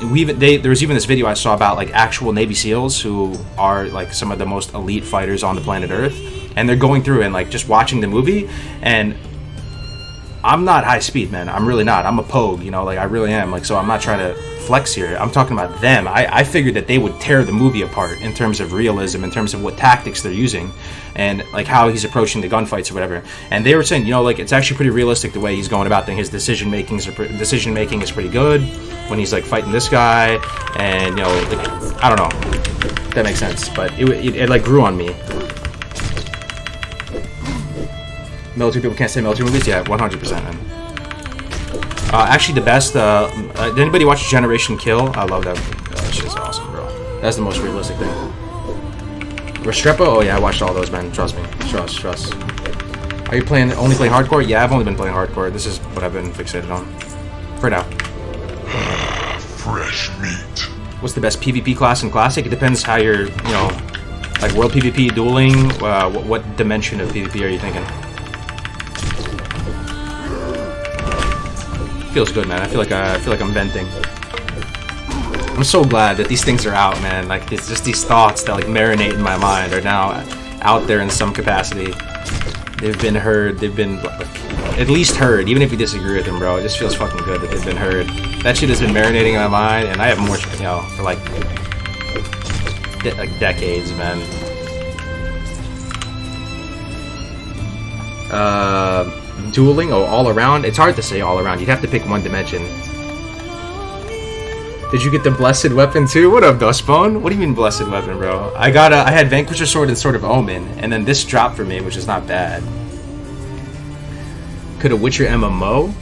there was even this video I saw about like actual Navy SEALs who are like some of the most elite fighters on the planet Earth, and they're going through and like just watching the movie. And I'm not high speed, man. I'm really not. I'm a pogue, you know, like I really am. Like, so I'm not trying to flex here. I'm talking about them. I figured that they would tear the movie apart in terms of realism, in terms of what tactics they're using, and like how he's approaching the gunfights or whatever. And they were saying, you know, like it's actually pretty realistic the way he's going about things. His decision making is pretty good when he's like fighting this guy, and you know, like, I don't know if that makes sense, but it like grew on me. Military people can't say military movies? Yeah, 100%, man. Actually, the best, did anybody watch Generation Kill? I love that movie. That shit's awesome, bro. That's the most realistic thing. Restrepo? Oh yeah, I watched all those, man. Trust me. Trust. Are you only playing hardcore? Yeah, I've only been playing hardcore. This is what I've been fixated on. For now. Fresh meat. What's the best PvP class in Classic? It depends how you're, you know, like world PvP, dueling, what dimension of PvP are you thinking? Feels good, man. I feel like I'm venting. I'm so glad that these things are out, man. Like, it's just these thoughts that like marinate in my mind are now out there in some capacity. They've been heard. They've been at least heard, even if you disagree with them, bro. It just feels fucking good that they've been heard. That shit has been marinating in my mind, and I have more, you know, for like decades, man. Dueling? Oh, all around? It's hard to say all around. You'd have to pick one dimension. Did you get the blessed weapon too? What up, Dustbone? What do you mean blessed weapon, bro? I had Vanquisher Sword and Sword of Omen, and then this dropped for me, which is not bad. Could a Witcher MMO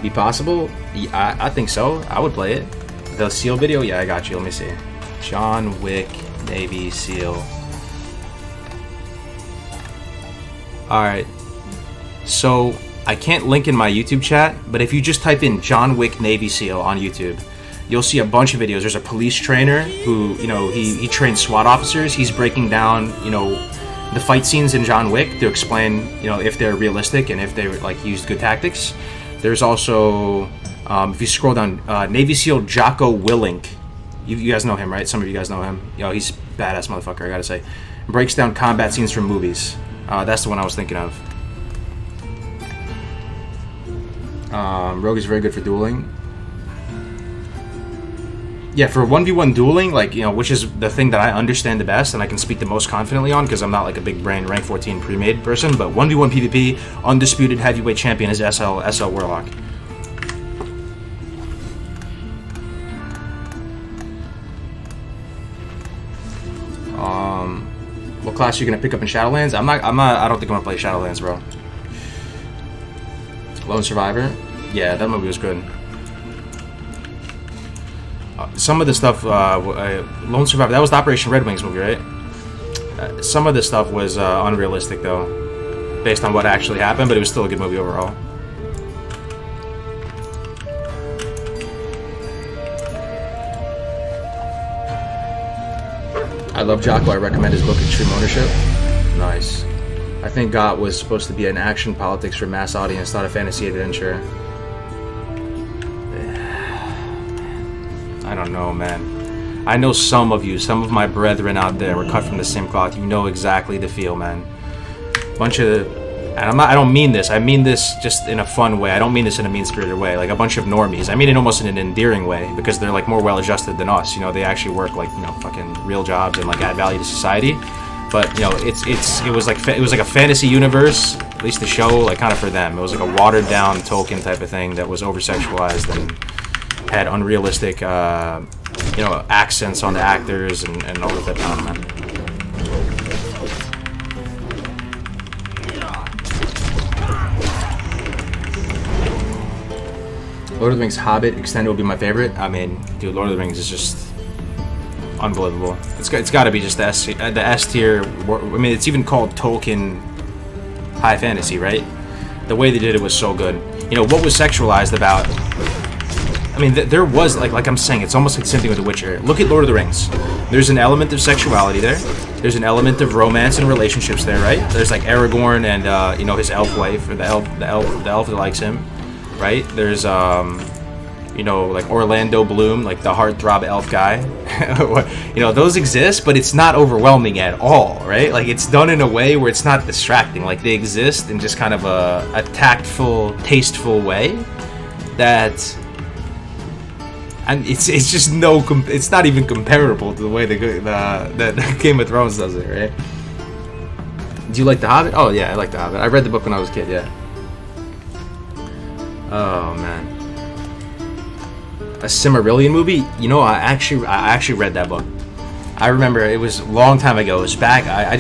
be possible? Yeah, I think so. I would play it. The Seal video? Yeah, I got you. Let me see. John Wick, Navy SEAL. Alright. So, I can't link in my YouTube chat, but if you just type in John Wick Navy SEAL on YouTube, you'll see a bunch of videos. There's a police trainer who, you know, he trains SWAT officers. He's breaking down, you know, the fight scenes in John Wick to explain, you know, if they're realistic and if they like used good tactics. There's also, if you scroll down, Navy SEAL Jocko Willink. You guys know him, right? Some of you guys know him. Yo, he's badass motherfucker, I gotta say. Breaks down combat scenes from movies. That's the one I was thinking of. Rogue is very good for dueling. Yeah, for 1v1 dueling, like, you know, which is the thing that I understand the best and I can speak the most confidently on because I'm not like a big brain rank 14 pre-made person, but 1v1 PvP, undisputed heavyweight champion is SL Warlock. What class are you gonna pick up in Shadowlands? I don't think I'm gonna play Shadowlands, bro. Lone Survivor? Yeah, that movie was good. Some of the stuff, Lone Survivor, that was the Operation Red Wings movie, right? Some of the stuff was unrealistic, though, based on what actually happened, but it was still a good movie overall. I love Jocko. I recommend his book, Extreme Ownership. Nice. I think GOT was supposed to be an action politics for mass audience, not a fantasy adventure. I don't know, man. I know some of you, some of my brethren out there, were cut from the same cloth. You know exactly the feel, man. Bunch of, and I don't mean this. I mean this just in a fun way. I don't mean this in a mean-spirited way. Like a bunch of normies. I mean it almost in an endearing way because they're like more well-adjusted than us. You know, they actually work like, you know, fucking real jobs and like add value to society. But you know, it was like a fantasy universe. At least the show, like kind of for them. It was like a watered-down Tolkien type of thing that was over-sexualized and had unrealistic, you know, accents on the actors and all of that kind of, man. Lord of the Rings Hobbit Extended will be my favorite. I mean, dude, Lord of the Rings is just unbelievable. It's got to be just the S tier. I mean, it's even called Tolkien high fantasy, right? The way they did it was so good. You know, what was sexualized about... I mean, there was, like I'm saying, it's almost like the same thing with The Witcher. Look at Lord of the Rings. There's an element of sexuality there. There's an element of romance and relationships there, right? There's like Aragorn and, you know, his elf wife, or the elf that likes him, right? There's, you know, like Orlando Bloom, like the heartthrob elf guy. You know, those exist, but it's not overwhelming at all, right? Like, it's done in a way where it's not distracting. Like, they exist in just kind of a tactful, tasteful way that... And it's just it's not even comparable to the way that Game of Thrones does it, right? Do you like The Hobbit? Oh yeah, I like The Hobbit. I read the book when I was a kid, yeah. Oh man. A Silmarillion movie? You know, I actually read that book. I remember it was a long time ago. It was back, I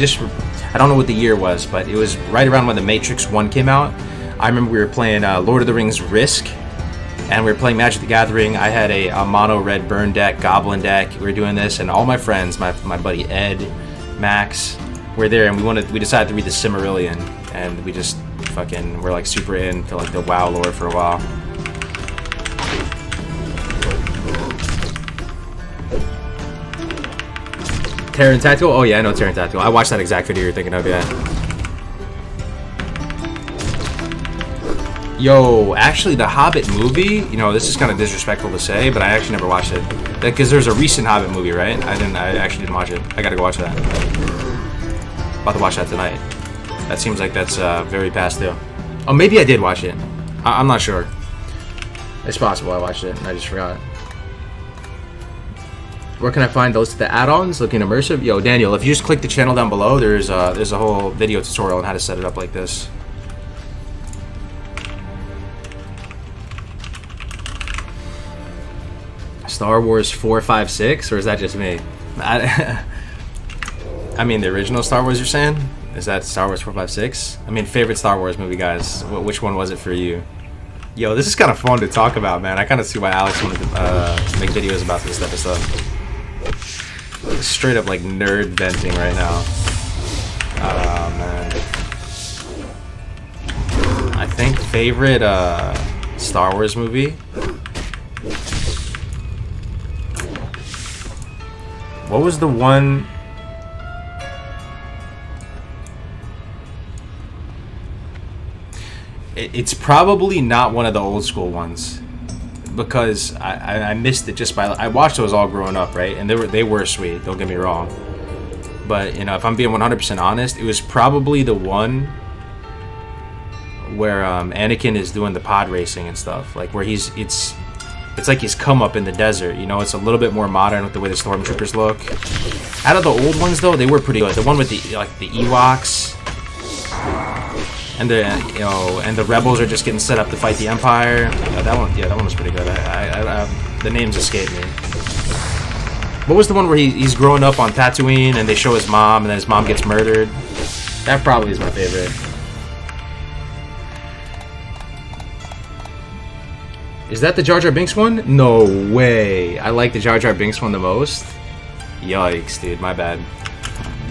don't know what the year was, but it was right around when The Matrix 1 came out. I remember we were playing Lord of the Rings Risk. And we were playing Magic the Gathering. I had a mono red burn deck, goblin deck. We were doing this, and all my friends, my buddy Ed, Max, were there, and we decided to read the Silmarillion, and we just fucking were like super into like the WoW lore for a while. Terran Tactical? Oh yeah, I know Terran Tactical. I watched that exact video you're thinking of, yeah. Yo, actually, the Hobbit movie, you know, this is kind of disrespectful to say, but I actually never watched it. Because there's a recent Hobbit movie, right? I actually didn't watch it. I gotta go watch that. About to watch that tonight. That seems like that's very past due. Oh, maybe I did watch it. I'm not sure. It's possible I watched it and I just forgot. Where can I find those to the add-ons? Looking immersive? Yo, Daniel, if you just click the channel down below, there's a whole video tutorial on how to set it up like this. Star Wars 4, 5, 6, or is that just me? I mean, the original Star Wars you're saying? Is that Star Wars 4, 5, 6? I mean, favorite Star Wars movie, guys. Which one was it for you? Yo, this is kind of fun to talk about, man. I kind of see why Alex wanted to make videos about this type of stuff. Straight up, like, nerd venting right now. Oh, man. I think favorite Star Wars movie... What was the one? It's probably not one of the old school ones because I missed it just by. I watched those all growing up, right? And they were sweet. Don't get me wrong. But you know, if I'm being 100% honest, it was probably the one where Anakin is doing the pod racing and stuff, like where it's It's like he's come up in the desert, you know. It's a little bit more modern with the way the stormtroopers look. Out of the old ones, though, they were pretty good. The one with the the Ewoks, and the and the rebels are just getting set up to fight the Empire. That one was pretty good. The names escape me. What was the one where he's growing up on Tatooine and they show his mom and then his mom gets murdered? That probably is my favorite. Is that the Jar Jar Binks one? No way. I like the Jar Jar Binks one the most. Yikes, dude. My bad.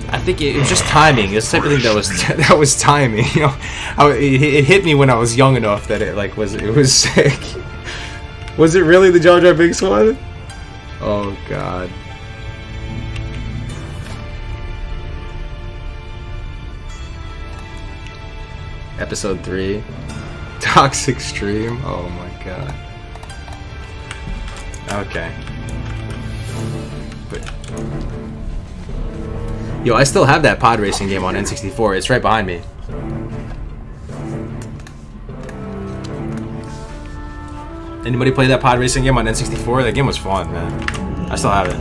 I think it was just timing. It's the type of thing that was timing. You know, it hit me when I was young enough that it was sick. Was it really the Jar Jar Binks one? Oh god. Episode 3. Toxic Stream. Oh my god. Okay. But yo, I still have that pod racing game on N64. It's right behind me. Anybody play that pod racing game on N64? That game was fun, man. I still have it.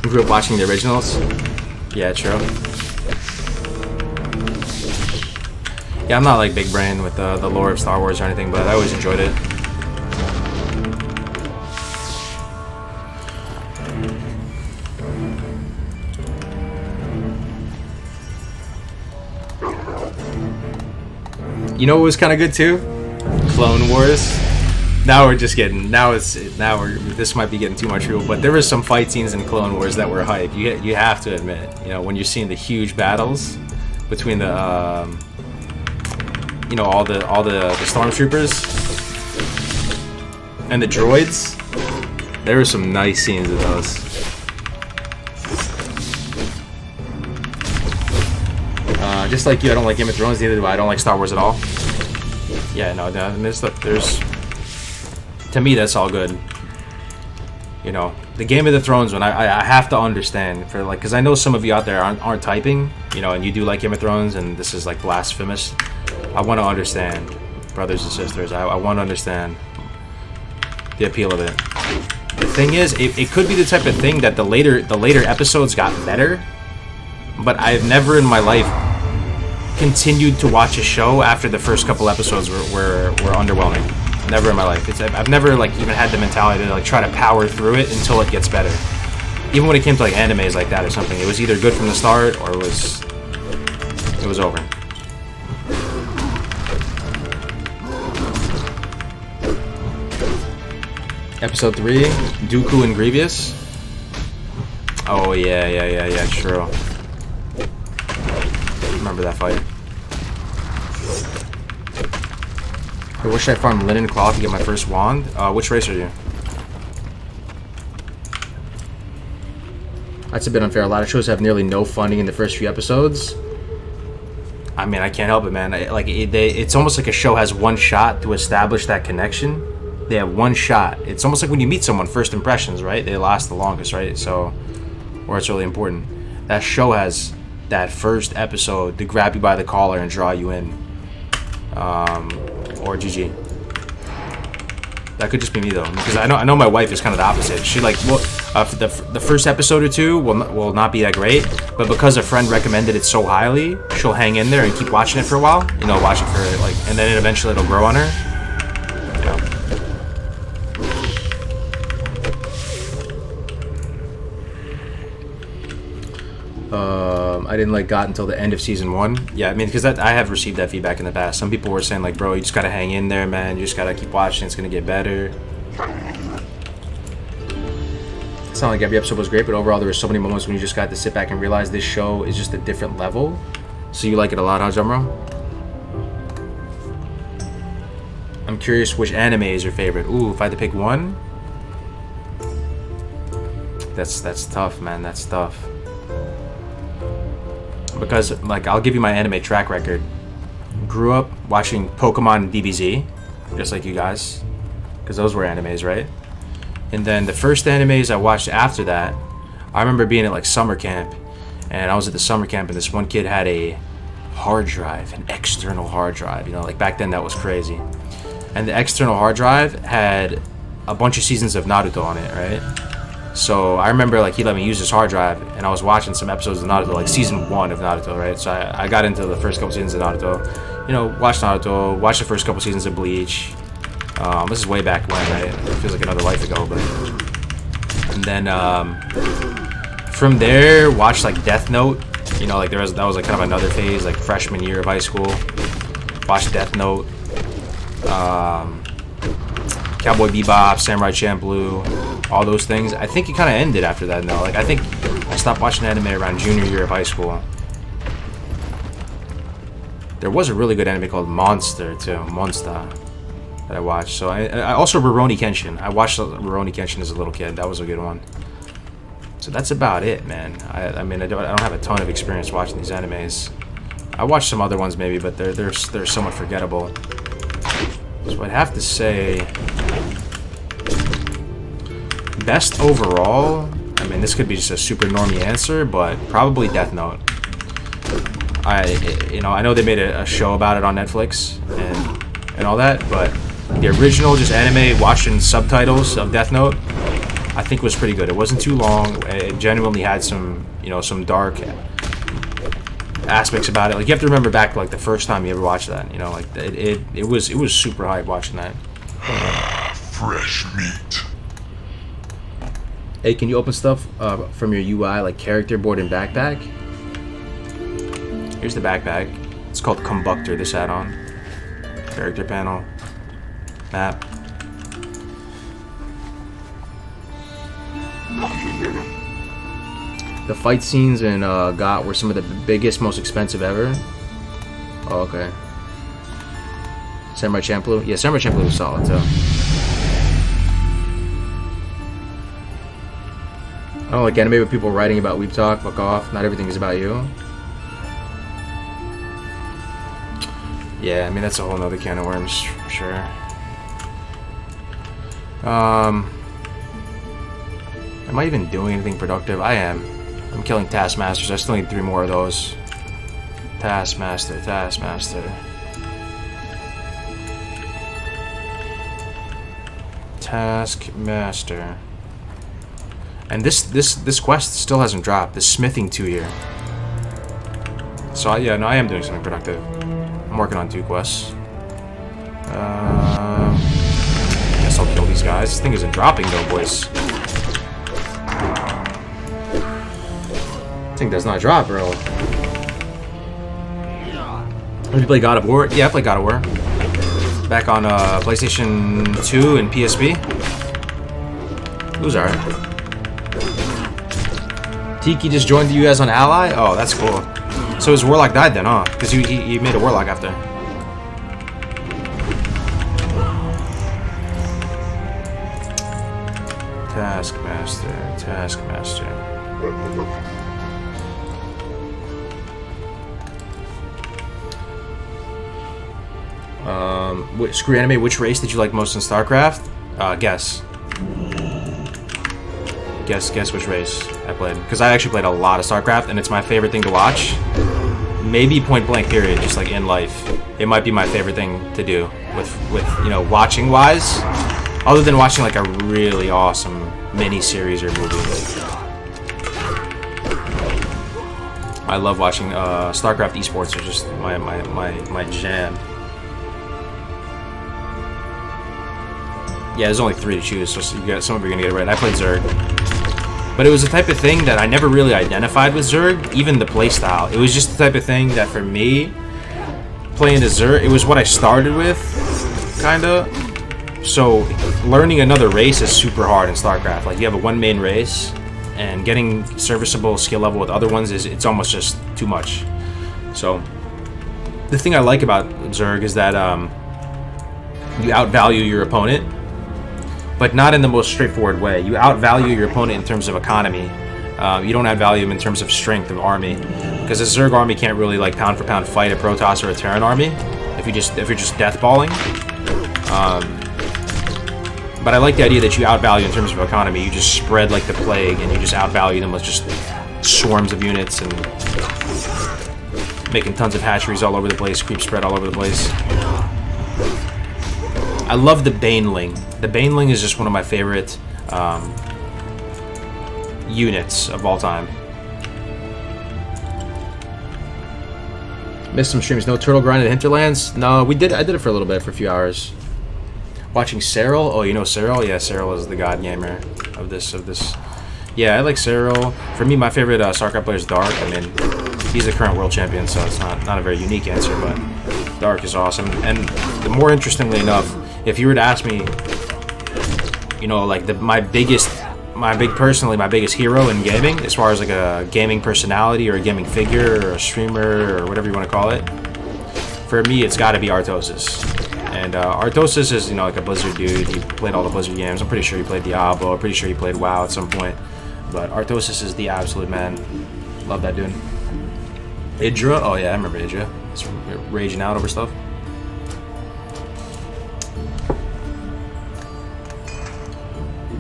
You grew up watching the originals? Yeah, true. Yeah, I'm not like big brain with the lore of Star Wars or anything, but I always enjoyed it. You know what was kind of good too? Clone Wars. Now we're just getting. This might be getting too much real, but there were some fight scenes in Clone Wars that were hype. You have to admit, you know, when you're seeing the huge battles between the, you know, all the stormtroopers and the droids. There were some nice scenes of those. Just like you, I don't like Game of Thrones, neither do I. I don't like Star Wars at all. Yeah, no, there's to me, that's all good. You know, the Game of the Thrones one, I have to understand for like, because I know some of you out there aren't typing, you know, and you do like Game of Thrones, and this is like blasphemous. I want to understand, brothers and sisters. I want to understand the appeal of it. The thing is, it could be the type of thing that the later episodes got better, but I've never in my life continued to watch a show after the first couple episodes were underwhelming. Never in my life. I've never like even had the mentality to like try to power through it until it gets better. Even when it came to like animes like that or something, it was either good from the start or it was over. Episode 3, Dooku and Grievous. Oh yeah, true. Remember that fight. Hey, where should I farm linen cloth to get my first wand? Which race are you? That's a bit unfair. A lot of shows have nearly no funding in the first few episodes. I mean, I can't help it, man. It's almost like a show has one shot to establish that connection. They have one shot. It's almost like when you meet someone, first impressions, right? They last the longest, right? So, or it's really important. That show has that first episode to grab you by the collar and draw you in. Or GG. That could just be me though, because I know my wife is kind of the opposite. She like, well, the first episode or two will not be that great, but because a friend recommended it so highly, she'll hang in there and keep watching it for a while. You know, watch it for like, and then eventually it'll grow on her. You know. I didn't like GOT until the end of season 1. Yeah, I mean, because I have received that feedback in the past. Some people were saying like, bro, you just gotta hang in there, man. You just gotta keep watching. It's gonna get better. It's not like every episode was great, but overall there were so many moments when you just got to sit back and realize this show is just a different level. So you like it a lot, huh, Jumro? I'm curious which anime is your favorite. Ooh, if I had to pick one, that's tough, man. That's tough. Because, like, I'll give you my anime track record. Grew up watching Pokemon and DBZ, just like you guys, because those were animes, right? And then the first animes I watched after that, I remember being at like summer camp, and I was at the summer camp, and this one kid had a hard drive, an external hard drive. You know, like back then that was crazy. And the external hard drive had a bunch of seasons of Naruto on it, right? So I remember like he let me use his hard drive, and I was watching some episodes of Naruto, like season 1 of Naruto, right? So I got into the first couple seasons of Naruto. You know, watched Naruto, watched the first couple seasons of Bleach. This is way back when, right? It feels like another life ago, but... And then, from there, watched, like, Death Note. You know, like, that was, like, kind of another phase, like, freshman year of high school. Watched Death Note. Cowboy Bebop, Samurai Champloo, all those things. I think it kind of ended after that, though. Like, I think I stopped watching anime around junior year of high school. There was a really good anime called Monster, too. Monster. That I watched. So I also Rurouni Kenshin. I watched Rurouni Kenshin as a little kid. That was a good one. So that's about it, man. I mean, I don't have a ton of experience watching these animes. I watched some other ones maybe, but they're somewhat forgettable. So I'd have to say best overall. I mean, this could be just a super normie answer, but probably Death Note. I know they made a show about it on Netflix and all that, but the original, just anime, watching subtitles of Death Note, I think was pretty good. It wasn't too long. It genuinely had some, you know, some dark aspects about it. Like, you have to remember back to, like, the first time you ever watched that. You know, like, it was super hype watching that. Fresh meat. Hey, can you open stuff from your UI, like character board and backpack? Here's the backpack. It's called Combustor, this add-on. Character panel. Map. The fight scenes in GOT were some of the biggest, most expensive ever. Oh, okay. Samurai Champloo? Yeah, Samurai Champloo was solid, too. I don't like anime with people writing about Weeb Talk. Fuck off. Not everything is about you. Yeah, I mean, that's a whole nother can of worms, for sure. Am I even doing anything productive? I am. I'm killing Taskmasters. I still need 3 more of those. Taskmaster. And this quest still hasn't dropped. This smithing 2 year. So I am doing something productive. I'm working on 2 quests. Guess I'll kill these guys. This thing isn't dropping though, boys. This thing does not drop, bro. Have you played God of War? Yeah, I played God of War. Back on PlayStation 2 and PSP. It was alright. Tiki just joined you guys on Ally? Oh, that's cool. So his Warlock died then, huh? Because he made a Warlock after. Taskmaster. Screw anime, which race did you like most in StarCraft? Guess which race I played. Because I actually played a lot of StarCraft, and it's my favorite thing to watch. Maybe point blank period, just like in life. It might be my favorite thing to do with you know, watching wise. Other than watching like a really awesome mini-series or movie. I love watching StarCraft esports are just my jam. Yeah, there's only 3 to choose, so you got, some of you are gonna get it right. I played Zerg. But it was the type of thing that I never really identified with Zerg, even the playstyle. It was just the type of thing that for me, playing the Zerg, it was what I started with, kinda. So learning another race is super hard in StarCraft. Like, you have a 1 main race, and getting serviceable skill level with other ones it's almost just too much. So the thing I like about Zerg is that you outvalue your opponent, but not in the most straightforward way. You outvalue your opponent in terms of economy. You don't outvalue him in terms of strength of army, because a Zerg army can't really like pound for pound fight a Protoss or a Terran army if you're just deathballing. But I like the idea that you outvalue in terms of economy. You just spread like the plague, and you just outvalue them with just swarms of units and making tons of hatcheries all over the place, creep spread all over the place. I love the Baneling. The Baneling is just one of my favorite units of all time. Missed some streams. No turtle grind in the hinterlands? No, we did. I did it for a little bit, for a few hours. Watching Cyril? Oh, you know Cyril? Yeah, Cyril is the god gamer of this. Yeah, I like Cyril. For me, my favorite StarCraft player is Dark. I mean, he's the current world champion, so it's not a very unique answer, but Dark is awesome. And the more interestingly enough, if you were to ask me, you know, like my biggest hero in gaming, as far as like a gaming personality or a gaming figure or a streamer or whatever you want to call it, for me, it's got to be Artosis. And Artosis is, you know, like a Blizzard dude. He played all the Blizzard games. I'm pretty sure he played Diablo. I'm pretty sure he played WoW at some point. But Artosis is the absolute man. Love that dude. Idra? Oh yeah, I remember Idra. He's raging out over stuff.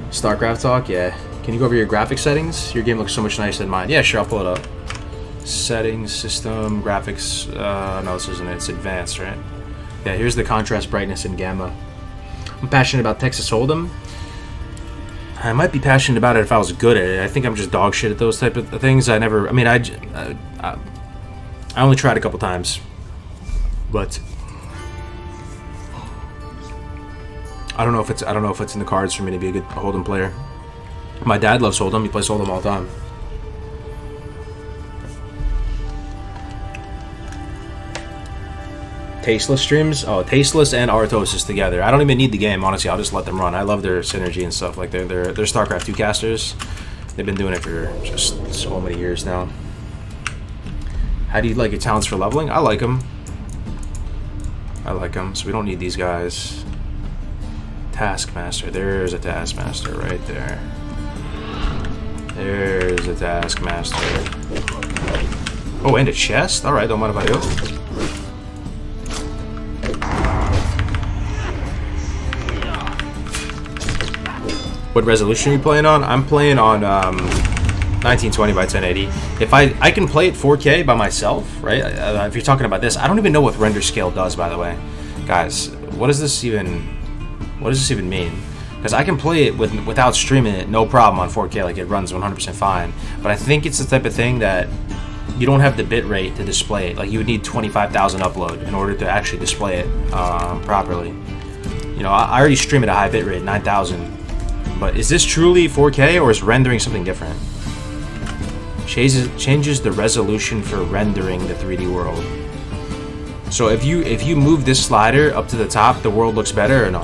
StarCraft talk? Yeah. Can you go over your graphics settings? Your game looks so much nicer than mine. Yeah, sure, I'll pull it up. Settings, system, graphics. No, this isn't it. It's advanced, right? Yeah, here's the contrast, brightness, and gamma. I'm passionate about Texas Hold'em. I might be passionate about it if I was good at it. I think I'm just dog shit at those type of things. I only tried a couple times, but I don't know if it's in the cards for me to be a good Hold'em player. My dad loves Hold'em. He plays Hold'em all the time. Tasteless streams? Oh, Tasteless and Artosis together. I don't even need the game, honestly. I'll just let them run. I love their synergy and stuff. Like, they're StarCraft 2 casters. They've been doing it for just so many years now. How do you like your talents for leveling? I like them. So we don't need these guys. Taskmaster. There's a Taskmaster right there. There's a Taskmaster. Oh, and a chest? Alright, don't mind if I do. What resolution are you playing on? I'm playing on 1920 by 1080. If I can play it 4K by myself, right? If you're talking about this, I don't even know what render scale does, by the way, guys. What does this even mean? Because I can play it without streaming it, no problem on 4K. Like, it runs 100% fine. But I think it's the type of thing that you don't have the bit rate to display it. Like, you would need 25,000 upload in order to actually display it properly. You know, I already stream at a high bit rate, 9,000. But is this truly 4K, or is rendering something different? Changes the resolution for rendering the 3D world. So if you move this slider up to the top, the world looks better or no?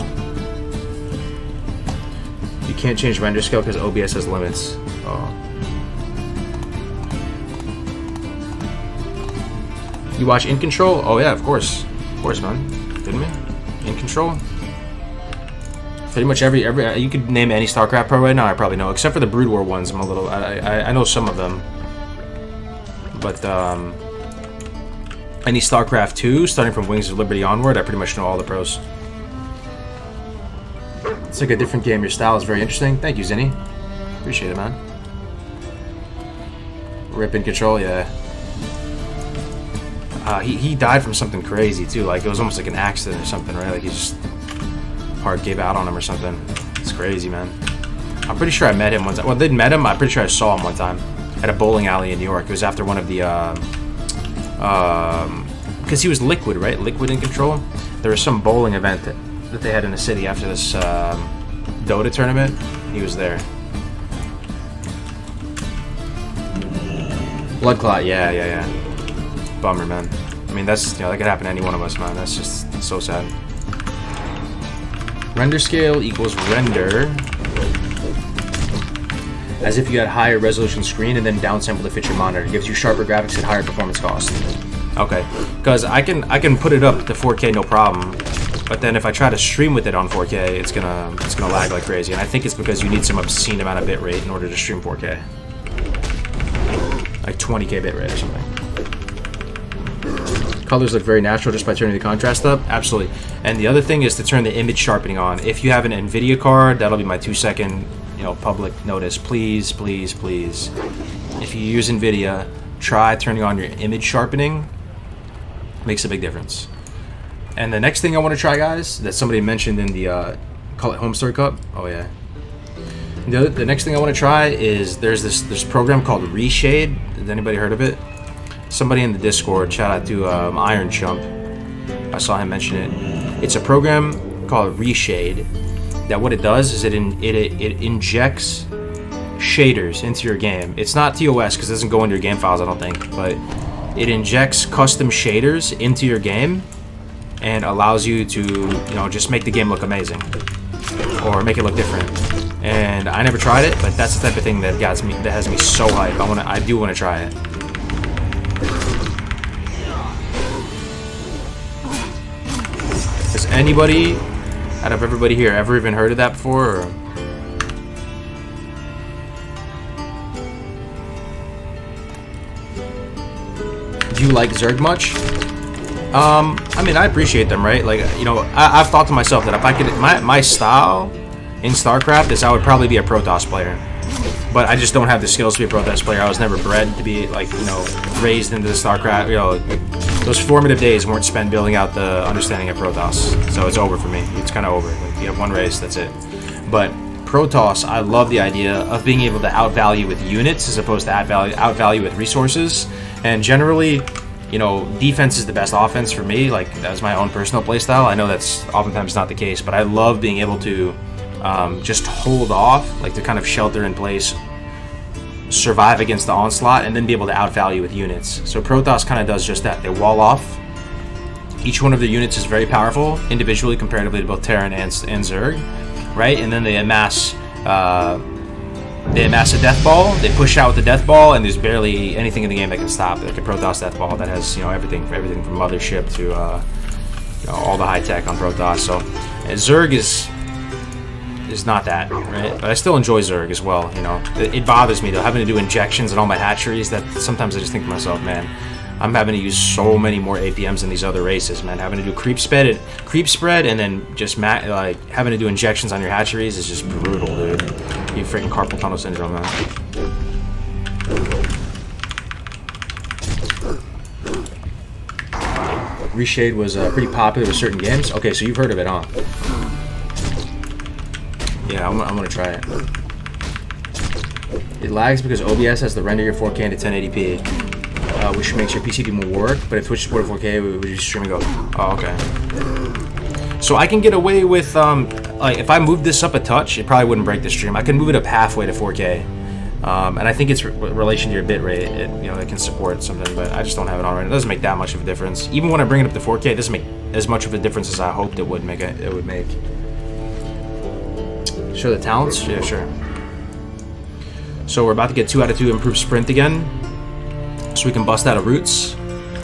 You can't change render scale because OBS has limits. Oh. You watch In Control? Oh yeah, of course, man. Didn't we? In Control. Pretty much every you could name any StarCraft pro right now. I probably know, except for the Brood War ones. I know some of them, but any StarCraft 2, starting from Wings of Liberty onward, I pretty much know all the pros. It's like a different game. Your style is very interesting. Thank you, Zinni. Appreciate it, man. Rip In Control, yeah. He died from something crazy too. Like, it was almost like an accident or something, right? Like, he just part gave out on him or something. It's crazy, man. I'm pretty sure I met him one time. Well, I didn't met him. I'm pretty sure I saw him one time at a bowling alley in New York. It was after one of the because he was Liquid, right? Liquid In Control. There was some bowling event that they had in the city after this Dota tournament. He was there. Blood Clot, yeah. Bummer, man. I mean, that's, that could happen to any one of us, man. That's just so sad. Render scale equals render as if you had higher resolution screen and then downsample to fit your monitor. It gives you sharper graphics at higher performance cost. Okay, because I can put it up to 4K no problem, but then if I try to stream with it on 4K, it's gonna lag like crazy. And I think it's because you need some obscene amount of bitrate in order to stream 4K, like 20K bitrate or something. Colors look very natural just by turning the contrast up. Absolutely. And the other thing is to turn the image sharpening on. If you have an NVIDIA card, that'll be my 2-second, public notice. Please. if you use NVIDIA, try turning on your image sharpening. Makes a big difference. And the next thing I want to try, guys, that somebody mentioned in the call it Home Story Cup. Oh yeah. The next thing I want to try is there's this program called Reshade. Has anybody heard of it? Somebody in the Discord, shout out to Iron Chump. I saw him mention it. It's a program called Reshade. That what it does is it injects shaders into your game. It's not TOS because it doesn't go into your game files, I don't think, but it injects custom shaders into your game and allows you to, you know, just make the game look amazing or make it look different. And I never tried it, but that's the type of thing that has me so hyped. I do want to try it. Has anybody out of everybody here ever even heard of that before? Or? Do you like Zerg much? I mean, I appreciate them, right? Like, you know, I've thought to myself that if I could, my style in StarCraft is I would probably be a Protoss player. But I just don't have the skills to be a Protoss player. I was never bred to be, like, you know, raised into the StarCraft. You know, those formative days weren't spent building out the understanding of Protoss. So it's over for me. It's kind of over. Like, you have one race, that's it. But Protoss, I love the idea of being able to outvalue with units as opposed to outvalue with resources. And generally, you know, defense is the best offense for me. Like, that's my own personal playstyle. I know that's oftentimes not the case, but I love being able to just hold off, like to kind of shelter in place, survive against the onslaught, and then be able to outvalue with units. So Protoss kind of does just that. They wall off. Each one of their units is very powerful individually comparatively to both Terran and Zerg, right? And then they amass a death ball. They push out with the death ball, and there's barely anything in the game that can stop it. Like a Protoss death ball that has, you know, everything from mothership to you know, all the high tech on Protoss. So Zerg is not that, right? But I still enjoy Zerg as well, you know. It bothers me though, having to do injections in all my hatcheries, that sometimes I just think to myself, man, I'm having to use so many more APMs in these other races, man. Having to do creep spread and then just like having to do injections on your hatcheries is just brutal, dude. You freaking carpal tunnel syndrome, man. Reshade was pretty popular with certain games. Okay, so you've heard of it, huh? Yeah, I'm gonna try it. It lags because OBS has to render your 4K into 1080p, which makes your PC do more work. But if Twitch supported 4K, would you stream and go? Oh, okay. So I can get away with like if I moved this up a touch, it probably wouldn't break the stream. I can move it up halfway to 4K, and I think it's relation to your bit rate. You know, it can support something, but I just don't have it on right now. It doesn't make that much of a difference. Even when I bring it up to 4K, it doesn't make as much of a difference as I hoped it would make. Show the talents? Yeah, sure. So we're about to get 2 out of 2 improved sprint again, so we can bust out of roots,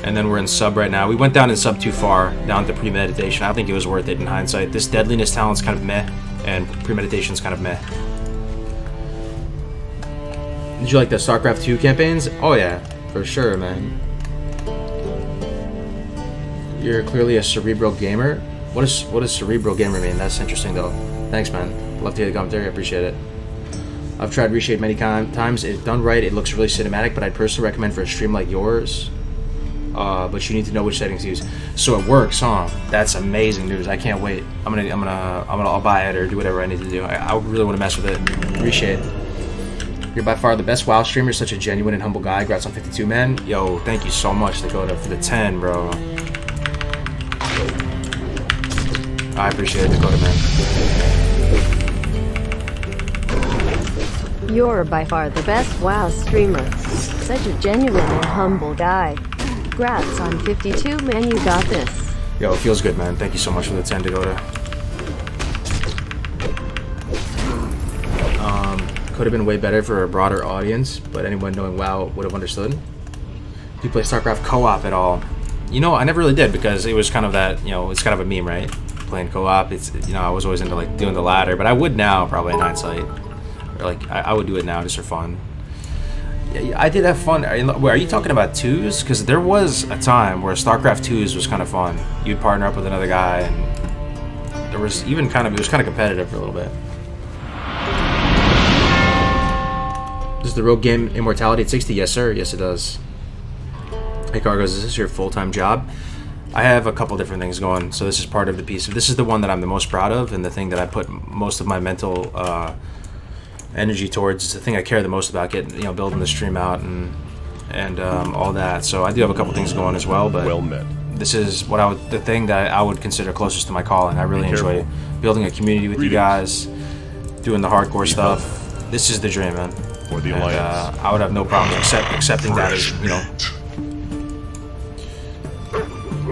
and then we're in sub right now. We went down in sub too far, down to premeditation. I don't think it was worth it in hindsight. This deadliness talent's kind of meh, and premeditation's kind of meh. Did you like the StarCraft 2 campaigns? Oh yeah, for sure, man. You're clearly a cerebral gamer. What does cerebral gamer mean? That's interesting though. Thanks, man. Love to hear the commentary. I appreciate it. I've tried Reshade many times. If done right, it looks really cinematic, but I'd personally recommend for a stream like yours. But you need to know which settings to use. So it works, huh? That's amazing news. I can't wait. I'll buy it or do whatever I need to do. I really want to mess with it. Reshade. You're by far the best WoW streamer. Such a genuine and humble guy. Congrats on 52, man. Yo, thank you so much, Dakota, for the 10, bro. I appreciate it, Dakota, man. You're by far the best WoW streamer. Such a genuine and humble guy. Congrats on 52, man, you got this. Yo, it feels good, man. Thank you so much for the 10, Dakota. Could have been way better for a broader audience, but anyone knowing WoW would have understood. Do you play StarCraft co-op at all? You know, I never really did because it was kind of that, you know, it's kind of a meme, right? Playing co-op, it's, you know, I was always into like doing the ladder, but I would now probably in hindsight. Or like, I would do it now just for fun. Yeah, I did have fun. Are you talking about 2s? Because there was a time where StarCraft 2s was kind of fun. You'd partner up with another guy, and there was even kind of, it was kind of competitive for a little bit. Does the rogue game immortality at 60? Yes, sir. Yes, it does. Hey, Cargos, is this your full-time job? I have a couple different things going, so this is part of the piece. This is the one that I'm the most proud of, and the thing that I put most of my mental energy towards. It's the thing I care the most about, getting, building the stream out and all that. So I do have a couple things going as well, but Well met. this is the thing that I would consider closest to my calling. I really enjoy building a community with you guys, doing the hardcore stuff. This is the dream, man. For the And, Alliance. I would have no problem accepting that as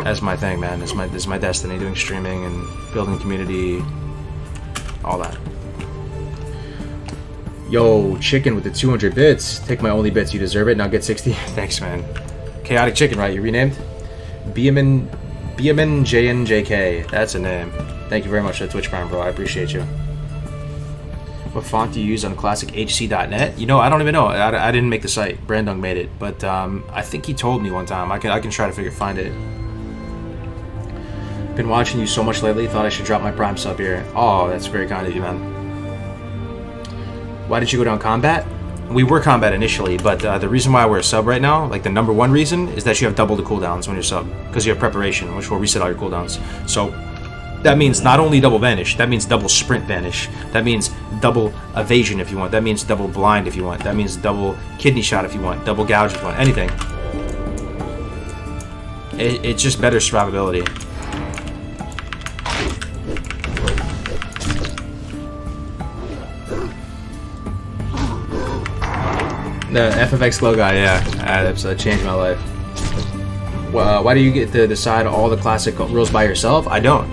as my thing, man. This is my destiny, doing streaming and building community, all that. Yo, chicken with the 200 bits. Take my only bits, you deserve it. Now get 60. Thanks, man. Chaotic Chicken, right? You renamed? Beaman JNJK. That's a name. Thank you very much for the Twitch Prime, bro. I appreciate you. What font do you use on classichc.net? I don't even know. I didn't make the site. Brandung made it, but I think he told me one time. I can try to find it. Been watching you so much lately. Thought I should drop my Prime sub here. Oh, that's very kind of you, man. Why did you go down combat? We were combat initially, but the reason why we're a sub right now, like the number one reason, is that you have double the cooldowns when you're sub, because you have preparation, which will reset all your cooldowns. So that means not only double vanish, that means double sprint vanish. That means double evasion if you want. That means double blind if you want. That means double kidney shot if you want. Double gouge if you want. Anything. It's just better survivability. The FFX glow guy, yeah, that changed my life. Why do you get to decide all the classic rules by yourself? I don't.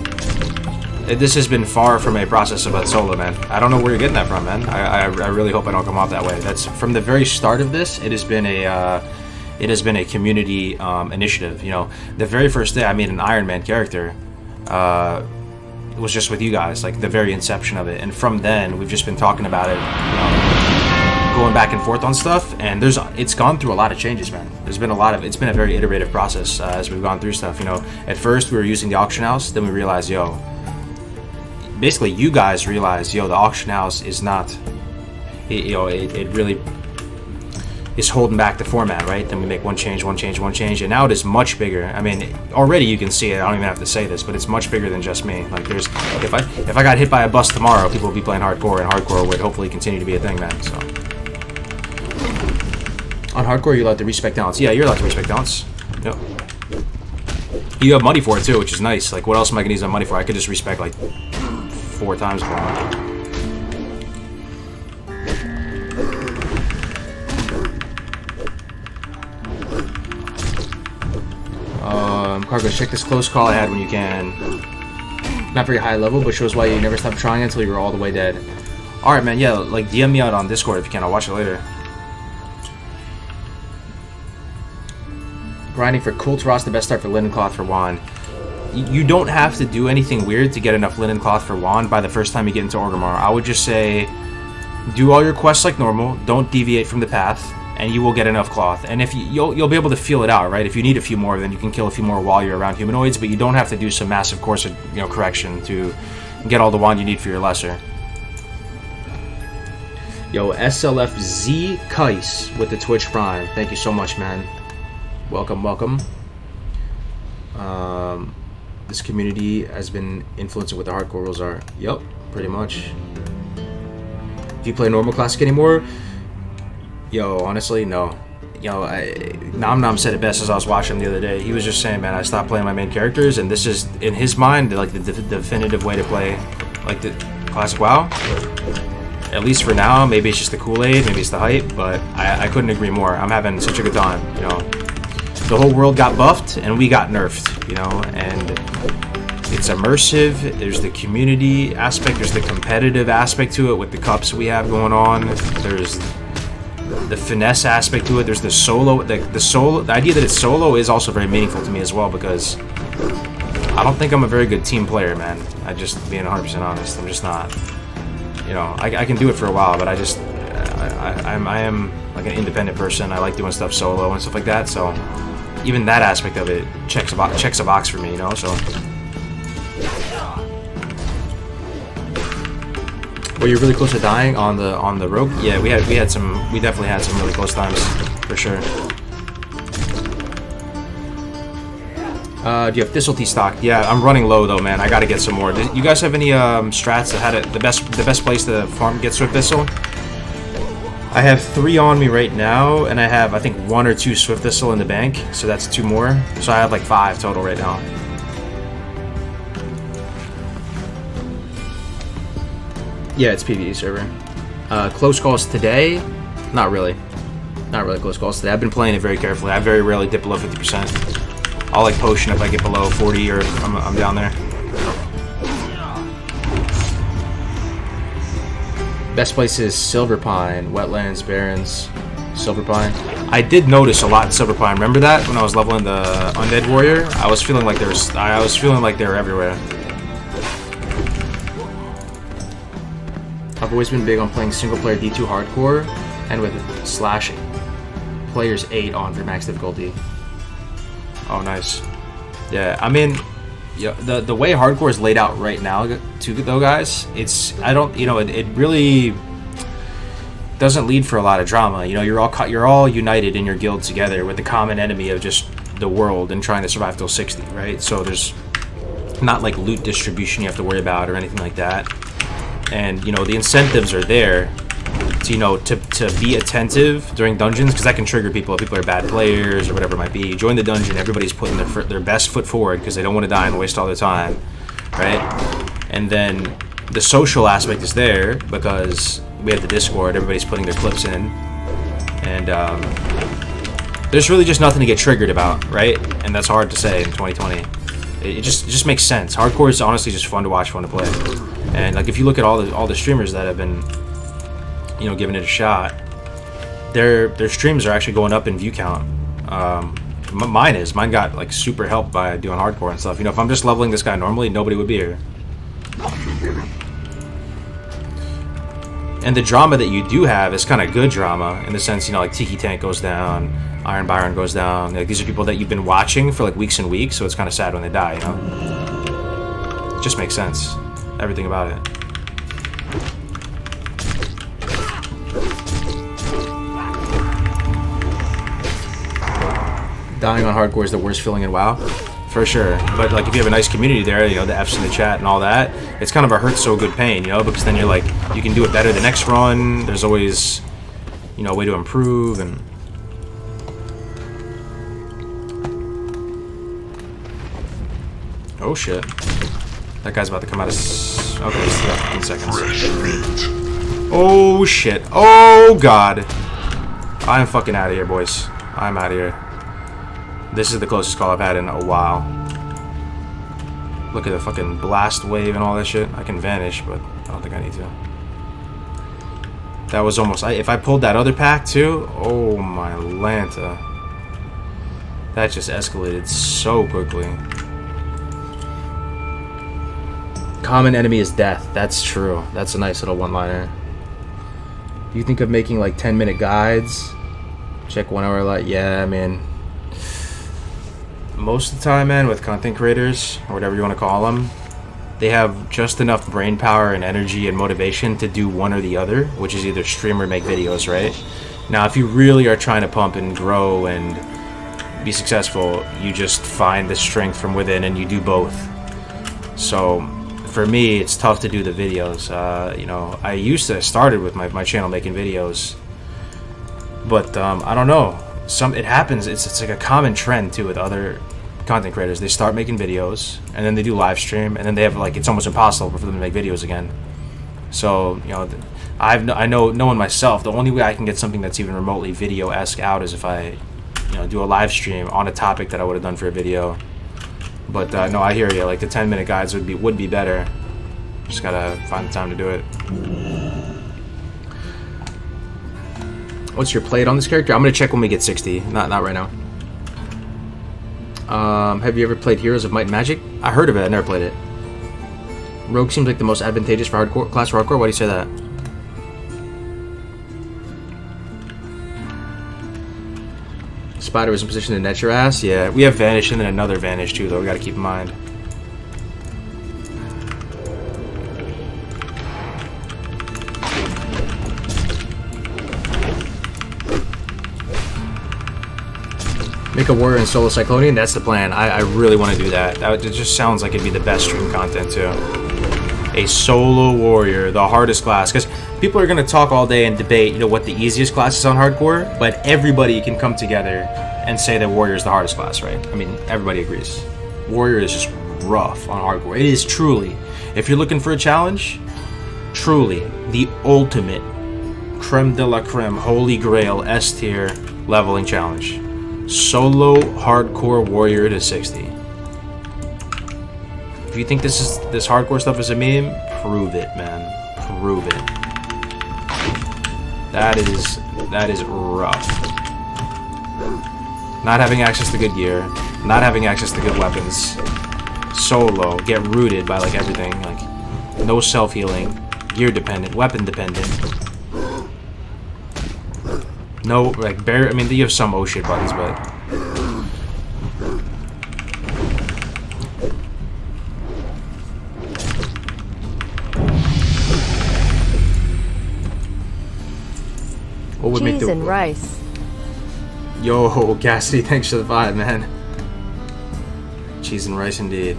This has been far from a process about solo, man. I don't know where you're getting that from, man. I really hope I don't come off that way. That's from the very start of this. It has been a community initiative. The very first day I made an Iron Man character was just with you guys, like the very inception of it. And from then, we've just been talking about it. Going back and forth on stuff, and it's gone through a lot of changes, man. It's been a very iterative process as we've gone through stuff. At first we were using the auction house, then we realized, basically you guys realized, the auction house is not, it really is holding back the format, right? Then we make one change, and now it is much bigger. I mean, already you can see it. I don't even have to say this, but it's much bigger than just me. Like, if I got hit by a bus tomorrow, people would be playing hardcore, and hardcore would hopefully continue to be a thing, man. So. On hardcore, you're allowed to respec talents. Yeah, you're allowed to respec talents. Yep. You have money for it too, which is nice. Like, what else am I gonna use that money for? I could just respec like 4 times if I want. Cargos, check this close call I had when you can. Not very high level, but shows why you never stopped trying until you were all the way dead. Alright, man, yeah, like DM me out on Discord if you can. I'll watch it later. Grinding for Kulturas, the best start for linen cloth for wand. You don't have to do anything weird to get enough linen cloth for wand by the first time you get into Orgrimmar. I would just say, do all your quests like normal, don't deviate from the path, and you will get enough cloth. And if you'll be able to feel it out, right? If you need a few more, then you can kill a few more while you're around humanoids, but you don't have to do some massive course of correction to get all the wand you need for your lesser. Yo, SLFZ Kais with the Twitch Prime. Thank you so much, man. Welcome. This community has been influencing what the hardcore rules are. Yep, pretty much. Do you play normal classic anymore? Yo, honestly, no. Nom Nom said it best as I was watching the other day. He was just saying, man, I stopped playing my main characters, and this is, in his mind, like the definitive way to play, like the classic WoW. At least for now. Maybe it's just the Kool-Aid, maybe it's the hype, but I couldn't agree more. I'm having such a good time, The whole world got buffed, and we got nerfed, and it's immersive. There's the community aspect, there's the competitive aspect to it with the cups we have going on. There's the finesse aspect to it. There's the solo. The idea that it's solo is also very meaningful to me as well, because I don't think I'm a very good team player, man. I just, being 100% honest, I'm just not. I can do it for a while, but I am like an independent person. I like doing stuff solo and stuff like that. So even that aspect of it checks a box for me, So Were you really close to dying on the rogue? Yeah, we definitely had some really close times for sure. Do you have Thistle Tea stock? Yeah, I'm running low though, man. I gotta get some more. You guys have any strats that had the best place to farm get Swift Thistle? I have 3 on me right now, and I have I think 1 or 2 Swift Thistle in the bank, so that's 2 more. So I have like 5 total right now. Yeah, it's PvE server. Close calls today? Not really. Not really close calls today. I've been playing it very carefully. I very rarely dip below 50%. I'll like potion if I get below 40 or I'm down there. Best place is Silver Pine, Wetlands, Barrens, Silver Pine. I did notice a lot in Silver Pine. Remember that when I was leveling the Undead Warrior? I was feeling like they were everywhere. I've always been big on playing single player D2 hardcore and with / players 8 on for max difficulty. Oh, nice. Yeah, I mean, yeah, the way hardcore is laid out right now, too, though, guys, it really doesn't lead for a lot of drama. You know, you're all united in your guild together with the common enemy of just the world and trying to survive till 60, right? So there's not like loot distribution you have to worry about or anything like that. And you know, the incentives are there to be attentive during dungeons, because that can trigger people if people are bad players or whatever it might be. You join the dungeon, everybody's putting their best foot forward because they don't want to die and waste all their time, right? And then the social aspect is there because we have the Discord, everybody's putting their clips in, and there's really just nothing to get triggered about, right? And that's hard to say in 2020. It just makes sense. Hardcore is honestly just fun to watch, fun to play, and like if you look at all the streamers that have been, you know, giving it a shot, their streams are actually going up in view count. Mine got like super helped by doing hardcore and stuff. You know, if I'm just leveling this guy normally, nobody would be here. And the drama that you do have is kind of good drama in the sense, you know, like Tiki Tank goes down, Iron Byron goes down. Like, these are people that you've been watching for like weeks and weeks, so it's kind of sad when they die, you know? It just makes sense. Everything about it. Dying on hardcore is the worst feeling in WoW, for sure. But like if you have a nice community there, you know, the F's in the chat and all that, it's kind of a hurt so good pain, you know, because then you're like, you can do it better the next run. There's always, you know, a way to improve. And oh shit, that guy's about to come out of okay, still got 15 seconds. Oh shit, oh god, I'm fucking out of here, boys. I'm out of here. This is the closest call I've had in a while. Look at the fucking blast wave and all that shit. I can vanish, but I don't think I need to. That was almost... if I pulled that other pack too... Oh my Lanta. That just escalated so quickly. Common enemy is death. That's true. That's a nice little one-liner. Do you think of making like 10-minute guides? Check 1 hour light. Yeah, I mean... most of the time, man, with content creators, or whatever you want to call them, they have just enough brain power and energy and motivation to do one or the other, which is either stream or make videos, right? Now, if you really are trying to pump and grow and be successful, you just find the strength from within and you do both. So, for me, it's tough to do the videos. You know, I started with my channel making videos, but I don't know. It happens. It's like a common trend too with other content creators. They start making videos and then they do live stream and then they have like, it's almost impossible for them to make videos again. So, you know, I know knowing myself, the only way I can get something that's even remotely video-esque out is if I, you know, do a live stream on a topic that I would have done for a video. But no, I hear you. Like the 10-minute guides would be better. Just gotta find the time to do it. What's your plate on this character? I'm gonna check when we get 60. Not right now. Have you ever played Heroes of Might and Magic? I heard of it. I never played it. Rogue seems like the most advantageous for hardcore class for hardcore. Why do you say that? Spider was in position to net your ass. Yeah, we have Vanish and then another Vanish too, though. We gotta keep in mind. Make a warrior and solo Cyclonian. That's the plan. I really want to do that. It just sounds like it'd be the best stream content too. A solo warrior, the hardest class, because people are gonna talk all day and debate, you know, what the easiest class is on hardcore, but everybody can come together and say that warrior is the hardest class, right? I mean, everybody agrees. Warrior is just rough on hardcore. It is truly, if you're looking for a challenge, truly the ultimate creme de la creme, holy grail, S tier leveling challenge. Solo hardcore warrior to 60. If you think this hardcore stuff is a meme, prove it, man. Prove it. That is rough. Not having access to good gear, not having access to good weapons. Solo, get rooted by like everything, like no self-healing, gear dependent, weapon dependent. No, like I mean, you have some oh shit buddies, but what would make Cheese the and rice. Yo, Cassidy, thanks for the 5, man. Cheese and rice indeed.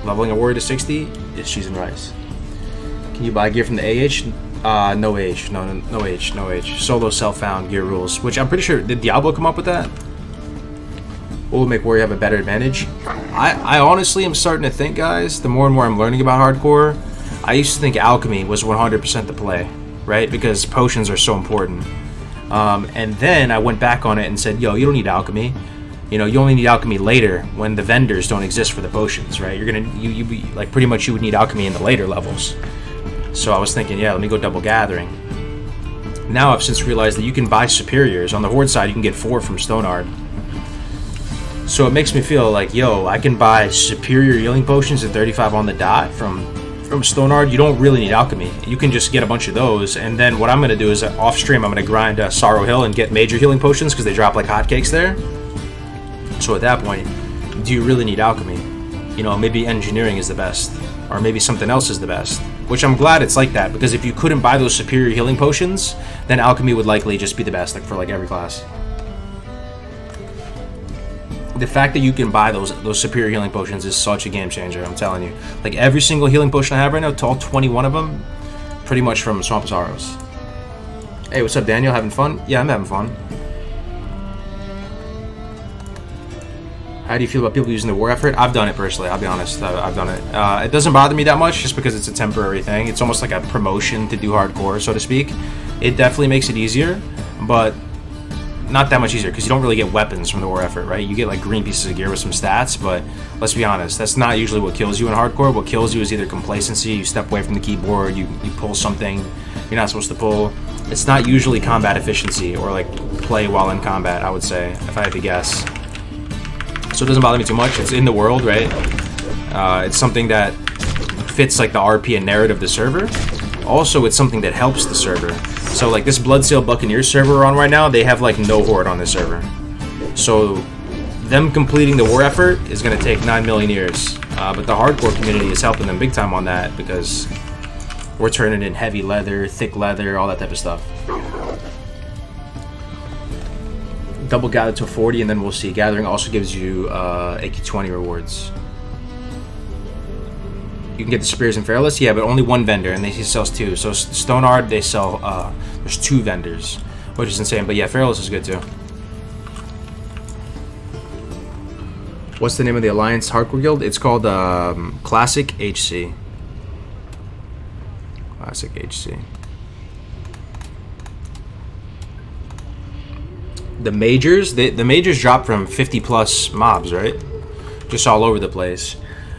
Leveling a warrior to 60 is cheese and rice. Can you buy gear from the AH? No H. No H. Solo self-found gear rules, which I'm pretty sure, did Diablo come up with that? What would make warrior have a better advantage? I honestly am starting to think, guys, the more and more I'm learning about hardcore, I used to think alchemy was 100% the play, right? Because potions are so important. And then I went back on it and said, yo, you don't need alchemy. You know, you only need alchemy later when the vendors don't exist for the potions, right? You're gonna, you like pretty much you would need alchemy in the later levels. So I was thinking, yeah, let me go double gathering. Now I've since realized that you can buy superiors. On the horde side, you can get 4 from Stoneheart. So it makes me feel like, yo, I can buy superior healing potions at 35 on the dot from Stoneheart. You don't really need alchemy. You can just get a bunch of those, and then what I'm going to do is off stream, I'm going to grind Sorrow Hill and get major healing potions because they drop like hotcakes there. So at that point, do you really need alchemy? You know, maybe engineering is the best, or maybe something else is the best. Which I'm glad it's like that, because if you couldn't buy those superior healing potions, then alchemy would likely just be the best, like for like every class. The fact that you can buy those superior healing potions is such a game changer, I'm telling you. Like every single healing potion I have right now, all 21 of them, pretty much from Swamp of Sorrows. Hey, what's up, Daniel? Having fun? Yeah, I'm having fun. How do you feel about people using the war effort? I've done it personally, I'll be honest. I've done it. It doesn't bother me that much just because it's a temporary thing. It's almost like a promotion to do hardcore, so to speak. It definitely makes it easier, but not that much easier because you don't really get weapons from the war effort, right? You get like green pieces of gear with some stats, but let's be honest, that's not usually what kills you in hardcore. What kills you is either complacency, you step away from the keyboard, you pull something you're not supposed to pull. It's not usually combat efficiency or like play while in combat, I would say, if I had to guess. So it doesn't bother me too much. It's in the world, right? It's something that fits like the RP and narrative of the server. Also, it's something that helps the server. So like this Bloodsail Buccaneers server we're on right now, they have like no horde on this server. So them completing the war effort is going to take 9 million years. But the hardcore community is helping them big time on that because we're turning in heavy leather, thick leather, all that type of stuff. Double gather to 40 and then we'll see. Gathering also gives you AQ20 rewards. You can get the Spears and Fearless, yeah, but only one vendor, and he sells 2. So Stoneheart, they sell, there's 2 vendors, which is insane. But yeah, Fearless is good too. What's the name of the Alliance Hardcore Guild? It's called Classic HC. Classic HC. The majors, the majors drop from 50 plus mobs, right? Just all over the place.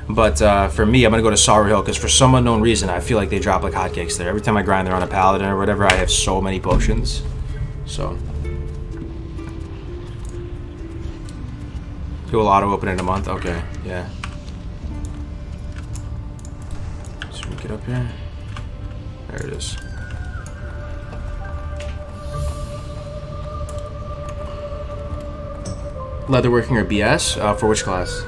But for me, I'm going to go to Sorrow Hill because for some unknown reason, I feel like they drop like hotcakes there. Every time I grind there on a paladin or whatever, I have so many potions. So. Dual auto open in a month? Okay, yeah. So we get up here. There it is. Leatherworking or BS? For which class?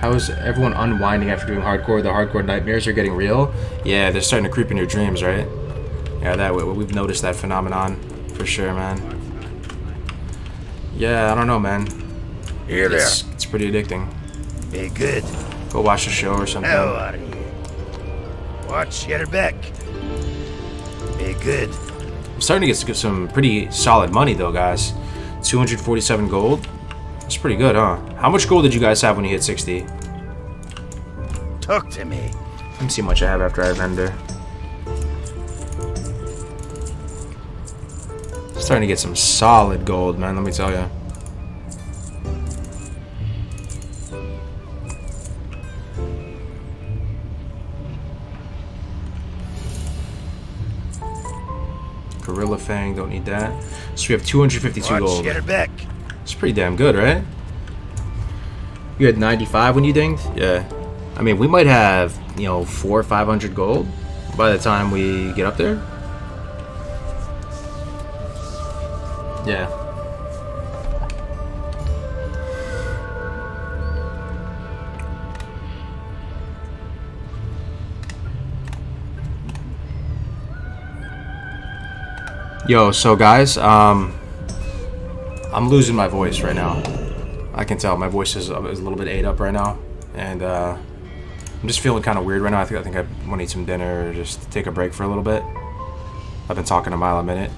How is everyone unwinding after doing hardcore? The hardcore nightmares are getting real? Yeah, they're starting to creep in your dreams, right? Yeah, we've noticed that phenomenon for sure, man. Yeah, I don't know, man. Here there. It's pretty addicting. Be good. Go watch a show or something. How are you? Watch your back. Be good. I'm starting to get some pretty solid money though, guys. 247 gold. That's pretty good, huh? How much gold did you guys have when you hit 60? Talk to me. Let me see how much I have after I render. Starting to get some solid gold, man, let me tell you. Gorilla Fang, don't need that. So we have 252 Watch gold. your back. It's pretty damn good, right? You had 95 when you dinged? Yeah. I mean, we might have, you know, 400 or 500 gold by the time we get up there. Yeah. Yo, so guys, I'm losing my voice right now. I can tell my voice is a little bit ate up right now, and I'm just feeling kind of weird right now. I think I want to eat some dinner or just take a break for a little bit. I've been talking a mile a minute.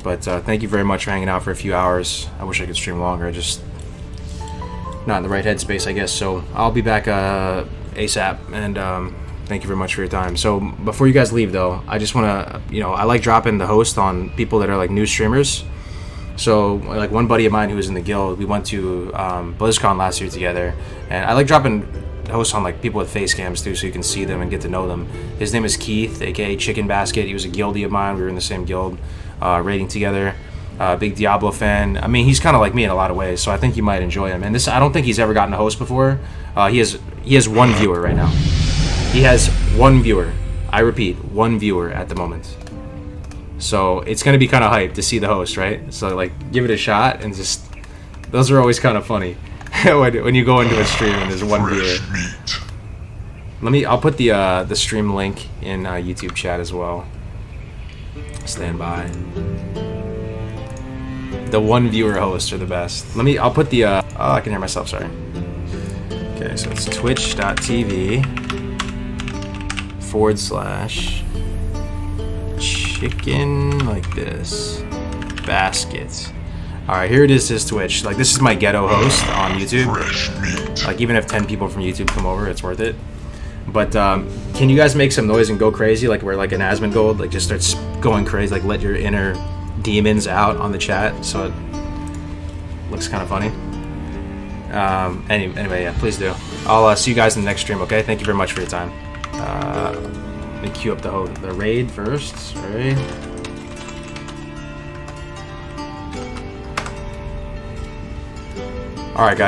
But thank you very much for hanging out for a few hours. I wish I could stream longer. I just not in the right headspace, I guess. So I'll be back ASAP, and thank you very much for your time. So before you guys leave, though, I just want to, you know, I like dropping the host on people that are like new streamers. So like one buddy of mine who was in the guild, we went to BlizzCon last year together, and I like dropping hosts on like people with face cams too, so you can see them and get to know them. His name is Keith, aka Chicken Basket. He was a guildie of mine. We were in the same guild. Raiding together, big Diablo fan. I mean, he's kind of like me in a lot of ways, so I think you might enjoy him. And this, I don't think he's ever gotten a host before. He has one viewer right now. He has one viewer. I repeat, one viewer at the moment. So it's gonna be kind of hype to see the host, right? So like, give it a shot, and just those are always kind of funny when you go into a stream and there's one viewer. I'll put the stream link in YouTube chat as well. Stand by. The one viewer hosts are the best. I'll put the oh, I can hear myself, sorry. Okay, so it's twitch.tv/chicken like this basket. Alright, here it is, his Twitch. Like, this is my ghetto host on YouTube. Like, even if 10 people from YouTube come over, it's worth it. But can you guys make some noise and go crazy, like where like an Asmongold like just starts going crazy, like let your inner demons out on the chat, so it looks kind of funny. Anyway, yeah, please do. I'll see you guys in the next stream. Okay, thank you very much for your time. Let me queue up the raid first. Sorry. All right, guys.